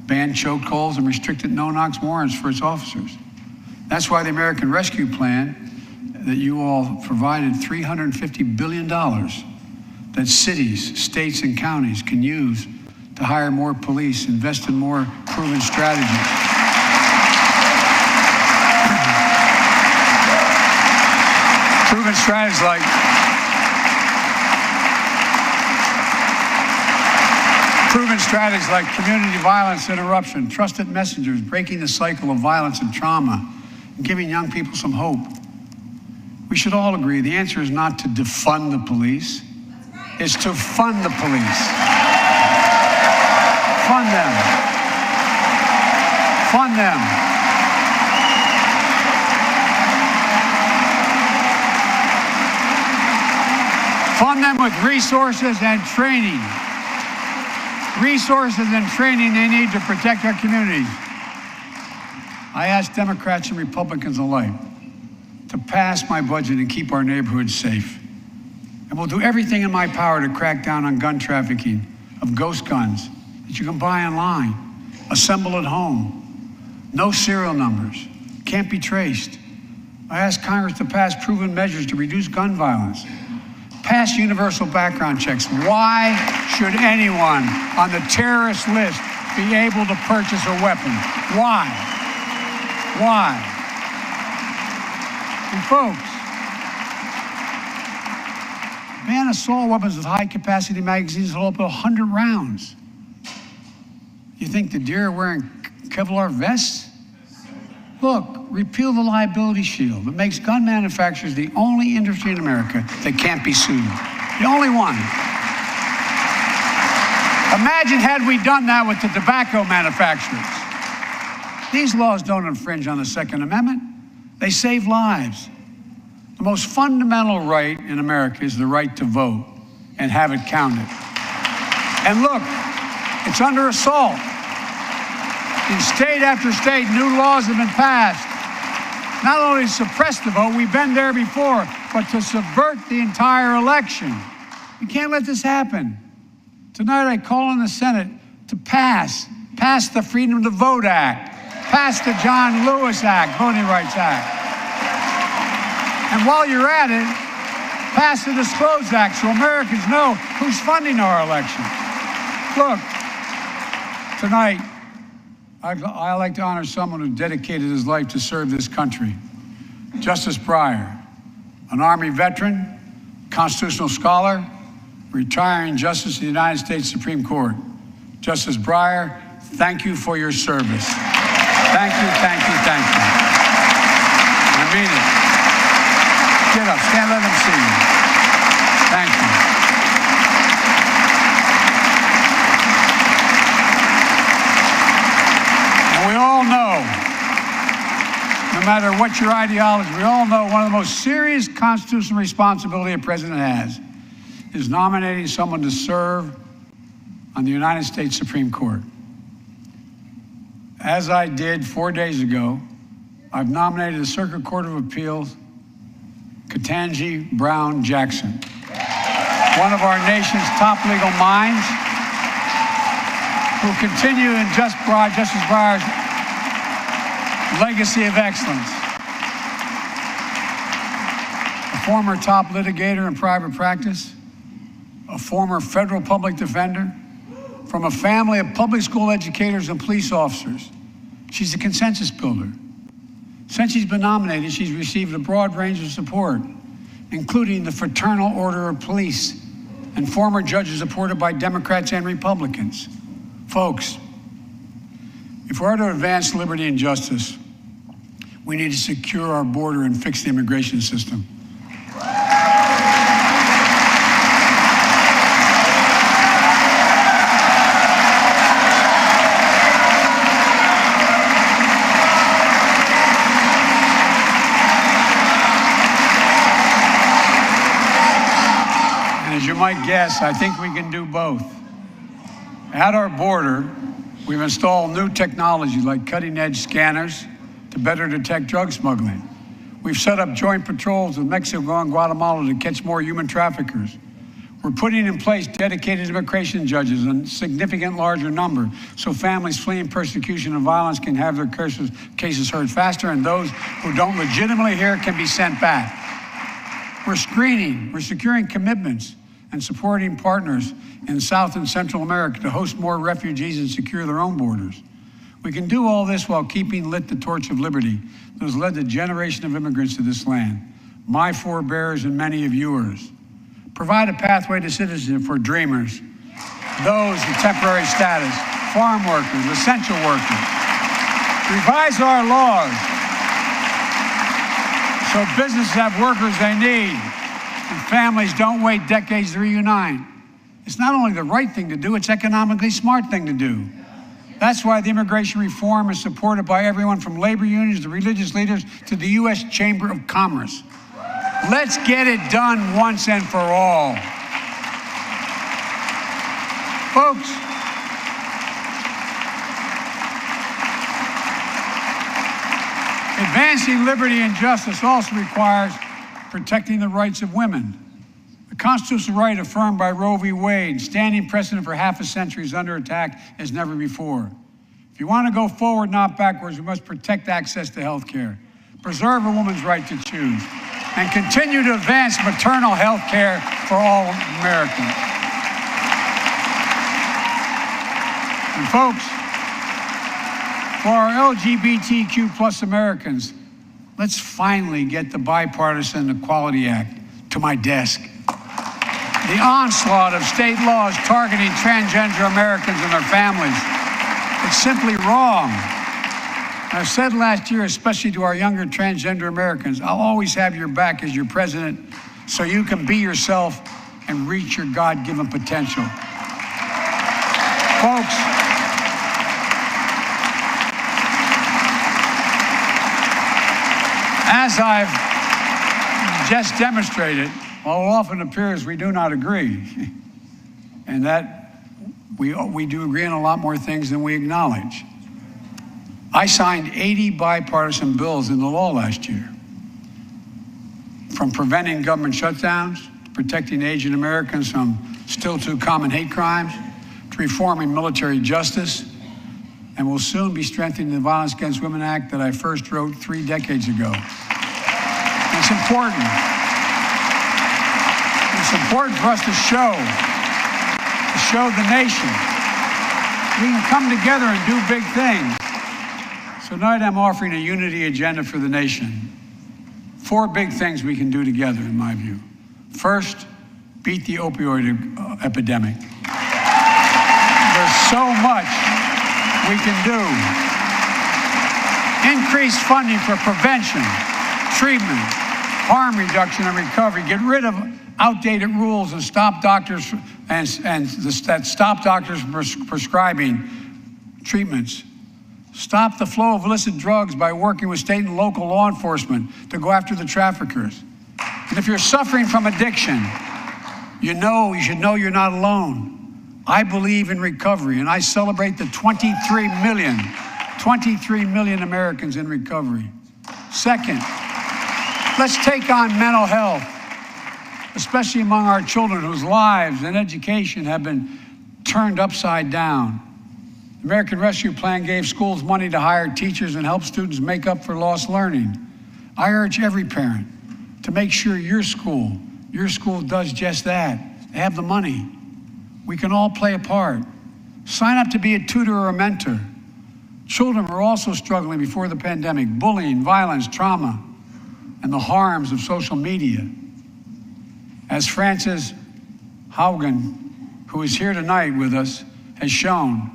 banned chokeholds, and restricted no-knock warrants for its officers. That's why the American Rescue Plan that you all provided $350 billion that cities, states, and counties can use to to hire more police, invest in more proven strategies. Proven strategies like community violence interruption, trusted messengers, breaking the cycle of violence and trauma, and giving young people some hope. We should all agree the answer is not to defund the police, it's to fund the police. Fund them. Fund them. Fund them with resources and training. Resources and training they need to protect our communities. I ask Democrats and Republicans alike to pass my budget and keep our neighborhoods safe. And we'll do everything in my power to crack down on gun trafficking of ghost guns that you can buy online, assemble at home, no serial numbers, can't be traced. I ask Congress to pass proven measures to reduce gun violence. Pass universal background checks. Why should anyone on the terrorist list be able to purchase a weapon? Why? Why? And folks, ban assault weapons with high-capacity magazines that hold up to 100 rounds. You think the deer are wearing Kevlar vests? Look, repeal the liability shield. It makes gun manufacturers the only industry in America that can't be sued. The only one. Imagine had we done that with the tobacco manufacturers. These laws don't infringe on the Second Amendment. They save lives. The most fundamental right in America is the right to vote and have it counted. And look, it's under assault. In state after state, new laws have been passed. Not only to suppress the vote, we've been there before, but to subvert the entire election. We can't let this happen. Tonight I call on the Senate to pass the Freedom to Vote Act, pass the John Lewis Act, Voting Rights Act. And while you're at it, pass the Disclose Act so Americans know who's funding our elections. Look, tonight, I like to honor someone who dedicated his life to serve this country. Justice Breyer, an Army veteran, constitutional scholar, retiring Justice of the United States Supreme Court. Justice Breyer, thank you for your service. Thank you, thank you, thank you. I mean it. Get up, stand, let them see you. Thank you. We all know, no matter what your ideology, we all know one of the most serious constitutional responsibility a president has is nominating someone to serve on the United States Supreme Court. As I did 4 days ago, I've nominated the Circuit Court of Appeals, Ketanji Brown Jackson, one of our nation's top legal minds, who continue in Justice Breyer's legacy of excellence. A former top litigator in private practice, a former federal public defender, from a family of public school educators and police officers. She's a consensus builder. Since she's been nominated, she's received a broad range of support, including the Fraternal Order of Police and former judges supported by Democrats and Republicans. Folks, if we're to advance liberty and justice, we need to secure our border and fix the immigration system. And as you might guess, I think we can do both. At our border, we've installed new technology like cutting-edge scanners to better detect drug smuggling. We've set up joint patrols with Mexico and Guatemala to catch more human traffickers. We're putting in place dedicated immigration judges in a significant larger number so families fleeing persecution and violence can have their cases heard faster, and those who don't legitimately hear can be sent back. We're screening, we're securing commitments, and supporting partners in South and Central America to host more refugees and secure their own borders. We can do all this while keeping lit the torch of liberty that has led a generation of immigrants to this land, my forebears and many of yours. Provide a pathway to citizenship for dreamers, those with temporary status, farm workers, essential workers. Revise our laws so businesses have workers they need and families don't wait decades to reunite. It's not only the right thing to do, it's economically smart thing to do. That's why the immigration reform is supported by everyone from labor unions to religious leaders to the U.S. Chamber of Commerce. Let's get it done once and for all. Folks, advancing liberty and justice also requires protecting the rights of women. The constitutional right affirmed by Roe v. Wade, standing precedent for half a century, is under attack as never before. If you want to go forward, not backwards, we must protect access to health care, preserve a woman's right to choose, and continue to advance maternal health care for all Americans. And folks, for our LGBTQ plus Americans, let's finally get the Bipartisan Equality Act to my desk. The onslaught of state laws targeting transgender Americans and their families, it's simply wrong. I've said last year, especially to our younger transgender Americans, I'll always have your back as your president so you can be yourself and reach your God-given potential. Folks, as I've just demonstrated, while it often appears we do not agree, and that we do agree on a lot more things than we acknowledge. I signed 80 bipartisan bills into law last year, from preventing government shutdowns, to protecting Asian Americans from still too common hate crimes, to reforming military justice, and will soon be strengthening the Violence Against Women Act that I first wrote 3 decades ago. It's important. It's important for us to show the nation we can come together and do big things. So tonight I'm offering a unity agenda for the nation. 4 big things we can do together, in my view. First, beat the opioid epidemic. There's so much we can do. Increase funding for prevention, treatment, harm reduction, and recovery. Get rid of outdated rules and stop doctors from prescribing treatments. Stop the flow of illicit drugs by working with state and local law enforcement to go after the traffickers. And if you're suffering from addiction, you should know you're not alone. I believe in recovery, and I celebrate the 23 million Americans in recovery. Second, let's take on mental health, especially among our children whose lives and education have been turned upside down. The American Rescue Plan gave schools money to hire teachers and help students make up for lost learning. I urge every parent to make sure your school does just that. They have the money. We can all play a part. Sign up to be a tutor or a mentor. Children were also struggling before the pandemic: bullying, violence, trauma, and the harms of social media. As Frances Haugen, who is here tonight with us, has shown,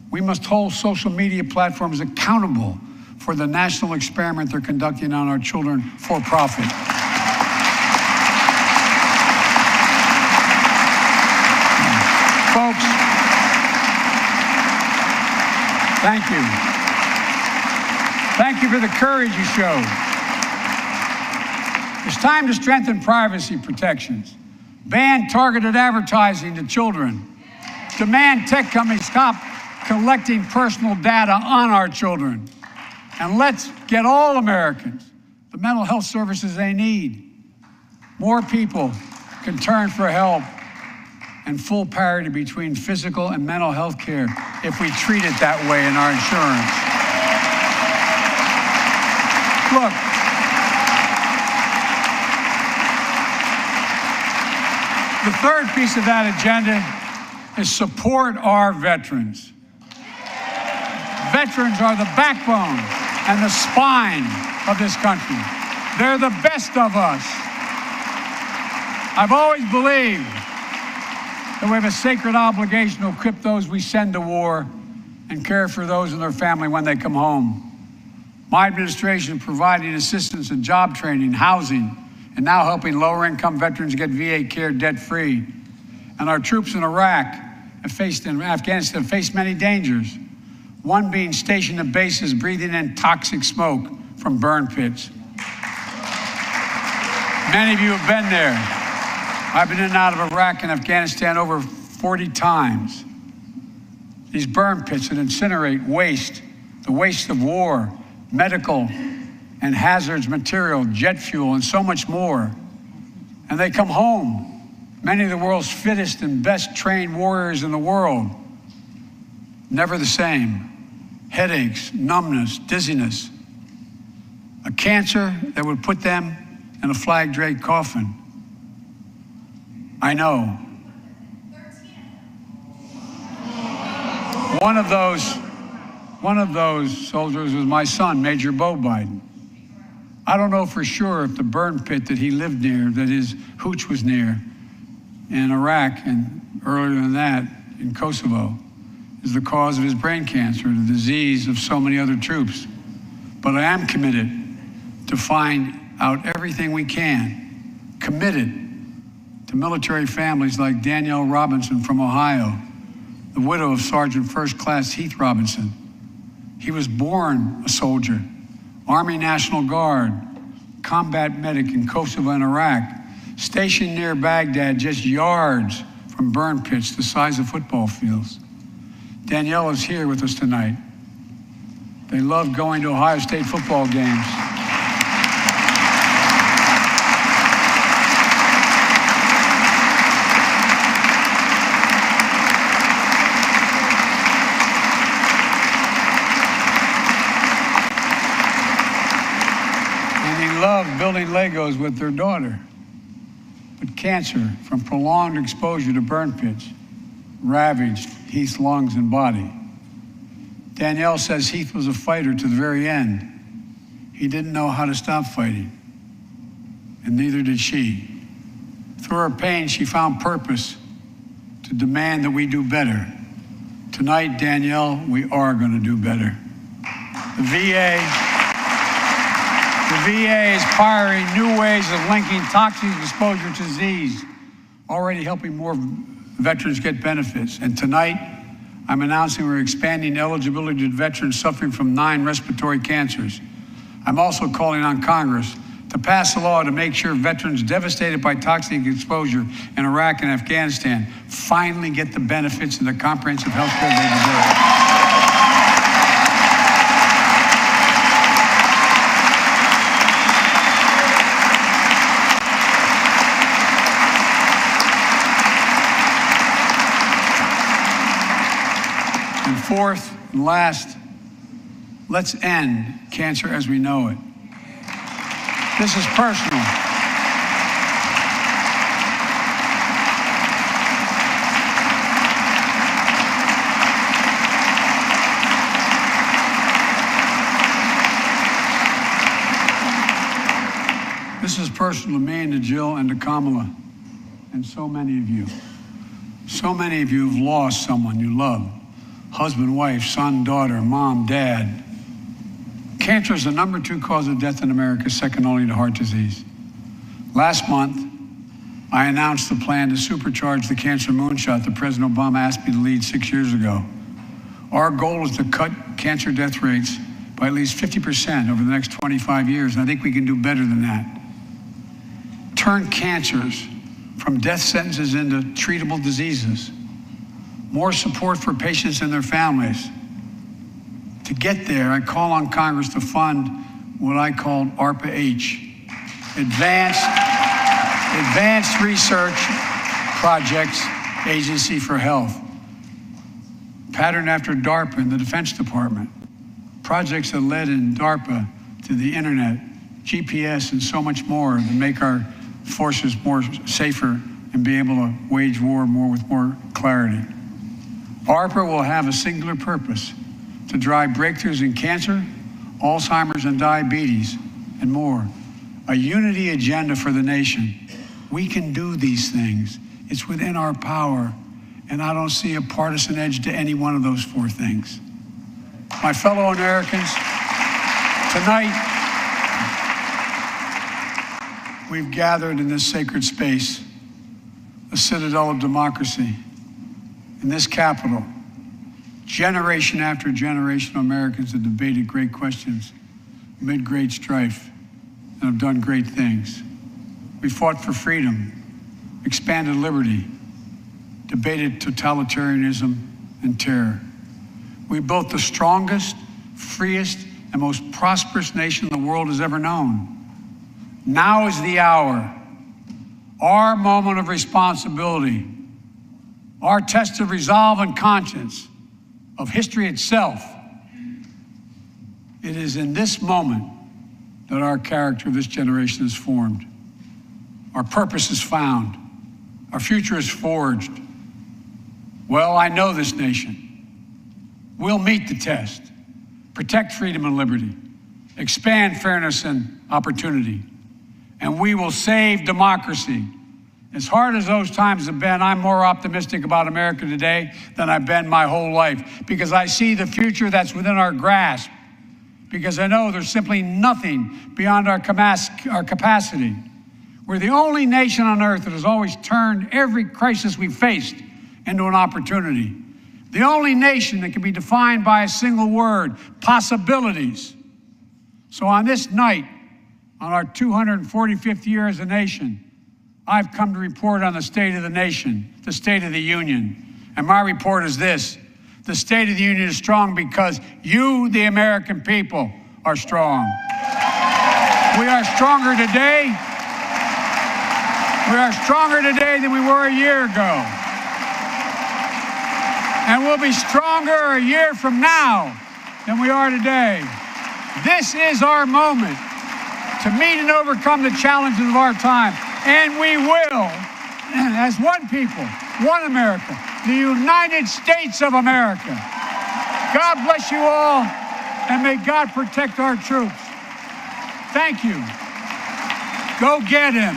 we must hold social media platforms accountable for the national experiment they're conducting on our children for profit. Folks, thank you. Thank you for the courage you showed. It's time to strengthen privacy protections, ban targeted advertising to children, demand tech companies stop collecting personal data on our children, and let's get all Americans the mental health services they need. More people can turn for help, and full parity between physical and mental health care if we treat it that way in our insurance. Look, The third piece of that agenda is support our veterans. Veterans are the backbone and the spine of this country. They're the best of us. I've always believed that we have a sacred obligation to equip those we send to war and care for those and their family when they come home. My administration providing assistance in job training, housing, and now helping lower-income veterans get VA care debt-free. And our troops in Iraq and Afghanistan have faced many dangers, one being stationed at bases breathing in toxic smoke from burn pits. Many of you have been there. I've been in and out of Iraq and Afghanistan over 40 times. These burn pits that incinerate waste, the waste of war, medical and hazardous material, jet fuel, and so much more. And they come home, many of the world's fittest and best trained warriors in the world, never the same. Headaches, numbness, dizziness. A cancer that would put them in a flag-draped coffin. I know. One of those soldiers was my son, Major Bo Biden. I don't know for sure if the burn pit that he lived near, that his hooch was near in Iraq and earlier than that in Kosovo, is the cause of his brain cancer, the disease of so many other troops. But I am committed to find out everything we can, committed to military families like Danielle Robinson from Ohio, the widow of Sergeant First Class Heath Robinson. He was born a soldier, Army National Guard, combat medic in Kosovo and Iraq, stationed near Baghdad, just yards from burn pits the size of football fields. Danielle is here with us tonight. They love going to Ohio State football games. Love building Legos with their daughter. But cancer from prolonged exposure to burn pits ravaged Heath's lungs and body. Danielle says Heath was a fighter to the very end. He didn't know how to stop fighting, and neither did she. Through her pain, she found purpose to demand that we do better. Tonight, Danielle, we are going to do better. The VA is pioneering new ways of linking toxic exposure to disease, already helping more veterans get benefits. And tonight, I'm announcing we're expanding eligibility to veterans suffering from 9 respiratory cancers. I'm also calling on Congress to pass a law to make sure veterans devastated by toxic exposure in Iraq and Afghanistan finally get the benefits and the comprehensive health care they deserve. Fourth and last, let's end cancer as we know it. This is personal. This is personal to me and to Jill and to Kamala and so many of you. So many of you have lost someone you love. Husband, wife, son, daughter, mom, dad. Cancer is the #2 cause of death in America, second only to heart disease. Last month, I announced the plan to supercharge the cancer moonshot that President Obama asked me to lead 6 years ago. Our goal is to cut cancer death rates by at least 50% over the next 25 years, and I think we can do better than that. Turn cancers from death sentences into treatable diseases. More support for patients and their families. To get there, I call on Congress to fund what I called ARPA-H, Advanced Research Projects Agency for Health, patterned after DARPA in the Defense Department. Projects that led in DARPA to the internet, GPS, and so much more to make our forces more safer and be able to wage war with more clarity. ARPA will have a singular purpose: to drive breakthroughs in cancer, Alzheimer's and diabetes, and more. A unity agenda for the nation. We can do these things. It's within our power, and I don't see a partisan edge to any one of those four things. My fellow Americans, tonight, we've gathered in this sacred space, the citadel of democracy, in this Capitol. Generation after generation of Americans have debated great questions amid great strife and have done great things. We fought for freedom, expanded liberty, debated totalitarianism and terror. We built the strongest, freest, and most prosperous nation the world has ever known. Now is the hour, our moment of responsibility, our test of resolve and conscience, of history itself. It is in this moment that our character of this generation is formed. Our purpose is found. Our future is forged. Well, I know this nation. We'll meet the test, protect freedom and liberty, expand fairness and opportunity, and we will save democracy. As hard as those times have been, I'm more optimistic about America today than I've been my whole life, because I see the future that's within our grasp, because I know there's simply nothing beyond our capacity. We're the only nation on earth that has always turned every crisis we faced into an opportunity. The only nation that can be defined by a single word: possibilities. So on this night, on our 245th year as a nation, I've come to report on the state of the nation, the State of the Union. And my report is this: the State of the Union is strong because you, the American people, are strong. We are stronger today. We are stronger today than we were a year ago. And we'll be stronger a year from now than we are today. This is our moment to meet and overcome the challenges of our time. And we will, as one people, one America, the United States of America. God bless you all, and may God protect our troops. Thank you. Go get him.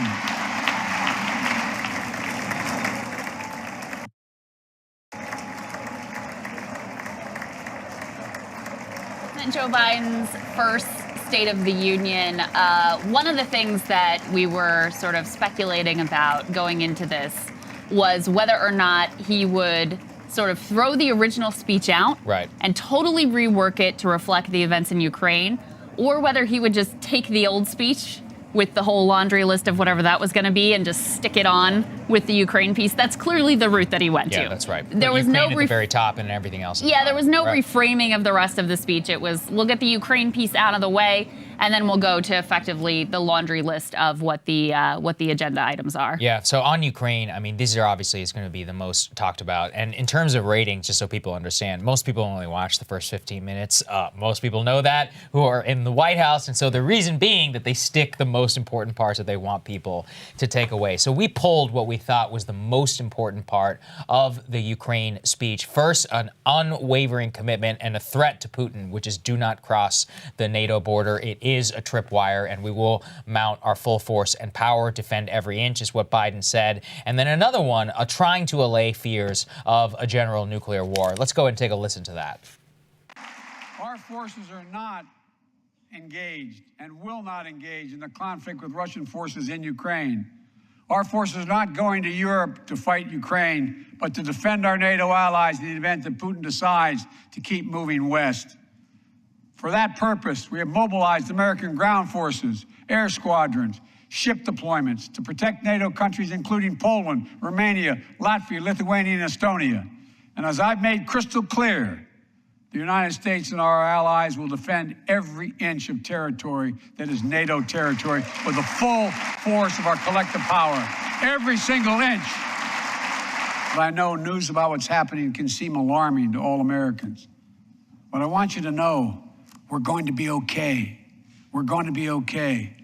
Joe Biden's first State of the Union. One of the things that we were sort of speculating about going into this was whether or not he would sort of throw the original speech out and totally rework it to reflect the events in Ukraine, or whether he would just take the old speech with the whole laundry list of whatever that was going to be and just stick it on with the Ukraine piece. That's clearly the route that he went to. Yeah, that's right. There was Ukraine no at the very top and everything else. Yeah, there was no reframing of the rest of the speech. It was, we'll get the Ukraine piece out of the way, and then we'll go to effectively the laundry list of what the agenda items are. Yeah, so on Ukraine, I mean, these are obviously is going to be the most talked about. And in terms of ratings, just so people understand, most people only watch the first 15 minutes. Most people know that who are in the White House. And so the reason being that they stick the most important parts that they want people to take away. So we pulled what we thought was the most important part of the Ukraine speech. First, an unwavering commitment and a threat to Putin, which is do not cross the NATO border. It is a tripwire, and we will mount our full force and power, defend every inch, is what Biden said. And then another one, trying to allay fears of a general nuclear war. Let's go ahead and take a listen to that. Our forces are not engaged and will not engage in the conflict with Russian forces in Ukraine. Our forces are not going to Europe to fight Ukraine, but to defend our NATO allies in the event that Putin decides to keep moving west. For that purpose, we have mobilized American ground forces, air squadrons, ship deployments to protect NATO countries, including Poland, Romania, Latvia, Lithuania, and Estonia. And as I've made crystal clear, the United States and our allies will defend every inch of territory that is NATO territory with the full force of our collective power. Every single inch. But I know news about what's happening can seem alarming to all Americans. But I want you to know we're going to be okay. We're going to be okay.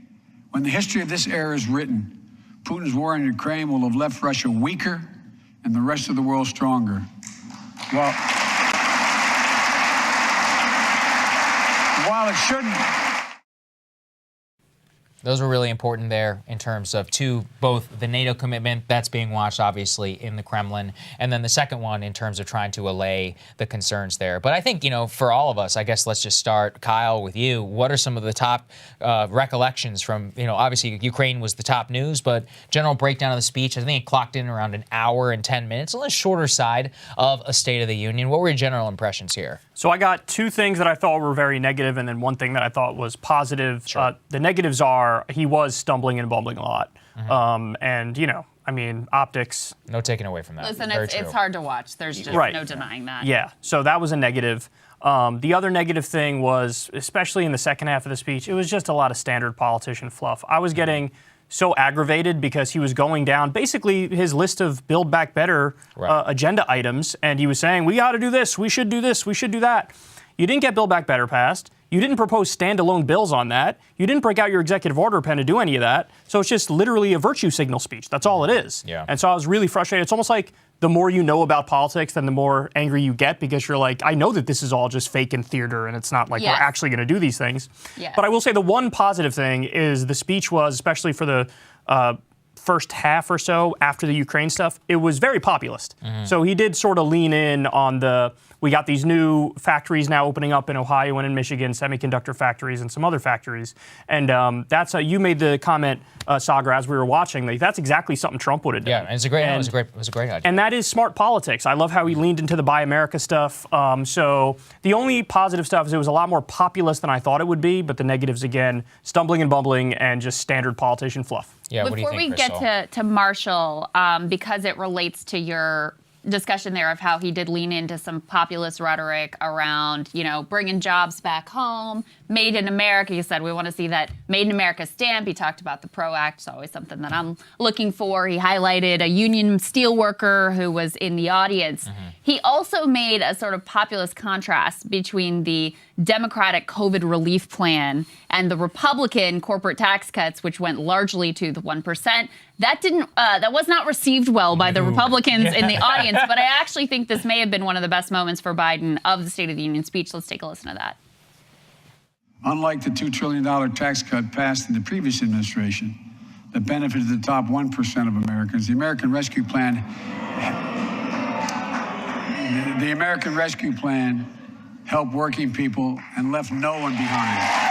When the history of this era is written, Putin's war in Ukraine will have left Russia weaker and the rest of the world stronger. Well, while it shouldn't. Those were really important there in terms of both the NATO commitment that's being watched obviously in the Kremlin, and then the second one in terms of trying to allay the concerns there. But I think, for all of us, I guess let's just start, Kyle, with you. What are some of the top recollections from, obviously Ukraine was the top news, but general breakdown of the speech, I think it clocked in around an hour and 10 minutes, on the shorter side of a State of the Union. What were your general impressions here? So I got two things that I thought were very negative, and then one thing that I thought was positive. Sure. The negatives are he was stumbling and bumbling a lot. And, optics. No taking away from that. Listen, it's hard to watch. There's just no denying that. Yeah, so that was a negative. The other negative thing was, especially in the second half of the speech, it was just a lot of standard politician fluff. I was getting so aggravated because he was going down basically his list of Build Back Better agenda items, and he was saying, we got to do this, we should do this, we should do that. You didn't get Build Back Better passed. You didn't propose standalone bills on that. You didn't break out your executive order pen to do any of that. So it's just literally a virtue signal speech. That's all it is. Yeah. And so I was really frustrated. It's almost like the more you know about politics, then the more angry you get, because you're like, I know that this is all just fake and theater, and it's not like we're actually going to do these things. Yes. But I will say the one positive thing is the speech was, especially for the first half or so after the Ukraine stuff, it was very populist. So he did sort of lean in on we got these new factories now opening up in Ohio and in Michigan, semiconductor factories and some other factories. And that's you made the comment, Saagar, as we were watching. That's exactly something Trump would have done. Yeah, and it was a great idea. And that is smart politics. I love how he leaned into the Buy America stuff. So the only positive stuff is it was a lot more populist than I thought it would be, but the negatives, again, stumbling and bumbling and just standard politician fluff. Yeah, Before what do you think, we Krystal? get to Marshall, because it relates to your discussion there of how he did lean into some populist rhetoric around, bringing jobs back home, Made in America. He said, we want to see that Made in America stamp. He talked about the PRO Act. It's always something that I'm looking for. He highlighted a union steelworker who was in the audience. He also made a sort of populist contrast between the Democratic COVID relief plan and the Republican corporate tax cuts, which went largely to the 1%. That was not received well by the Republicans in the audience, but I actually think this may have been one of the best moments for Biden of the State of the Union speech. Let's take a listen to that. Unlike the $2 trillion tax cut passed in the previous administration that benefited the top 1% of Americans, the American Rescue Plan helped working people and left no one behind.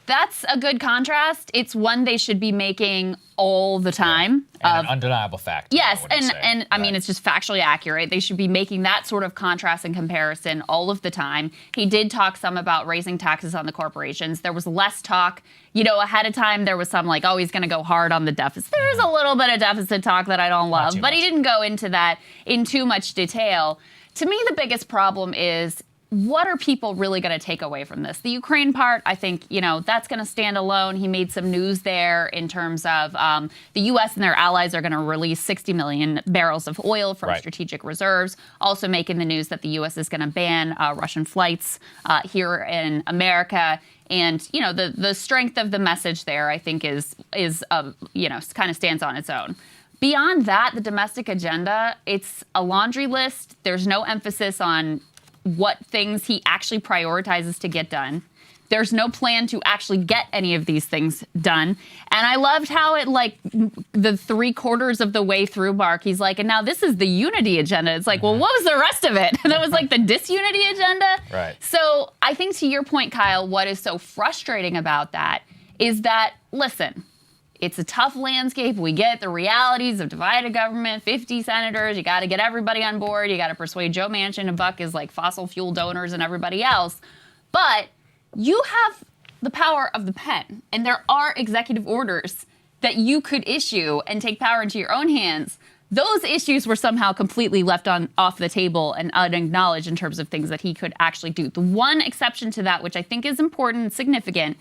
That's a good contrast. It's one they should be making all the time. And an undeniable fact. Yes, I mean, it's just factually accurate. They should be making that sort of contrast and comparison all of the time. He did talk some about raising taxes on the corporations. There was less talk, ahead of time. There was some like, oh, he's going to go hard on the deficit. There's a little bit of deficit talk that I don't love, but he didn't go into that in too much detail. To me, the biggest problem is, what are people really going to take away from this? The Ukraine part, I think, that's going to stand alone. He made some news there in terms of the U.S. and their allies are going to release 60 million barrels of oil from strategic reserves. Also making the news that the U.S. is going to ban Russian flights here in America. And, the strength of the message there, I think, is kind of stands on its own. Beyond that, the domestic agenda, it's a laundry list. There's no emphasis on what things he actually prioritizes to get done. There's no plan to actually get any of these things done. And I loved how it, the 3/4 of the way through, Mark, he's like, and now this is the unity agenda. It's like, well, what was the rest of it? And that was like the disunity agenda. Right. So I think to your point, Kyle, what is so frustrating about that is that, listen, it's a tough landscape. We get the realities of divided government, 50 senators. You got to get everybody on board. You got to persuade Joe Manchin and Buck as fossil fuel donors and everybody else. But you have the power of the pen, and there are executive orders that you could issue and take power into your own hands. Those issues were somehow completely left off the table and unacknowledged in terms of things that he could actually do. The one exception to that, which I think is important and significant,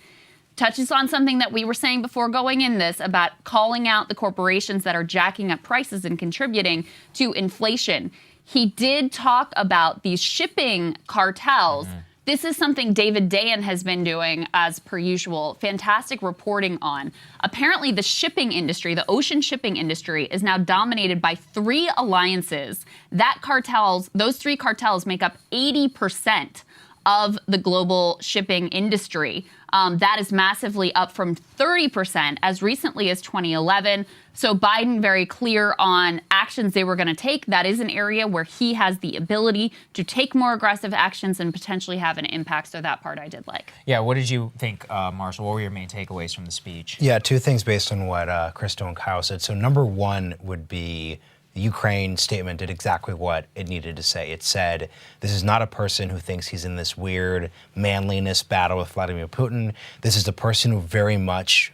touches on something that we were saying before going in this about calling out the corporations that are jacking up prices and contributing to inflation. He did talk about these shipping cartels This is something David Dayen has been doing as per usual. Fantastic reporting on. Apparently, the shipping industry, the ocean shipping industry, is now dominated by 3 alliances. Those 3 cartels make up 80% of the global shipping industry. That is massively up from 30% as recently as 2011. So Biden very clear on actions they were going to take. That is an area where he has the ability to take more aggressive actions and potentially have an impact. So that part I did like. Yeah, what did you think, Marshall? What were your main takeaways from the speech? Yeah, 2 things based on what Krystal and Kyle said. So number 1 would be the Ukraine statement did exactly what it needed to say. It said, this is not a person who thinks he's in this weird manliness battle with Vladimir Putin. This is the person who very much,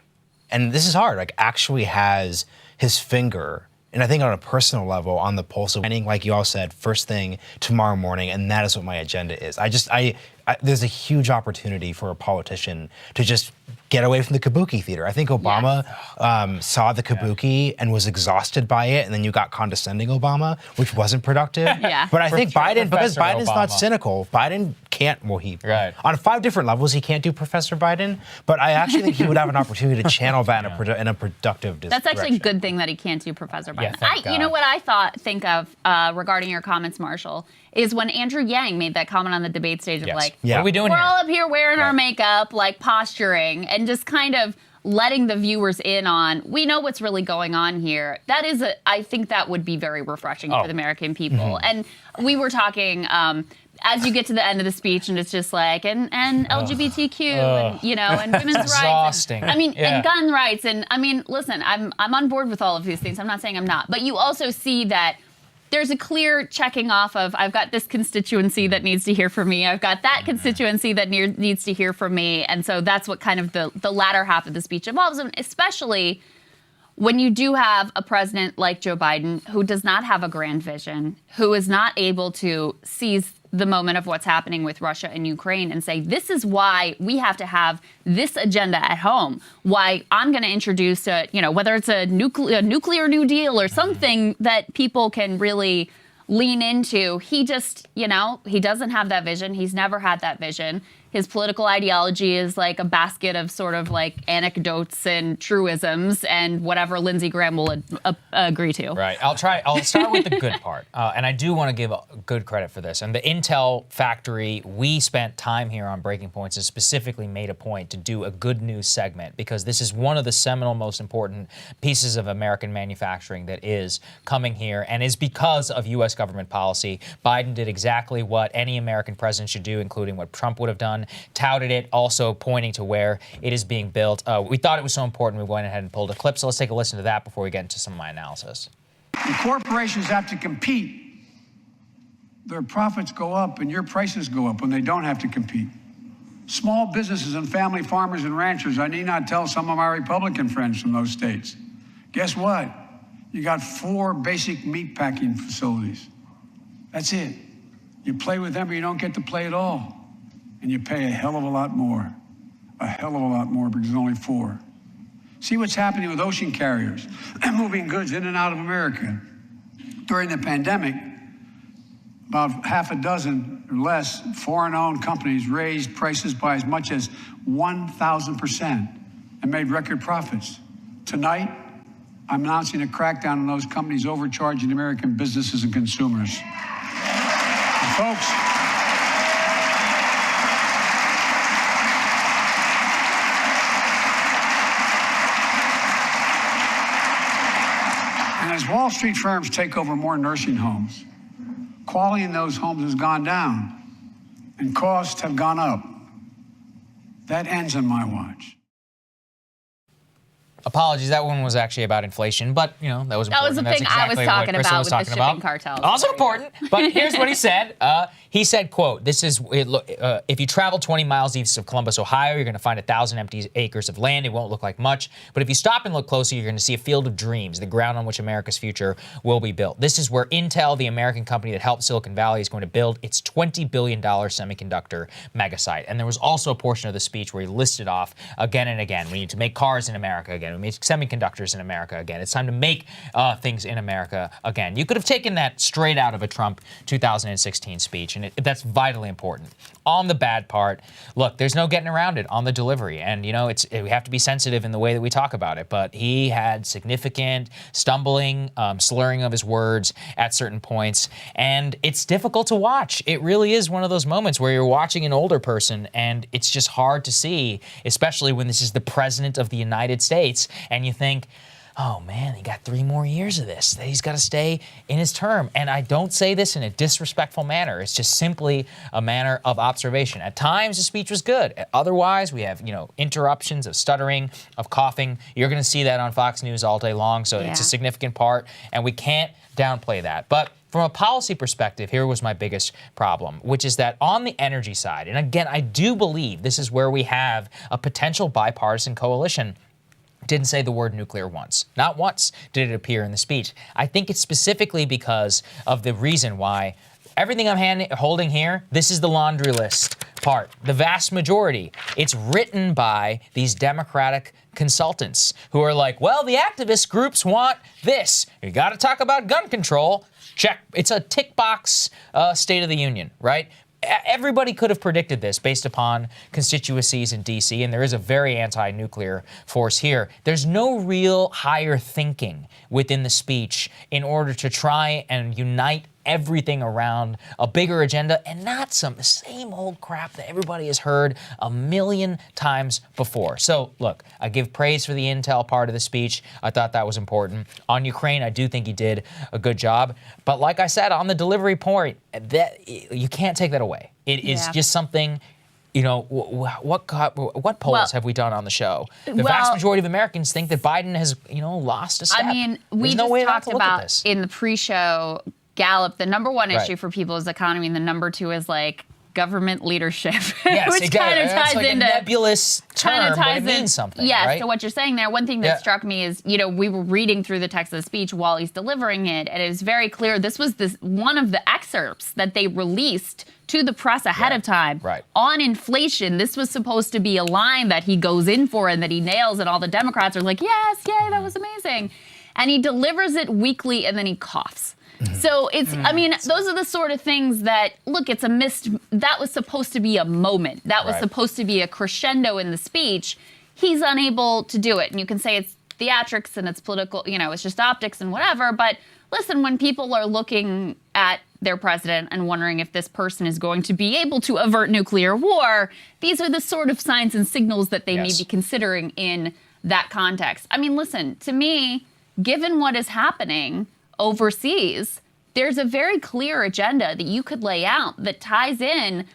and this is hard, like actually has his finger, and I think on a personal level, on the pulse of winning, like you all said, first thing tomorrow morning, and that is what my agenda is. There's a huge opportunity for a politician to just get away from the kabuki theater. I think Obama saw the kabuki and was exhausted by it, and then you got condescending Obama, which wasn't productive. But I think Biden, because Biden's not cynical, Biden can't, on 5 different levels, he can't do Professor Biden, but I actually think he would have an opportunity to channel that in a productive direction. That's actually a good thing that he can't do Professor Biden. Yeah, you know what I think of regarding your comments, Marshall, is when Andrew Yang made that comment on the debate stage of like, what are we doing we're here? all up here wearing our makeup, like posturing, and just kind of letting the viewers in on, we know what's really going on here. That is, I think that would be very refreshing for the American people. And we were talking, as you get to the end of the speech, and it's just like, and LGBTQ, and and women's rights. And, and gun rights. And I mean, listen, I'm on board with all of these things. I'm not saying I'm not. But you also see that there's a clear checking off of, I've got this constituency that needs to hear from me. I've got that constituency that needs to hear from me. And so that's what kind of the latter half of the speech involves, and especially when you do have a president like Joe Biden who does not have a grand vision, who is not able to seize the moment of what's happening with Russia and Ukraine and say, this is why we have to have this agenda at home, why I'm going to introduce, whether it's a nuclear New Deal or something that people can really lean into. He just, he doesn't have that vision. He's never had that vision. His political ideology is like a basket of sort of like anecdotes and truisms and whatever Lindsey Graham will agree to. Right. I'll start with the good part. And I do want to give good credit for this. And the Intel factory, we spent time here on Breaking Points and specifically made a point to do a good news segment because this is one of the seminal, most important pieces of American manufacturing that is coming here and is because of U.S. government policy. Biden did exactly what any American president should do, including what Trump would have done. Touted it, also pointing to where it is being built. We thought it was so important, we went ahead and pulled a clip. So let's take a listen to that before we get into some of my analysis. The corporations have to compete. Their profits go up and your prices go up when they don't have to compete. Small businesses and family farmers and ranchers, I need not tell some of my Republican friends from those states. Guess what? You got 4 basic meat packing facilities. That's it. You play with them or you don't get to play at all. And you pay a hell of a lot more. A hell of a lot more because there's only 4. See what's happening with ocean carriers moving goods in and out of America. During the pandemic, about half a dozen or less foreign-owned companies raised prices by as much as 1,000% and made record profits. Tonight, I'm announcing a crackdown on those companies overcharging American businesses and consumers. And folks, as Wall Street firms take over more nursing homes, quality in those homes has gone down and costs have gone up. That ends on my watch. Apologies, that one was actually about inflation, but that was important. That was the thing I was talking about with the shipping cartels. Also important, but here's what he said. He said, quote, if you travel 20 miles east of Columbus, Ohio, you're going to find 1,000 empty acres of land. It won't look like much, but if you stop and look closer, you're going to see a field of dreams, the ground on which America's future will be built. This is where Intel, the American company that helped Silicon Valley, is going to build its $20 billion semiconductor megasite. And there was also a portion of the speech where he listed off again and again, we need to make cars in America again. We make semiconductors in America again. It's time to make things in America again. You could have taken that straight out of a Trump 2016 speech. inflation. That's vitally important. On the bad part, look, there's no getting around it on the delivery. And, you know, we have to be sensitive in the way that we talk about it. But he had significant stumbling, slurring of his words at certain points. And it's difficult to watch. It really is one of those moments where you're watching an older person and it's just hard to see, especially when this is the president of the United States. And you think, oh man, he got 3 more years of this. He's got to stay in his term. And I don't say this in a disrespectful manner. It's just simply a manner of observation. At times, the speech was good. Otherwise, we have, you know, interruptions of stuttering, of coughing. You're going to see that on Fox News all day long. So it's a significant part, and we can't downplay that. But from a policy perspective, here was my biggest problem, which is that on the energy side, and again, I do believe this is where we have a potential bipartisan coalition. Didn't say the word nuclear once. Not once did it appear in the speech. I think it's specifically because of the reason why everything I'm holding here, this is the laundry list part. The vast majority, it's written by these Democratic consultants who are like, well, the activist groups want this. You got to talk about gun control. Check. It's a tick box State of the Union, right? Everybody could have predicted this based upon constituencies in D.C., and there is a very anti-nuclear force here. There's no real higher thinking within the speech in order to try and unite everything around a bigger agenda and not some same old crap that everybody has heard a million times before. So, look, I give praise for the intel part of the speech. I thought that was important. On Ukraine, I do think he did a good job. But like I said, on the delivery point, that you can't take that away. It is just something. You know, what polls have we done on the show? The vast majority of Americans think that Biden has, you know, lost a step. I mean, we There's just talked about in the pre-show Gallup, the number one issue for people is economy, and the number 2 is like government leadership, yes, which kind of ties like into a nebulous term, but it means something. Yes, right? So what you're saying there, one thing that struck me is, you know, we were reading through the text of the speech while he's delivering it, and it was very clear this was one of the excerpts that they released to the press ahead of time. Right. On inflation, this was supposed to be a line that he goes in for and that he nails, and all the Democrats are like, yes, yay, that was amazing. And he delivers it weakly, and then he coughs. So it's, I mean, those are the sort of things that, look, it's that was supposed to be a moment. That was supposed to be a crescendo in the speech. He's unable to do it. And you can say it's theatrics and it's political, you know, it's just optics and whatever. But listen, when people are looking at their president and wondering if this person is going to be able to avert nuclear war, these are the sort of signs and signals that they may be considering in that context. I mean, listen, to me, given what is happening overseas, there's a very clear agenda that you could lay out that ties in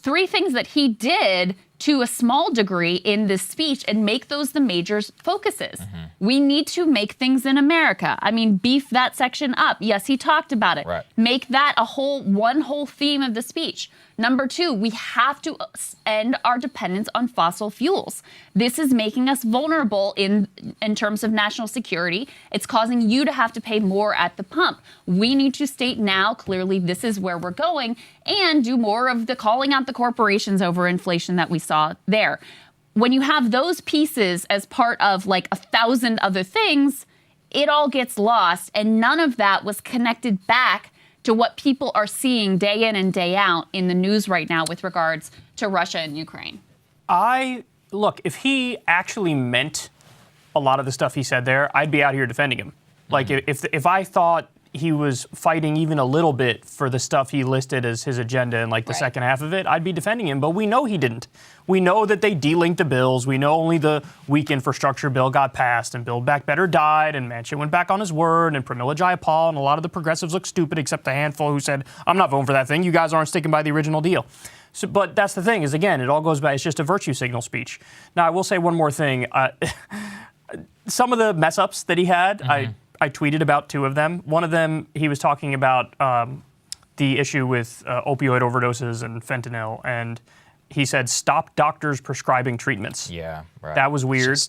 3 things that he did to a small degree in this speech and make those the major focuses. We need to make things in America. I mean, beef that section up. Yes, he talked about it. Make that one whole theme of the speech. Number 2, we have to end our dependence on fossil fuels. This is making us vulnerable in terms of national security. It's causing you to have to pay more at the pump. We need to state now clearly this is where we're going and do more of the calling out the corporations over inflation that we saw there. When you have those pieces as part of like 1,000 other things, it all gets lost, and none of that was connected back to what people are seeing day in and day out in the news right now with regards to Russia and Ukraine. Look, if he actually meant a lot of the stuff he said there, I'd be out here defending him. Like, if I thought he was fighting even a little bit for the stuff he listed as his agenda in like the second half of it, I'd be defending him. But we know he didn't. We know that they delinked the bills. We know only the weak infrastructure bill got passed, and Build Back Better died, and Manchin went back on his word, and Pramila Jayapal, and a lot of the progressives look stupid except a handful who said, I'm not voting for that thing. You guys aren't sticking by the original deal. So, but that's the thing is, again, it all goes back. It's just a virtue signal speech. Now, I will say one more thing. Some of the mess ups that he had, I tweeted about 2 of them. One of them, he was talking about the issue with opioid overdoses and fentanyl, and he said, stop doctors prescribing treatments. Yeah, right. That was weird.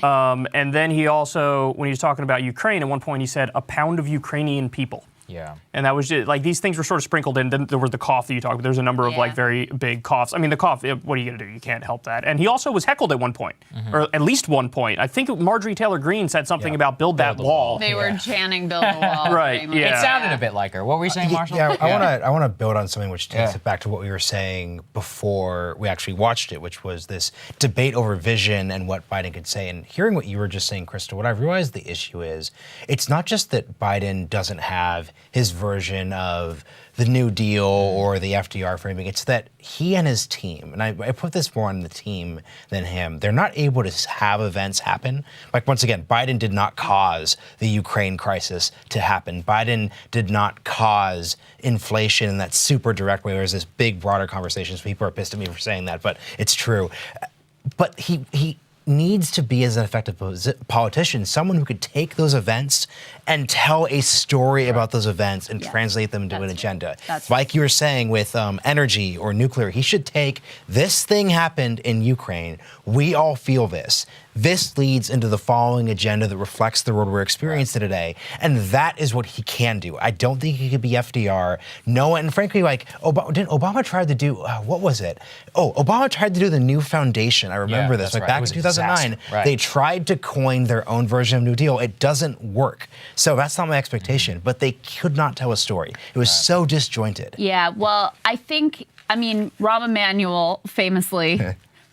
And then he also, when he was talking about Ukraine, at one point he said, a pound of Ukrainian people. Yeah. And that was just, like, these things were sort of sprinkled in. Then there was the cough that you talked about. There's a number of, like, very big coughs. I mean, the cough, what are you going to do? You can't help that. And he also was heckled at one point, or at least one point. I think Marjorie Taylor Greene said something about build that wall. They were chanting build the wall. Right, yeah. It sounded a bit like her. What were you saying, Marshall? Yeah, I want to build on something which takes it back to what we were saying before we actually watched it, which was this debate over vision and what Biden could say. And hearing what you were just saying, Krystal, what I've realized the issue is, it's not just that Biden doesn't have his version of the New Deal or the FDR framing, it's that he and his team, and I put this more on the team than him, they're not able to have events happen. Like, once again, Biden did not cause the Ukraine crisis to happen. Biden did not cause inflation in that super direct way. There's this big, broader conversations. People are pissed at me for saying that, but it's true. But he needs to be, as an effective politician, someone who could take those events and tell a story about those events and translate them into an agenda. Like you were saying with energy or nuclear, he should take, this thing happened in Ukraine. We all feel this. This leads into the following agenda that reflects the world we're experiencing today. And that is what he can do. I don't think he could be FDR. No, and frankly, like, didn't Obama try to do, what was it? Oh, Obama tried to do the new foundation. I remember this. Like, back in 2009, they tried to coin their own version of New Deal. It doesn't work. So that's not my expectation. But they could not tell a story. It was so disjointed. Yeah, well, I mean, Rahm Emanuel famously,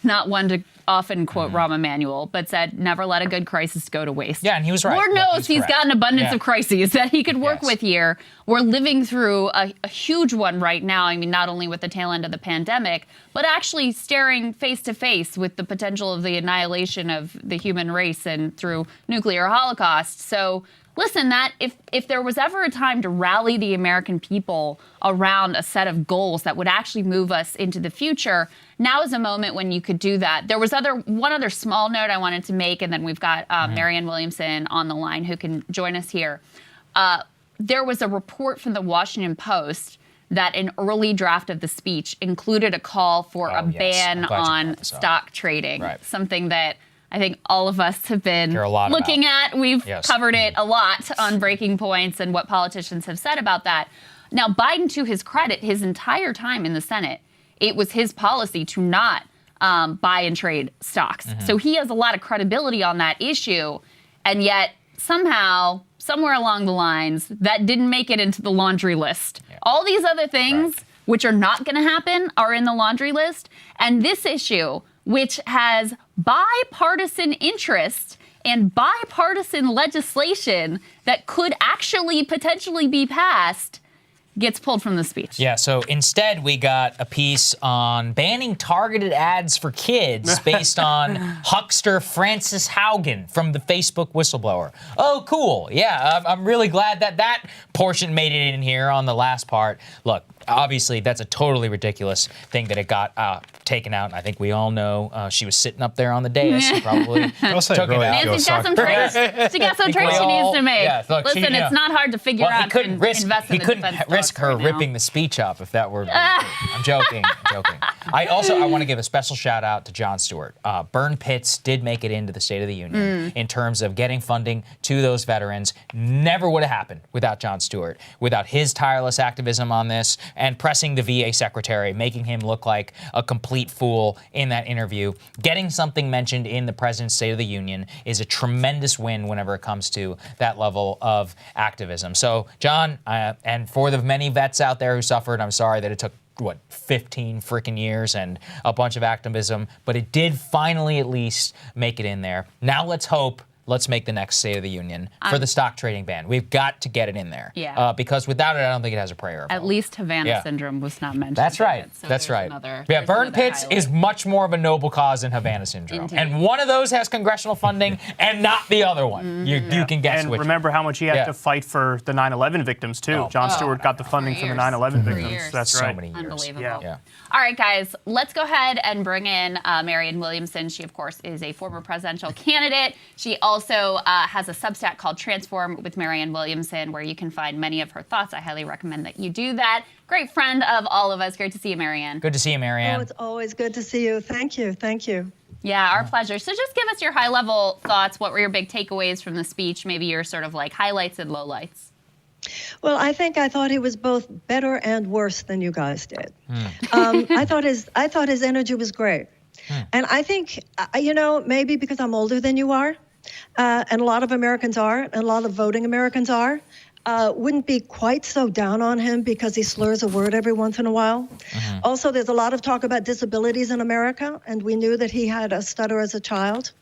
not one to often quote Rahm Emanuel, but said, never let a good crisis go to waste. Yeah, and he was right. Lord knows he's got an abundance of crises that he could work with here. We're living through a huge one right now. I mean, not only with the tail end of the pandemic, but actually staring face to face with the potential of the annihilation of the human race and through nuclear holocaust. So listen, that if there was ever a time to rally the American people around a set of goals that would actually move us into the future, now is a moment when you could do that. There was one other small note I wanted to make, and then we've got Marianne Williamson on the line who can join us here. There was a report from the Washington Post that an early draft of the speech included a call for a ban on stock trading, something that I think all of us have been looking at. We've covered it a lot on Breaking Points and what politicians have said about that. Now, Biden, to his credit, his entire time in the Senate, it was his policy to not buy and trade stocks. So he has a lot of credibility on that issue, and yet somehow, somewhere along the lines, that didn't make it into the laundry list. All these other things, which are not going to happen, are in the laundry list, and this issue, which has bipartisan interest and bipartisan legislation that could actually potentially be passed, gets pulled from the speech. Yeah, so instead we got a piece on banning targeted ads for kids based on huckster Frances Haugen from the Facebook whistleblower. Oh, cool. Yeah, I'm really glad that portion made it in here on the last part. Look, obviously that's a totally ridiculous thing that it got taken out. I think we all know she was sitting up there on the dais and probably took it out. Nancy's got some trades. She got some trades she needs to make. Yeah, look, listen, it's not hard to figure out and invest in the defense. He couldn't risk her ripping the speech up if that were. I'm joking. I want to give a special shout out to Jon Stewart. Burn pits did make it into the State of the Union in terms of getting funding to those veterans. Never would have happened without Jon Stewart, without his tireless activism on this and pressing the VA secretary, making him look like a complete fool in that interview. Getting something mentioned in the President's State of the Union is a tremendous win whenever it comes to that level of activism. So, John, and for the many vets out there who suffered, I'm sorry that it took 15 freaking years and a bunch of activism, but it did finally at least make it in there. Now let's make the next State of the Union for the stock trading ban. We've got to get it in there. Yeah. Because without it, I don't think it has a prayer. At least Havana syndrome was not mentioned. That's right. So That's right. Burn pits highlight. is much more of a noble cause than Havana syndrome. Indeed. And one of those has congressional funding and not the other one. You can guess and which. Remember how much he had to fight for the 9/11 victims, too. Jon Stewart got the funding for the 9/11 victims. That's right. So many years. Unbelievable. Yeah. All right, guys, let's go ahead and bring in Marianne Williamson. She, of course, is a former presidential candidate. She also has a Substack called Transform with Marianne Williamson, where you can find many of her thoughts. I highly recommend that you do that. Great friend of all of us. Great to see you, Marianne. Good to see you, Marianne. Oh, it's always good to see you. Thank you. Thank you. Yeah, our pleasure. So just give us your high-level thoughts. What were your big takeaways from the speech? Maybe your sort of like highlights and lowlights. Well, I think I thought he was both better and worse than you guys did. I thought his energy was great. And I think, maybe because I'm older than you are, and a lot of Americans are, and a lot of voting Americans are, wouldn't be quite so down on him because he slurs a word every once in a while. Also, there's a lot of talk about disabilities in America, and we knew that he had a stutter as a child.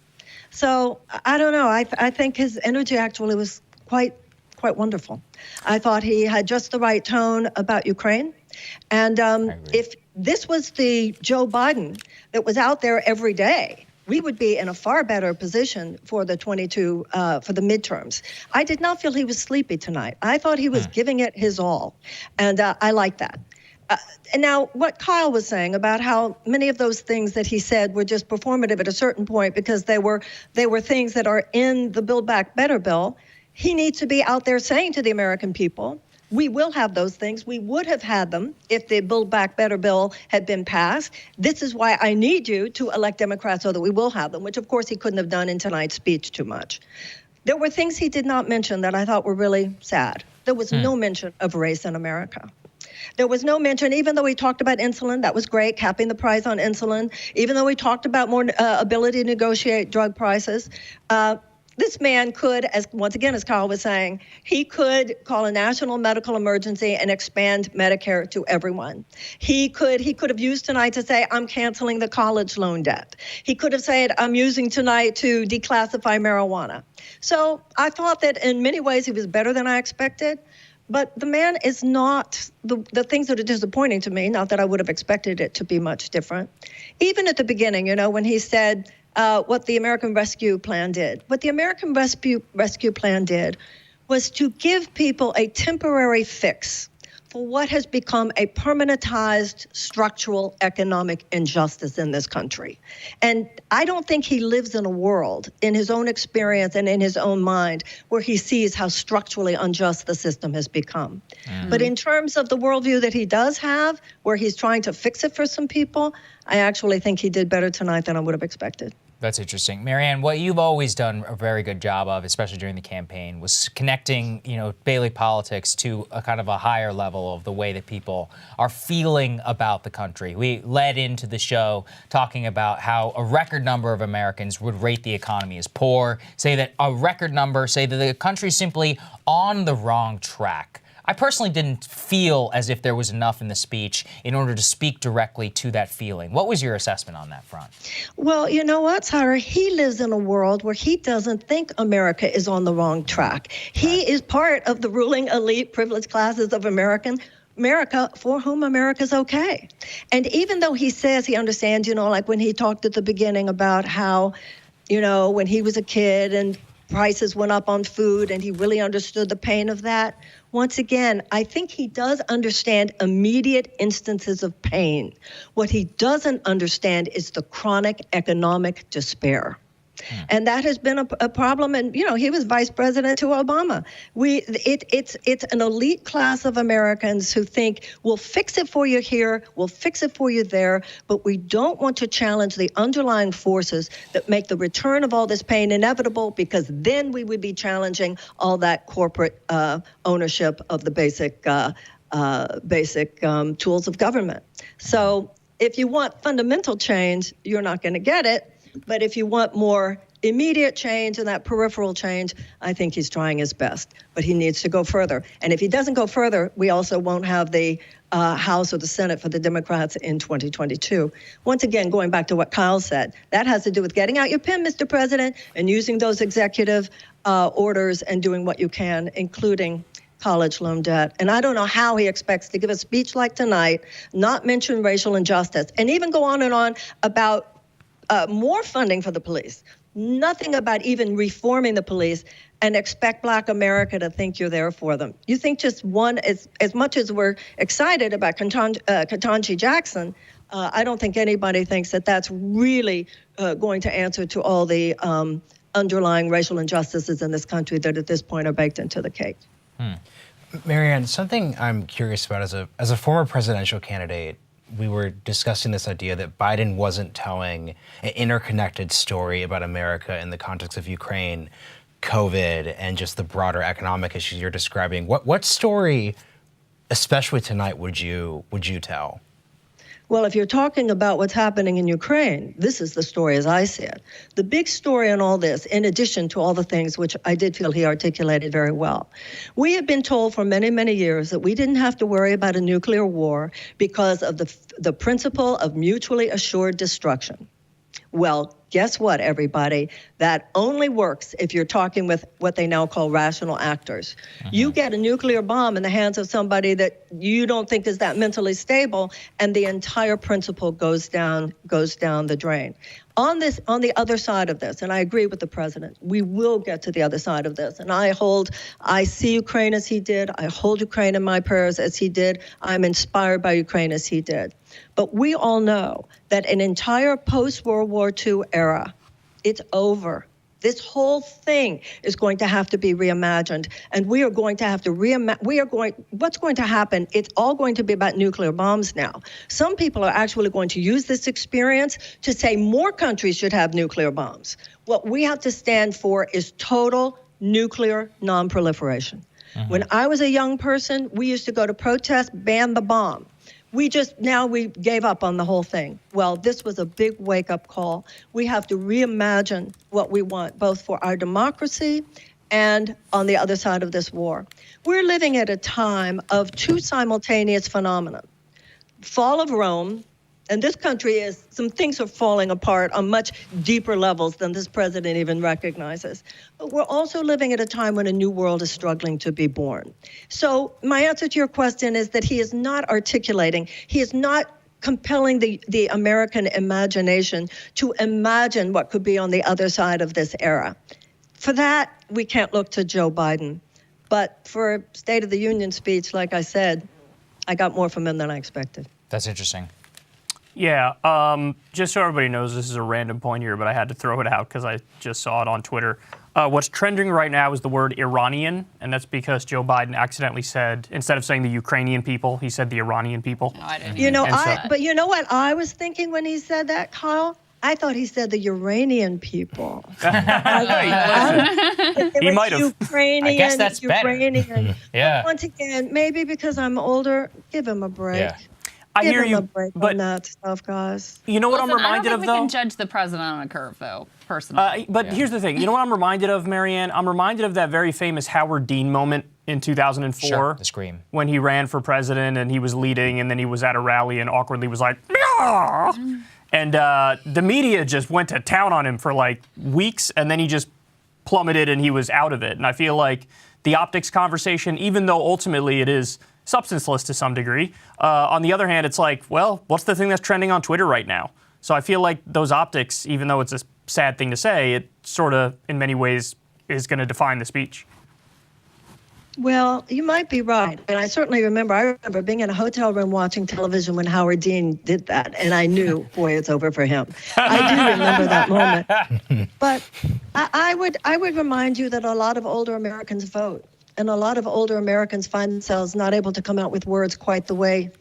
So I don't know. I think his energy actually was quite wonderful. I thought he had just the right tone about Ukraine. And if this was the Joe Biden that was out there every day, we would be in a far better position for the for the midterms. I did not feel he was sleepy tonight. I thought he was giving it his all. And I like that. And now what Kyle was saying about how many of those things that he said were just performative at a certain point because they were things that are in the Build Back Better bill, he needs to be out there saying to the American people, we will have those things. We would have had them if the Build Back Better bill had been passed. This is why I need you to elect Democrats so that we will have them, which of course he couldn't have done in tonight's speech too much. There were things he did not mention that I thought were really sad. There was no mention of race in America. There was no mention, even though he talked about insulin, that was great, capping the price on insulin, even though he talked about more ability to negotiate drug prices. This man could, once again, as Kyle was saying, he could call a national medical emergency and expand Medicare to everyone. He could have used tonight to say, I'm canceling the college loan debt. He could have said, I'm using tonight to declassify marijuana. So I thought that in many ways he was better than I expected. But the man is not, the things that are disappointing to me, not that I would have expected it to be much different. Even at the beginning, when he said, what the American Rescue Plan did. What the American Rescue Plan did was to give people a temporary fix for what has become a permanentized structural economic injustice in this country. And I don't think he lives in a world, in his own experience and in his own mind, where he sees how structurally unjust the system has become. But in terms of the worldview that he does have, where he's trying to fix it for some people, I actually think he did better tonight than I would have expected. That's interesting. Marianne, what you've always done a very good job of, especially during the campaign, was connecting, Bailey politics to a kind of a higher level of the way that people are feeling about the country. We led into the show talking about how a record number of Americans would rate the economy as poor, say that the country's simply on the wrong track. I personally didn't feel as if there was enough in the speech in order to speak directly to that feeling. What was your assessment on that front? Well, you know what, Saagar? He lives in a world where he doesn't think America is on the wrong track. He is part of the ruling elite privileged classes of America for whom America's okay. And even though he says he understands, like when he talked at the beginning about how, when he was a kid and prices went up on food and he really understood the pain of that. Once again, I think he does understand immediate instances of pain. What he doesn't understand is the chronic economic despair. And that has been a problem. And, he was vice president to Obama. It's an elite class of Americans who think we'll fix it for you here, we'll fix it for you there, but we don't want to challenge the underlying forces that make the return of all this pain inevitable, because then we would be challenging all that corporate ownership of the basic tools of government. So if you want fundamental change, you're not going to get it. But if you want more immediate change and that peripheral change, I think he's trying his best. But he needs to go further. And if he doesn't go further, we also won't have the House or the Senate for the Democrats in 2022. Once again, going back to what Kyle said, that has to do with getting out your pen, Mr. President, and using those executive orders and doing what you can, including college loan debt. And I don't know how he expects to give a speech like tonight, not mention racial injustice, and even go on and on about more funding for the police, nothing about even reforming the police, and expect Black America to think you're there for them. You think just one, as much as we're excited about Ketanji Jackson, I don't think anybody thinks that that's really going to answer to all the underlying racial injustices in this country that at this point are baked into the cake. Marianne, something I'm curious about as a former presidential candidate, we were discussing this idea that Biden wasn't telling an interconnected story about America in the context of Ukraine, COVID and just the broader economic issues you're describing, what story, especially tonight, would you tell? Well, if you're talking about what's happening in Ukraine, this is the story as I see it. The big story in all this, in addition to all the things which I did feel he articulated very well, we have been told for many, many years that we didn't have to worry about a nuclear war because of the principle of mutually assured destruction. Well, guess what, everybody? That only works if you're talking with what they now call rational actors. You get a nuclear bomb in the hands of somebody that you don't think is that mentally stable, and the entire principle goes down the drain. On the other side of this, and I agree with the president, we will get to the other side of this. And I see Ukraine as he did. I hold Ukraine in my prayers as he did. I'm inspired by Ukraine as he did. But we all know that an entire post-World War II era, it's over. This whole thing is going to have to be reimagined, and we are going to have to what's going to happen, it's all going to be about nuclear bombs now. Some people are actually going to use this experience to say more countries should have nuclear bombs. What we have to stand for is total nuclear non-proliferation. When I was a young person, we used to go to protest, ban the bomb. We gave up on the whole thing. Well, this was a big wake-up call. We have to reimagine what we want, both for our democracy and on the other side of this war. We're living at a time of two simultaneous phenomena. Fall of Rome, and this country some things are falling apart on much deeper levels than this president even recognizes. But we're also living at a time when a new world is struggling to be born. So my answer to your question is that he is not compelling the American imagination to imagine what could be on the other side of this era. For that, we can't look to Joe Biden. But for a State of the Union speech, like I said, I got more from him than I expected. That's interesting. Yeah, just so everybody knows, this is a random point here, but I had to throw it out because I just saw it on Twitter. What's trending right now is the word Iranian, and that's because Joe Biden accidentally said, instead of saying the Ukrainian people, he said the Iranian people. No, I didn't. But you know what I was thinking when he said that, Kyle? I thought he said the Uranian people. He might have. Ukrainian, I guess that's Ukrainian. better. Yeah. But once again, maybe because I'm older, give him a break. Yeah. I Give hear him you, a break but on that stuff, guys. you know what Listen, I'm reminded I of, don't though? think we can judge the president on a curve, though, personally. But here's the thing. You know what I'm reminded of, Marianne? I'm reminded of that very famous Howard Dean moment in 2004. Sure, the scream. When he ran for president and he was leading, and then he was at a rally and awkwardly was like, "Meow!" And the media just went to town on him for like weeks, and then he just plummeted and he was out of it. And I feel like the optics conversation, even though ultimately it is substanceless to some degree, on the other hand, it's like, well, what's the thing that's trending on Twitter right now? So I feel like those optics, even though it's a sad thing to say, it sort of, in many ways, is going to define the speech. Well, you might be right. And I remember being in a hotel room watching television when Howard Dean did that. And I knew, boy, it's over for him. I do remember that moment. But I would remind you that a lot of older Americans vote. And a lot of older Americans find themselves not able to come out with words quite the way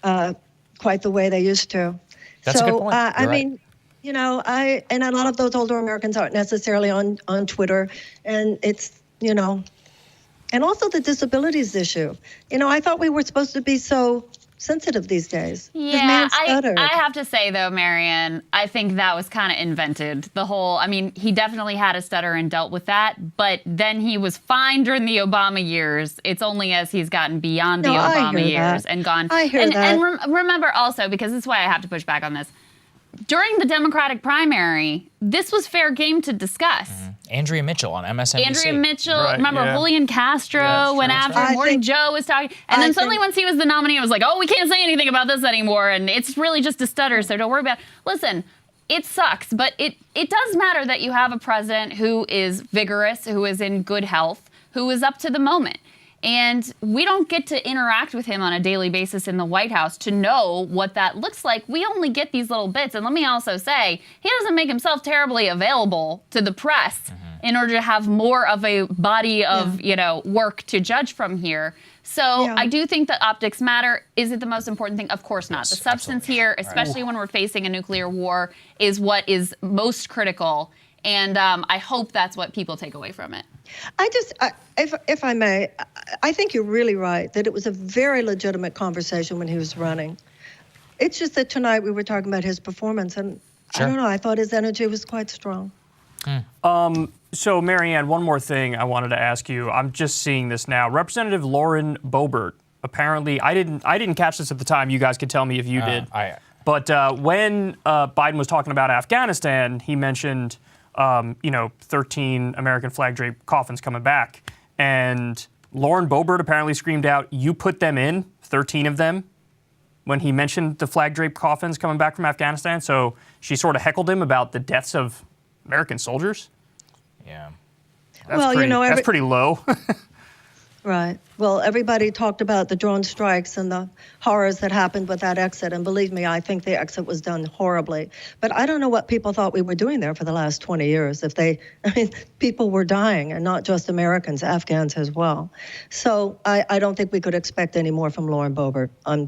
they used to. That's a good point. I mean, and a lot of those older Americans aren't necessarily on Twitter, and it's, and also the disabilities issue. I thought we were supposed to be so sensitive these days. Yeah, I have to say, though, Marianne, I think that was kind of invented. He definitely had a stutter and dealt with that, but then he was fine during the Obama years. It's only as he's gotten beyond the Obama years and gone. I hear that. And remember also, because this is why I have to push back on this, during the Democratic primary, this was fair game to discuss. Andrea Mitchell on MSNBC. Andrea Mitchell, Right, remember yeah. Julian Castro went after him, Morning Joe was talking. And then suddenly once he was the nominee, it was like, oh, we can't say anything about this anymore. And it's really just a stutter, so don't worry about it. Listen, it sucks, but it does matter that you have a president who is vigorous, who is in good health, who is up to the moment. And we don't get to interact with him on a daily basis in the White House to know what that looks like. We only get these little bits. And let me also say, he doesn't make himself terribly available to the press in order to have more of a body of, work to judge from here. So I do think that optics matter. Is it the most important thing? Of course not. Yes, the substance absolutely. here, especially when we're facing a nuclear war, is what is most critical. And I hope that's what people take away from it. If I may, I think you're really right that it was a very legitimate conversation when he was running. It's just that tonight we were talking about his performance, and I don't know, I thought his energy was quite strong. So, Marianne, one more thing I wanted to ask you. I'm just seeing this now. Representative Lauren Boebert, apparently, I didn't catch this at the time. You guys could tell me if you did. But when Biden was talking about Afghanistan, he mentioned, 13 American flag-draped coffins coming back. And Lauren Boebert apparently screamed out, "You put them in, 13 of them," when he mentioned the flag-draped coffins coming back from Afghanistan. So she sort of heckled him about the deaths of American soldiers. Yeah. That's pretty low. Right. Well, everybody talked about the drone strikes and the horrors that happened with that exit. And believe me, I think the exit was done horribly. But I don't know what people thought we were doing there for the last 20 years. People were dying, and not just Americans, Afghans as well. So I don't think we could expect any more from Lauren Boebert. I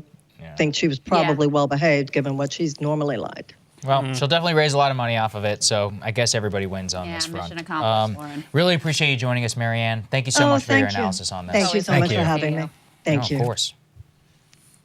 think she was probably well behaved given what she's normally like. Well, she'll definitely raise a lot of money off of it, so I guess everybody wins on this front. Mission accomplished, Lauren. Really appreciate you joining us, Marianne. Thank you so much for your analysis on this. Thank you so much for having me. Thank you. Of course.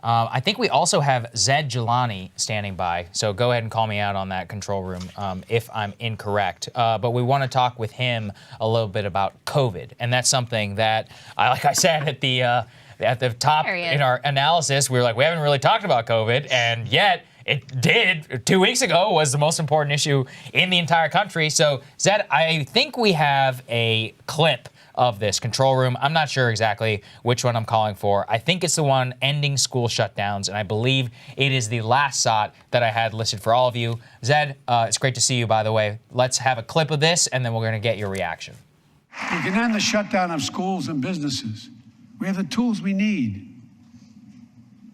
I think we also have Zed Jelani standing by, so go ahead and call me out on that control room if I'm incorrect. But we want to talk with him a little bit about COVID, and that's something that, like I said at the top in our analysis, we were like, we haven't really talked about COVID, and yet it did. 2 weeks ago was the most important issue in the entire country. So, Zed, I think we have a clip of this control room. I'm not sure exactly which one I'm calling for. I think it's the one ending school shutdowns, and I believe it is the last shot that I had listed for all of you. Zed, it's great to see you, by the way. Let's have a clip of this, and then we're going to get your reaction. We can end the shutdown of schools and businesses. We have the tools we need.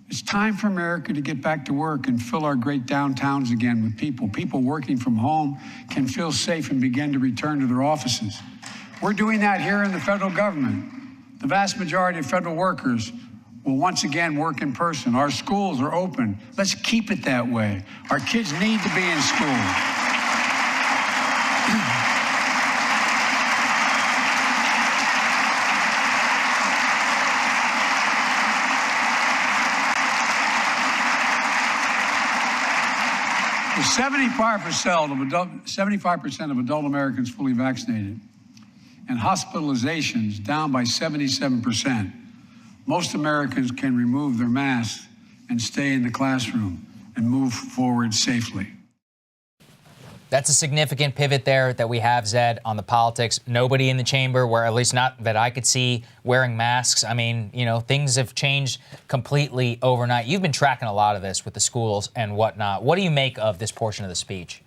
It's time for America to get back to work and fill our great downtowns again with people. People working from home can feel safe and begin to return to their offices. We're doing that here in the federal government. The vast majority of federal workers will once again work in person. Our schools are open. Let's keep it that way. Our kids need to be in school. With 75% of adult Americans fully vaccinated and hospitalizations down by 77%, most Americans can remove their masks and stay in the classroom and move forward safely. That's a significant pivot there that we have, Zed, on the politics. Nobody in the chamber, where at least not that I could see, wearing masks. I mean, things have changed completely overnight. You've been tracking a lot of this with the schools and whatnot. What do you make of this portion of the speech?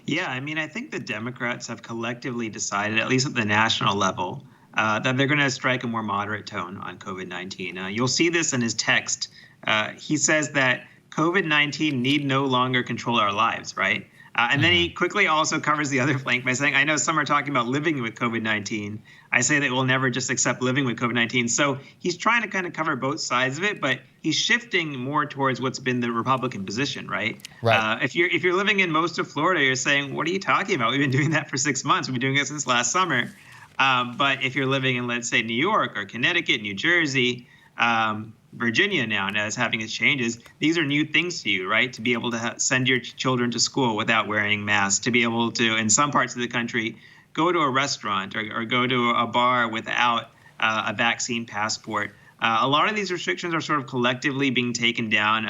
Yeah, I think the Democrats have collectively decided, at least at the national level, that they're going to strike a more moderate tone on COVID-19. You'll see this in his text. He says that COVID-19 need no longer control our lives, right? And then he quickly also covers the other flank by saying, I know some are talking about living with COVID-19. I say that we'll never just accept living with COVID-19. So he's trying to kind of cover both sides of it, but he's shifting more towards what's been the Republican position, right? Right. If you're living in most of Florida, you're saying, what are you talking about? We've been doing that for 6 months. We've been doing it since last summer. But if you're living in, let's say, New York or Connecticut, New Jersey, Virginia now is having its changes. These are new things to you, right? To be able to send your children to school without wearing masks, to be able to, in some parts of the country, go to a restaurant or go to a bar without a vaccine passport. A lot of these restrictions are sort of collectively being taken down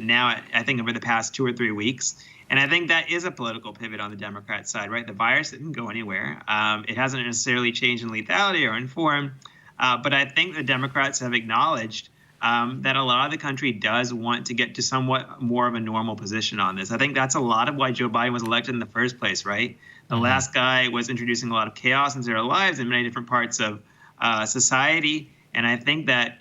now, I think, over the past 2 or 3 weeks. And I think that is a political pivot on the Democrat side, right? The virus didn't go anywhere. It hasn't necessarily changed in lethality or in form. But I think the Democrats have acknowledged that a lot of the country does want to get to somewhat more of a normal position on this. I think that's a lot of why Joe Biden was elected in the first place, right? The last guy was introducing a lot of chaos into their lives in many different parts of society. And I think that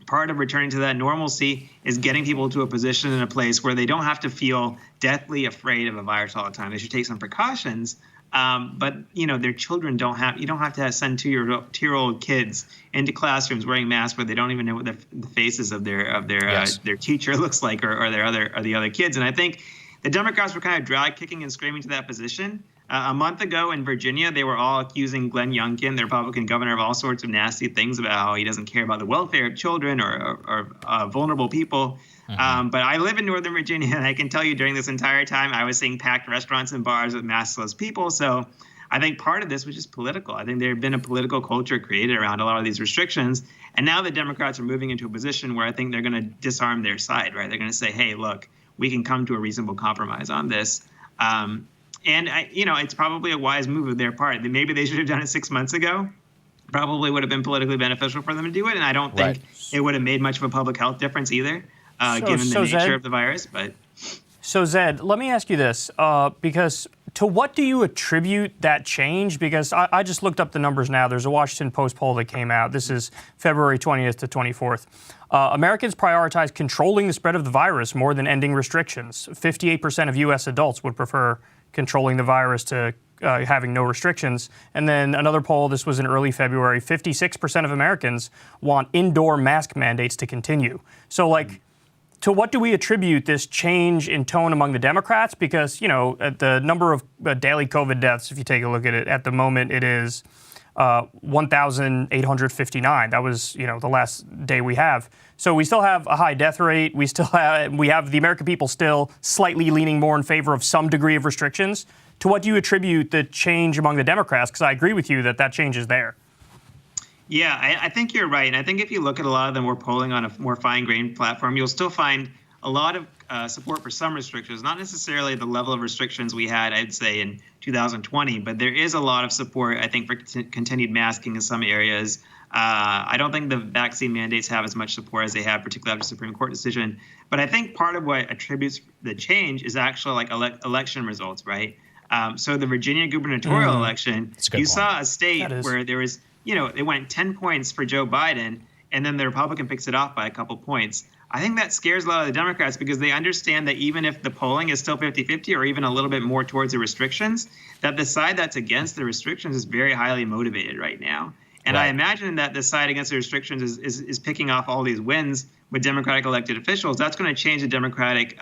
part of returning to that normalcy is getting people to a position in a place where they don't have to feel deathly afraid of a virus all the time. They should take some precautions. But their children you don't have to send two-year-old kids into classrooms wearing masks where they don't even know what the faces of their teacher looks like or the other kids. And I think the Democrats were kind of drag kicking and screaming to that position. A month ago in Virginia, they were all accusing Glenn Youngkin, the Republican governor, of all sorts of nasty things about how he doesn't care about the welfare of children or vulnerable people. But I live in Northern Virginia, and I can tell you during this entire time, I was seeing packed restaurants and bars with maskless people. So I think part of this was just political. I think there had been a political culture created around a lot of these restrictions. And now the Democrats are moving into a position where I think they're going to disarm their side, right? They're going to say, hey, look, we can come to a reasonable compromise on this. And it's probably a wise move of their part. Maybe they should have done it 6 months ago. Probably would have been politically beneficial for them to do it. And I don't think it would have made much of a public health difference either, given the nature of the virus. So Zed, let me ask you this, because to what do you attribute that change? Because I just looked up the numbers now. There's a Washington Post poll that came out. This is February 20th to 24th. Americans prioritize controlling the spread of the virus more than ending restrictions. 58% of U.S. adults would prefer controlling the virus to having no restrictions. And then another poll, this was in early February, 56% of Americans want indoor mask mandates to continue. So, to what do we attribute this change in tone among the Democrats? Because, the number of daily COVID deaths, if you take a look at it, at the moment it is 1,859. That was, the last day we have. So we still have a high death rate. We have the American people still slightly leaning more in favor of some degree of restrictions. To what do you attribute the change among the Democrats? Because I agree with you that change is there. Yeah, I think you're right. And I think if you look at a lot of them, we're polling on a more fine-grained platform, you'll still find a lot of support for some restrictions, not necessarily the level of restrictions we had, I'd say, in 2020, but there is a lot of support, I think, for continued masking in some areas. I don't think the vaccine mandates have as much support as they have, particularly after the Supreme Court decision. But I think part of what attributes the change is actually election results, right? So the Virginia gubernatorial election, you saw a state where there was, it went 10 points for Joe Biden, and then the Republican picks it off by a couple points. I think that scares a lot of the Democrats because they understand that even if the polling is still 50-50 or even a little bit more towards the restrictions, that the side that's against the restrictions is very highly motivated right now. And I imagine that the side against the restrictions is picking off all these wins with Democratic elected officials. That's going to change the Democratic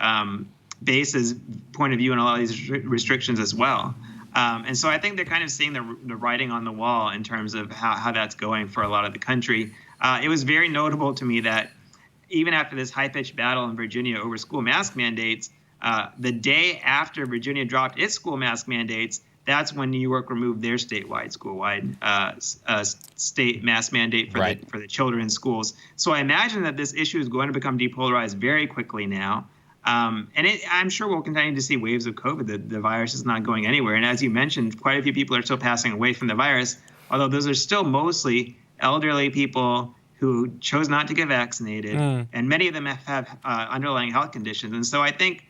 base's point of view on a lot of these restrictions as well. And so I think they're kind of seeing the writing on the wall in terms of how that's going for a lot of the country. It was very notable to me that even after this high-pitched battle in Virginia over school mask mandates, the day after Virginia dropped its school mask mandates, that's when New York removed their statewide, school-wide state mask mandate for the children in schools. So I imagine that this issue is going to become depolarized very quickly now. I'm sure we'll continue to see waves of COVID. The virus is not going anywhere. And as you mentioned, quite a few people are still passing away from the virus, although those are still mostly elderly people who chose not to get vaccinated. And many of them have underlying health conditions. And so I think,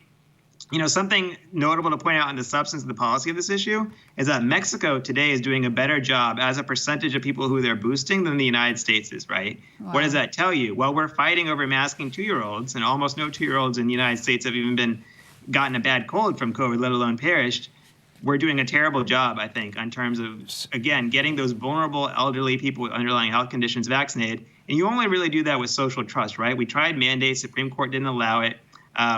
something notable to point out in the substance of the policy of this issue is that Mexico today is doing a better job as a percentage of people who they're boosting than the United States is, right? Wow. What does that tell you? Well, we're fighting over masking 2-year-olds, and almost no 2-year-olds in the United States have even gotten a bad cold from COVID, let alone perished. We're doing a terrible job, I think, in terms of, again, getting those vulnerable elderly people with underlying health conditions vaccinated. And you only really do that with social trust, right? We tried mandates, Supreme Court didn't allow it.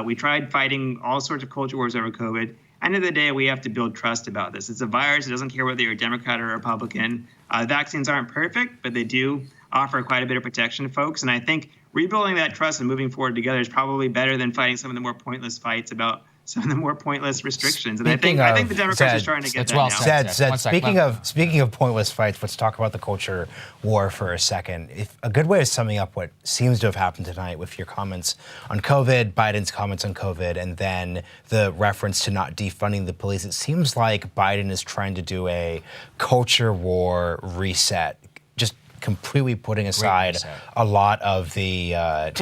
We tried fighting all sorts of culture wars over COVID. End of the day, we have to build trust about this. It's a virus. It doesn't care whether you're a Democrat or a Republican. Vaccines aren't perfect, but they do offer quite a bit of protection to folks. And I think rebuilding that trust and moving forward together is probably better than fighting some of the more pointless fights about some of the more pointless restrictions. And I think the Democrats are trying to get that now. Speaking of pointless fights, let's talk about the culture war for a second. A good way of summing up what seems to have happened tonight with your comments on COVID, Biden's comments on COVID, and then the reference to not defunding the police, it seems like Biden is trying to do a culture war reset, just completely putting aside a lot of the a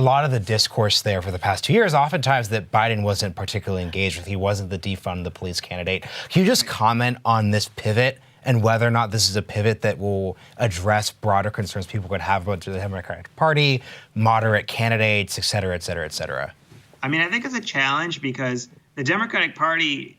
lot of the discourse there for the past 2 years, oftentimes that Biden wasn't particularly engaged with. He wasn't the defund the police candidate. Can you just comment on this pivot and whether or not this is a pivot that will address broader concerns people could have about the Democratic Party, moderate candidates, et cetera, et cetera, et cetera? I mean, I think it's a challenge because the Democratic Party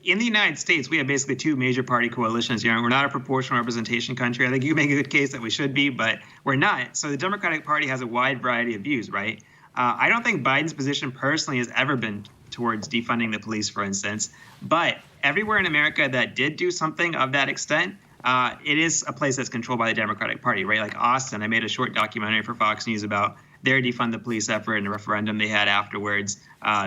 in the United States, we have basically two major party coalitions here. We're not a proportional representation country. I think you make a good case that we should be, but we're not. So the Democratic Party has a wide variety of views, right? I don't think Biden's position personally has ever been towards defunding the police, for instance. But everywhere in America that did do something of that extent, it is a place that's controlled by the Democratic Party, right? Like Austin, I made a short documentary for Fox News about their defund the police effort and the referendum they had afterwards.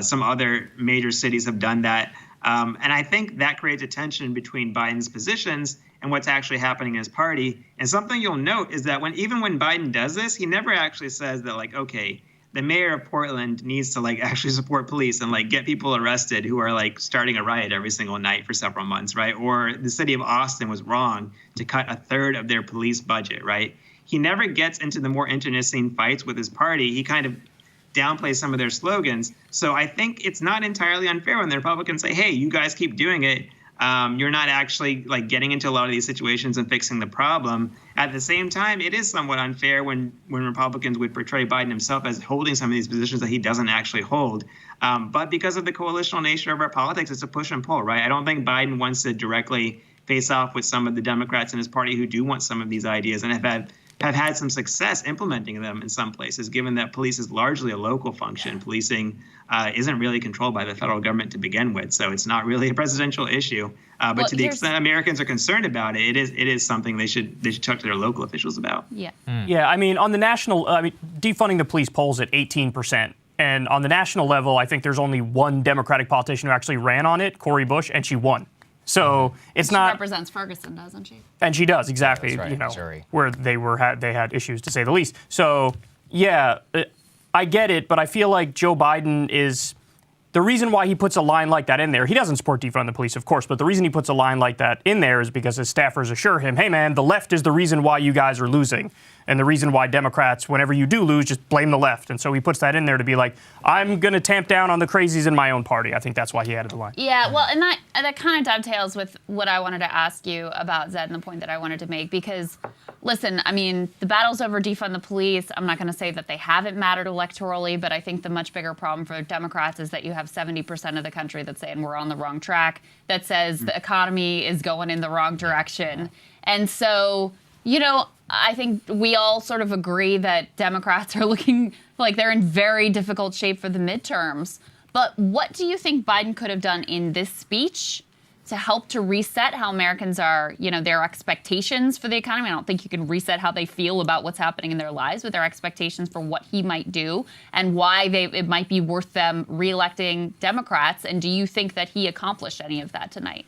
Some other major cities have done that. And I think that creates a tension between Biden's positions and what's actually happening in his party. And something you'll note is that even when Biden does this, he never actually says that, like, okay, the mayor of Portland needs to, like, actually support police and, like, get people arrested who are, like, starting a riot every single night for several months, right? Or the city of Austin was wrong to cut a third of their police budget, right? He never gets into the more internecine fights with his party. He kind of downplays some of their slogans. So I think it's not entirely unfair when the Republicans say, hey, you guys keep doing it. You're not actually, like, getting into a lot of these situations and fixing the problem. At the same time, it is somewhat unfair when Republicans would portray Biden himself as holding some of these positions that he doesn't actually hold. But because of the coalitional nature of our politics, it's a push and pull, right? I don't think Biden wants to directly face off with some of the Democrats in his party who do want some of these ideas and have had some success implementing them in some places, given that police is largely a local function. Policing isn't really controlled by the federal government to begin with, so it's not really a presidential issue. But to the extent Americans are concerned about it, it is something they should talk to their local officials about. Yeah. Yeah, I mean, on the national, defunding the police polls at 18%. And on the national level, I think there's only one Democratic politician who actually ran on it, Cori Bush, and she won. So it's not. She represents Ferguson, doesn't she? And she does, exactly. Right, you know, Missouri. where they had issues, to say the least. So yeah, I get it, but I feel like Joe Biden is the reason why he puts a line like that in there. He doesn't support defund the police, of course, but the reason he puts a line like that in there is because his staffers assure him, hey man, the left is the reason why you guys are losing. And the reason why Democrats, whenever you do lose, just blame the left. And so he puts that in there to be like, I'm going to tamp down on the crazies in my own party. I think that's why he added the line. Yeah, well, and that kind of dovetails with what I wanted to ask you about, Zed, and the point that I wanted to make. Because, listen, I mean, the battles over defund the police, I'm not going to say that they haven't mattered electorally, but I think the much bigger problem for Democrats is that you have 70% of the country that's saying we're on the wrong track, that says the economy is going in the wrong direction. And so, you know, I think we all sort of agree that Democrats are looking like they're in very difficult shape for the midterms. But what do you think Biden could have done in this speech to help to reset how Americans are, you know, their expectations for the economy? I don't think you can reset how they feel about what's happening in their lives, but their expectations for what he might do and why it might be worth them reelecting Democrats. And do you think that he accomplished any of that tonight?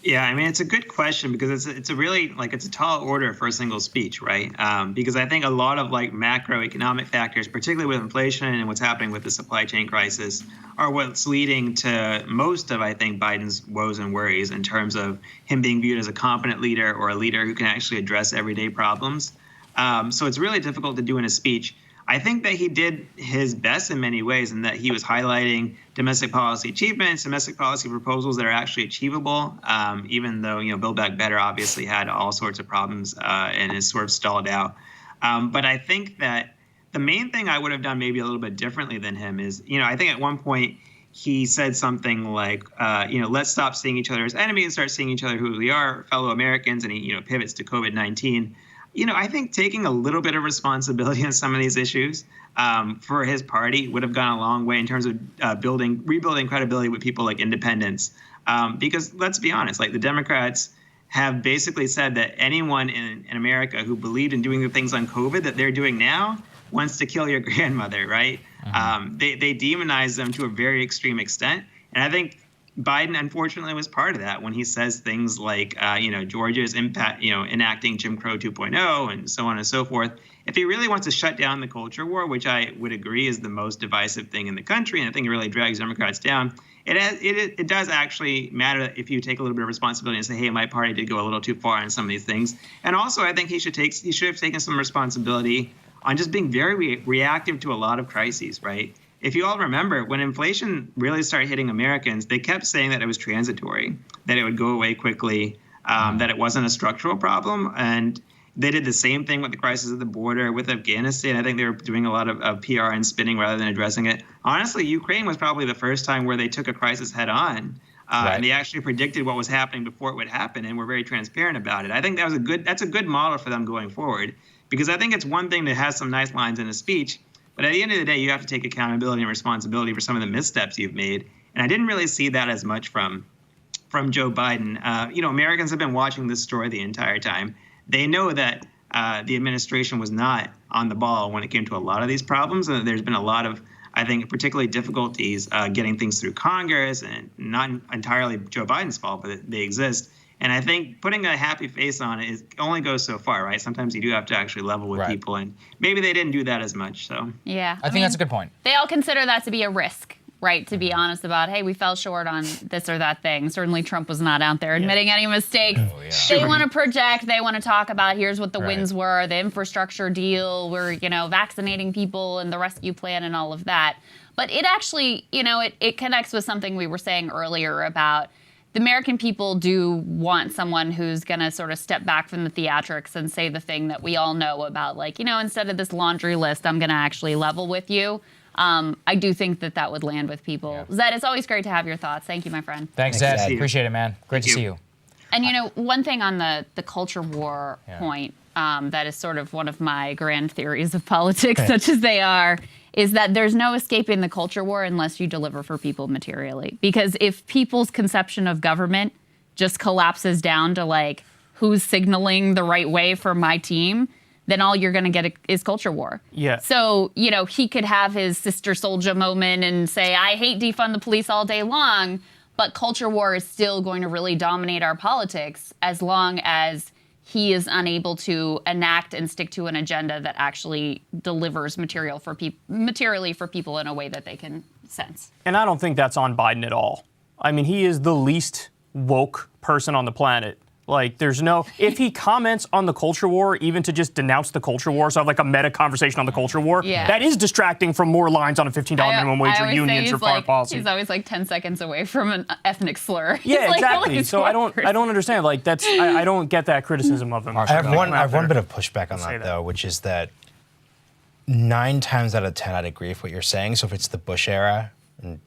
Yeah, I mean, it's a good question because it's a really, like, it's a tall order for a single speech, right? Because I think a lot of, like, macroeconomic factors, particularly with inflation and what's happening with the supply chain crisis, are what's leading to most of, I think, Biden's woes and worries in terms of him being viewed as a competent leader or a leader who can actually address everyday problems. So it's really difficult to do in a speech. I think that he did his best in many ways in that he was highlighting domestic policy achievements, domestic policy proposals that are actually achievable, even though, you know, Build Back Better obviously had all sorts of problems and is sort of stalled out. But I think that the main thing I would have done maybe a little bit differently than him is, you know, I think at one point he said something like, you know, let's stop seeing each other as enemies and start seeing each other who we are, fellow Americans, and he, you know, pivots to COVID-19. You know, I think taking a little bit of responsibility on some of these issues for his party would have gone a long way in terms of rebuilding credibility with people like independents. Because let's be honest, like the Democrats have basically said that anyone in America who believed in doing the things on COVID that they're doing now wants to kill your grandmother, right? Mm-hmm. They demonize them to a very extreme extent. And I think Biden, unfortunately, was part of that when he says things like, you know, Georgia's enacting Jim Crow 2.0 and so on and so forth. If he really wants to shut down the culture war, which I would agree is the most divisive thing in the country, and I think it really drags Democrats down, it does actually matter if you take a little bit of responsibility and say, hey, my party did go a little too far on some of these things. And also, I think he should have taken some responsibility on just being very reactive to a lot of crises, right? If you all remember, when inflation really started hitting Americans, they kept saying that it was transitory, that it would go away quickly, that it wasn't a structural problem. And they did the same thing with the crisis at the border with Afghanistan. I think they were doing a lot of PR and spinning rather than addressing it. Honestly, Ukraine was probably the first time where they took a crisis head on. Right. And they actually predicted what was happening before it would happen and were very transparent about it. I think that's a good model for them going forward, because I think it's one thing to have some nice lines in a speech, But at the end of the day, you have to take accountability and responsibility for some of the missteps you've made. And I didn't really see that as much from Joe Biden. Americans have been watching this story the entire time. They know that the administration was not on the ball when it came to a lot of these problems. And there's been a lot of, I think, particularly difficulties getting things through Congress, and not entirely Joe Biden's fault, but they exist. And I think putting a happy face on it only goes so far, right? Sometimes you do have to actually level with people, and maybe they didn't do that as much. So yeah, I think that's a good point. They all consider that to be a risk, right? To be honest about, hey, we fell short on this or that thing. Certainly Trump was not out there admitting any mistakes. They want to project, they want to talk about here's what the wins were, the infrastructure deal, we're, vaccinating people and the rescue plan and all of that. But it actually, it connects with something we were saying earlier about the American people do want someone who's going to sort of step back from the theatrics and say the thing that we all know about, like, instead of this laundry list, I'm going to actually level with you. I do think that would land with people. Yeah. Zed, it's always great to have your thoughts. Thank you, my friend. Thanks, Zed. Appreciate it, man. Great to see you. And, one thing on the culture war point that is sort of one of my grand theories of politics, such as they are, is that there's no escaping the culture war unless you deliver for people materially. Because if people's conception of government just collapses down to, like, who's signaling the right way for my team, then all you're going to get is culture war. Yeah. So, he could have his Sister Soldier moment and say, I hate defund the police all day long, but culture war is still going to really dominate our politics as long as he is unable to enact and stick to an agenda that actually delivers materially for people in a way that they can sense. And I don't think that's on Biden at all. I mean, he is the least woke person on the planet. Like, if he comments on the culture war, even to just denounce the culture war, so have like a meta conversation on the culture war, that is distracting from more lines on a $15 minimum wage or unions or foreign policy. He's always like 10 seconds away from an ethnic slur. Yeah, exactly. So I don't understand. Like, I don't get that criticism of him. I have one bit of pushback on that, though, which is that 9 times out of 10, I'd agree with what you're saying. So if it's the Bush era, and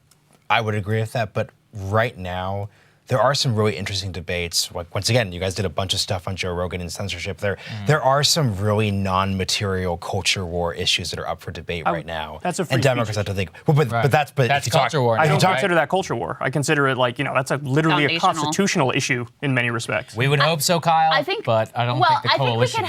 I would agree with that. But right now, there are some really interesting debates. Like, once again, you guys did a bunch of stuff on Joe Rogan and censorship. There are some really non-material culture war issues that are up for debate right now. That's a free and Democrats have to think. Well, but that's culture war. I don't consider that culture war. I consider it that's literally a constitutional issue in many respects. We would hope so, Kyle. But I don't think the coalition.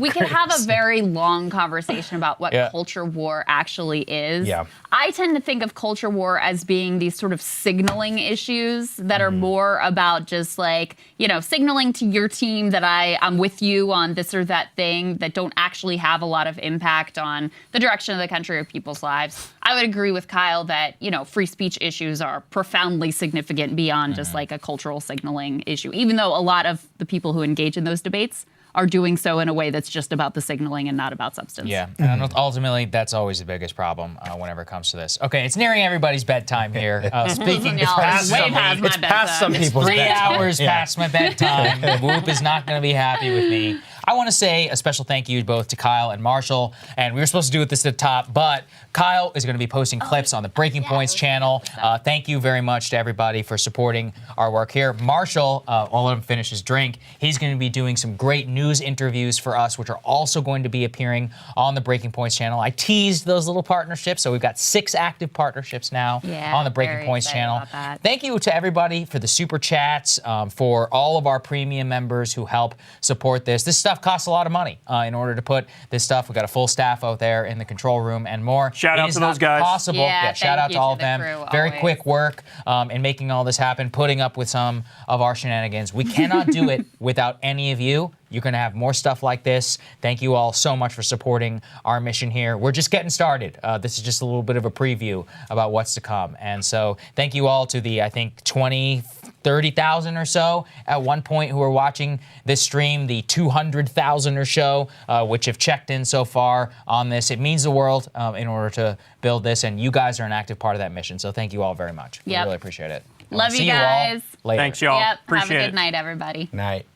We could have a very long conversation about what culture war actually is. Yeah. I tend to think of culture war as being these sort of signaling issues that are more about just like, signaling to your team that I'm with you on this or that thing, that don't actually have a lot of impact on the direction of the country or people's lives. I would agree with Kyle that, free speech issues are profoundly significant beyond just like a cultural signaling issue, even though a lot of the people who engage in those debates are doing so in a way that's just about the signaling and not about substance. Yeah, and ultimately, that's always the biggest problem whenever it comes to this. Okay, it's nearing everybody's bedtime here. Speaking, it's past some people's 3 hours past my bedtime. Whoop is not going to be happy with me. I want to say a special thank you both to Kyle and Marshall. And we were supposed to do this at the top, but Kyle is going to be posting clips on the Breaking Points channel. Thank you very much to everybody for supporting our work here. Marshall, I'll let him finish his drink. He's going to be doing some great news interviews for us, which are also going to be appearing on the Breaking Points channel. I teased those little partnerships, so we've got 6 active partnerships now on the Breaking Points channel. Thank you to everybody for the super chats, for all of our premium members who help support this. This stuff costs a lot of money in order to put this stuff. We've got a full staff out there in the control room and more. Shout out to those guys. Possible. Yeah, shout out to all of them. Very quick work in making all this happen, putting up with some of our shenanigans. We cannot do it without any of you. You're going to have more stuff like this. Thank you all so much for supporting our mission here. We're just getting started. This is just a little bit of a preview about what's to come. And so thank you all to the, I think, 30,000 or so at one point who are watching this stream, the 200,000 or so which have checked in so far on this. It means the world in order to build this, and you guys are an active part of that mission. So thank you all very much. We really appreciate it. Love you guys. Later. Thanks, y'all. Yep. Appreciate Have a good night, everybody. Night.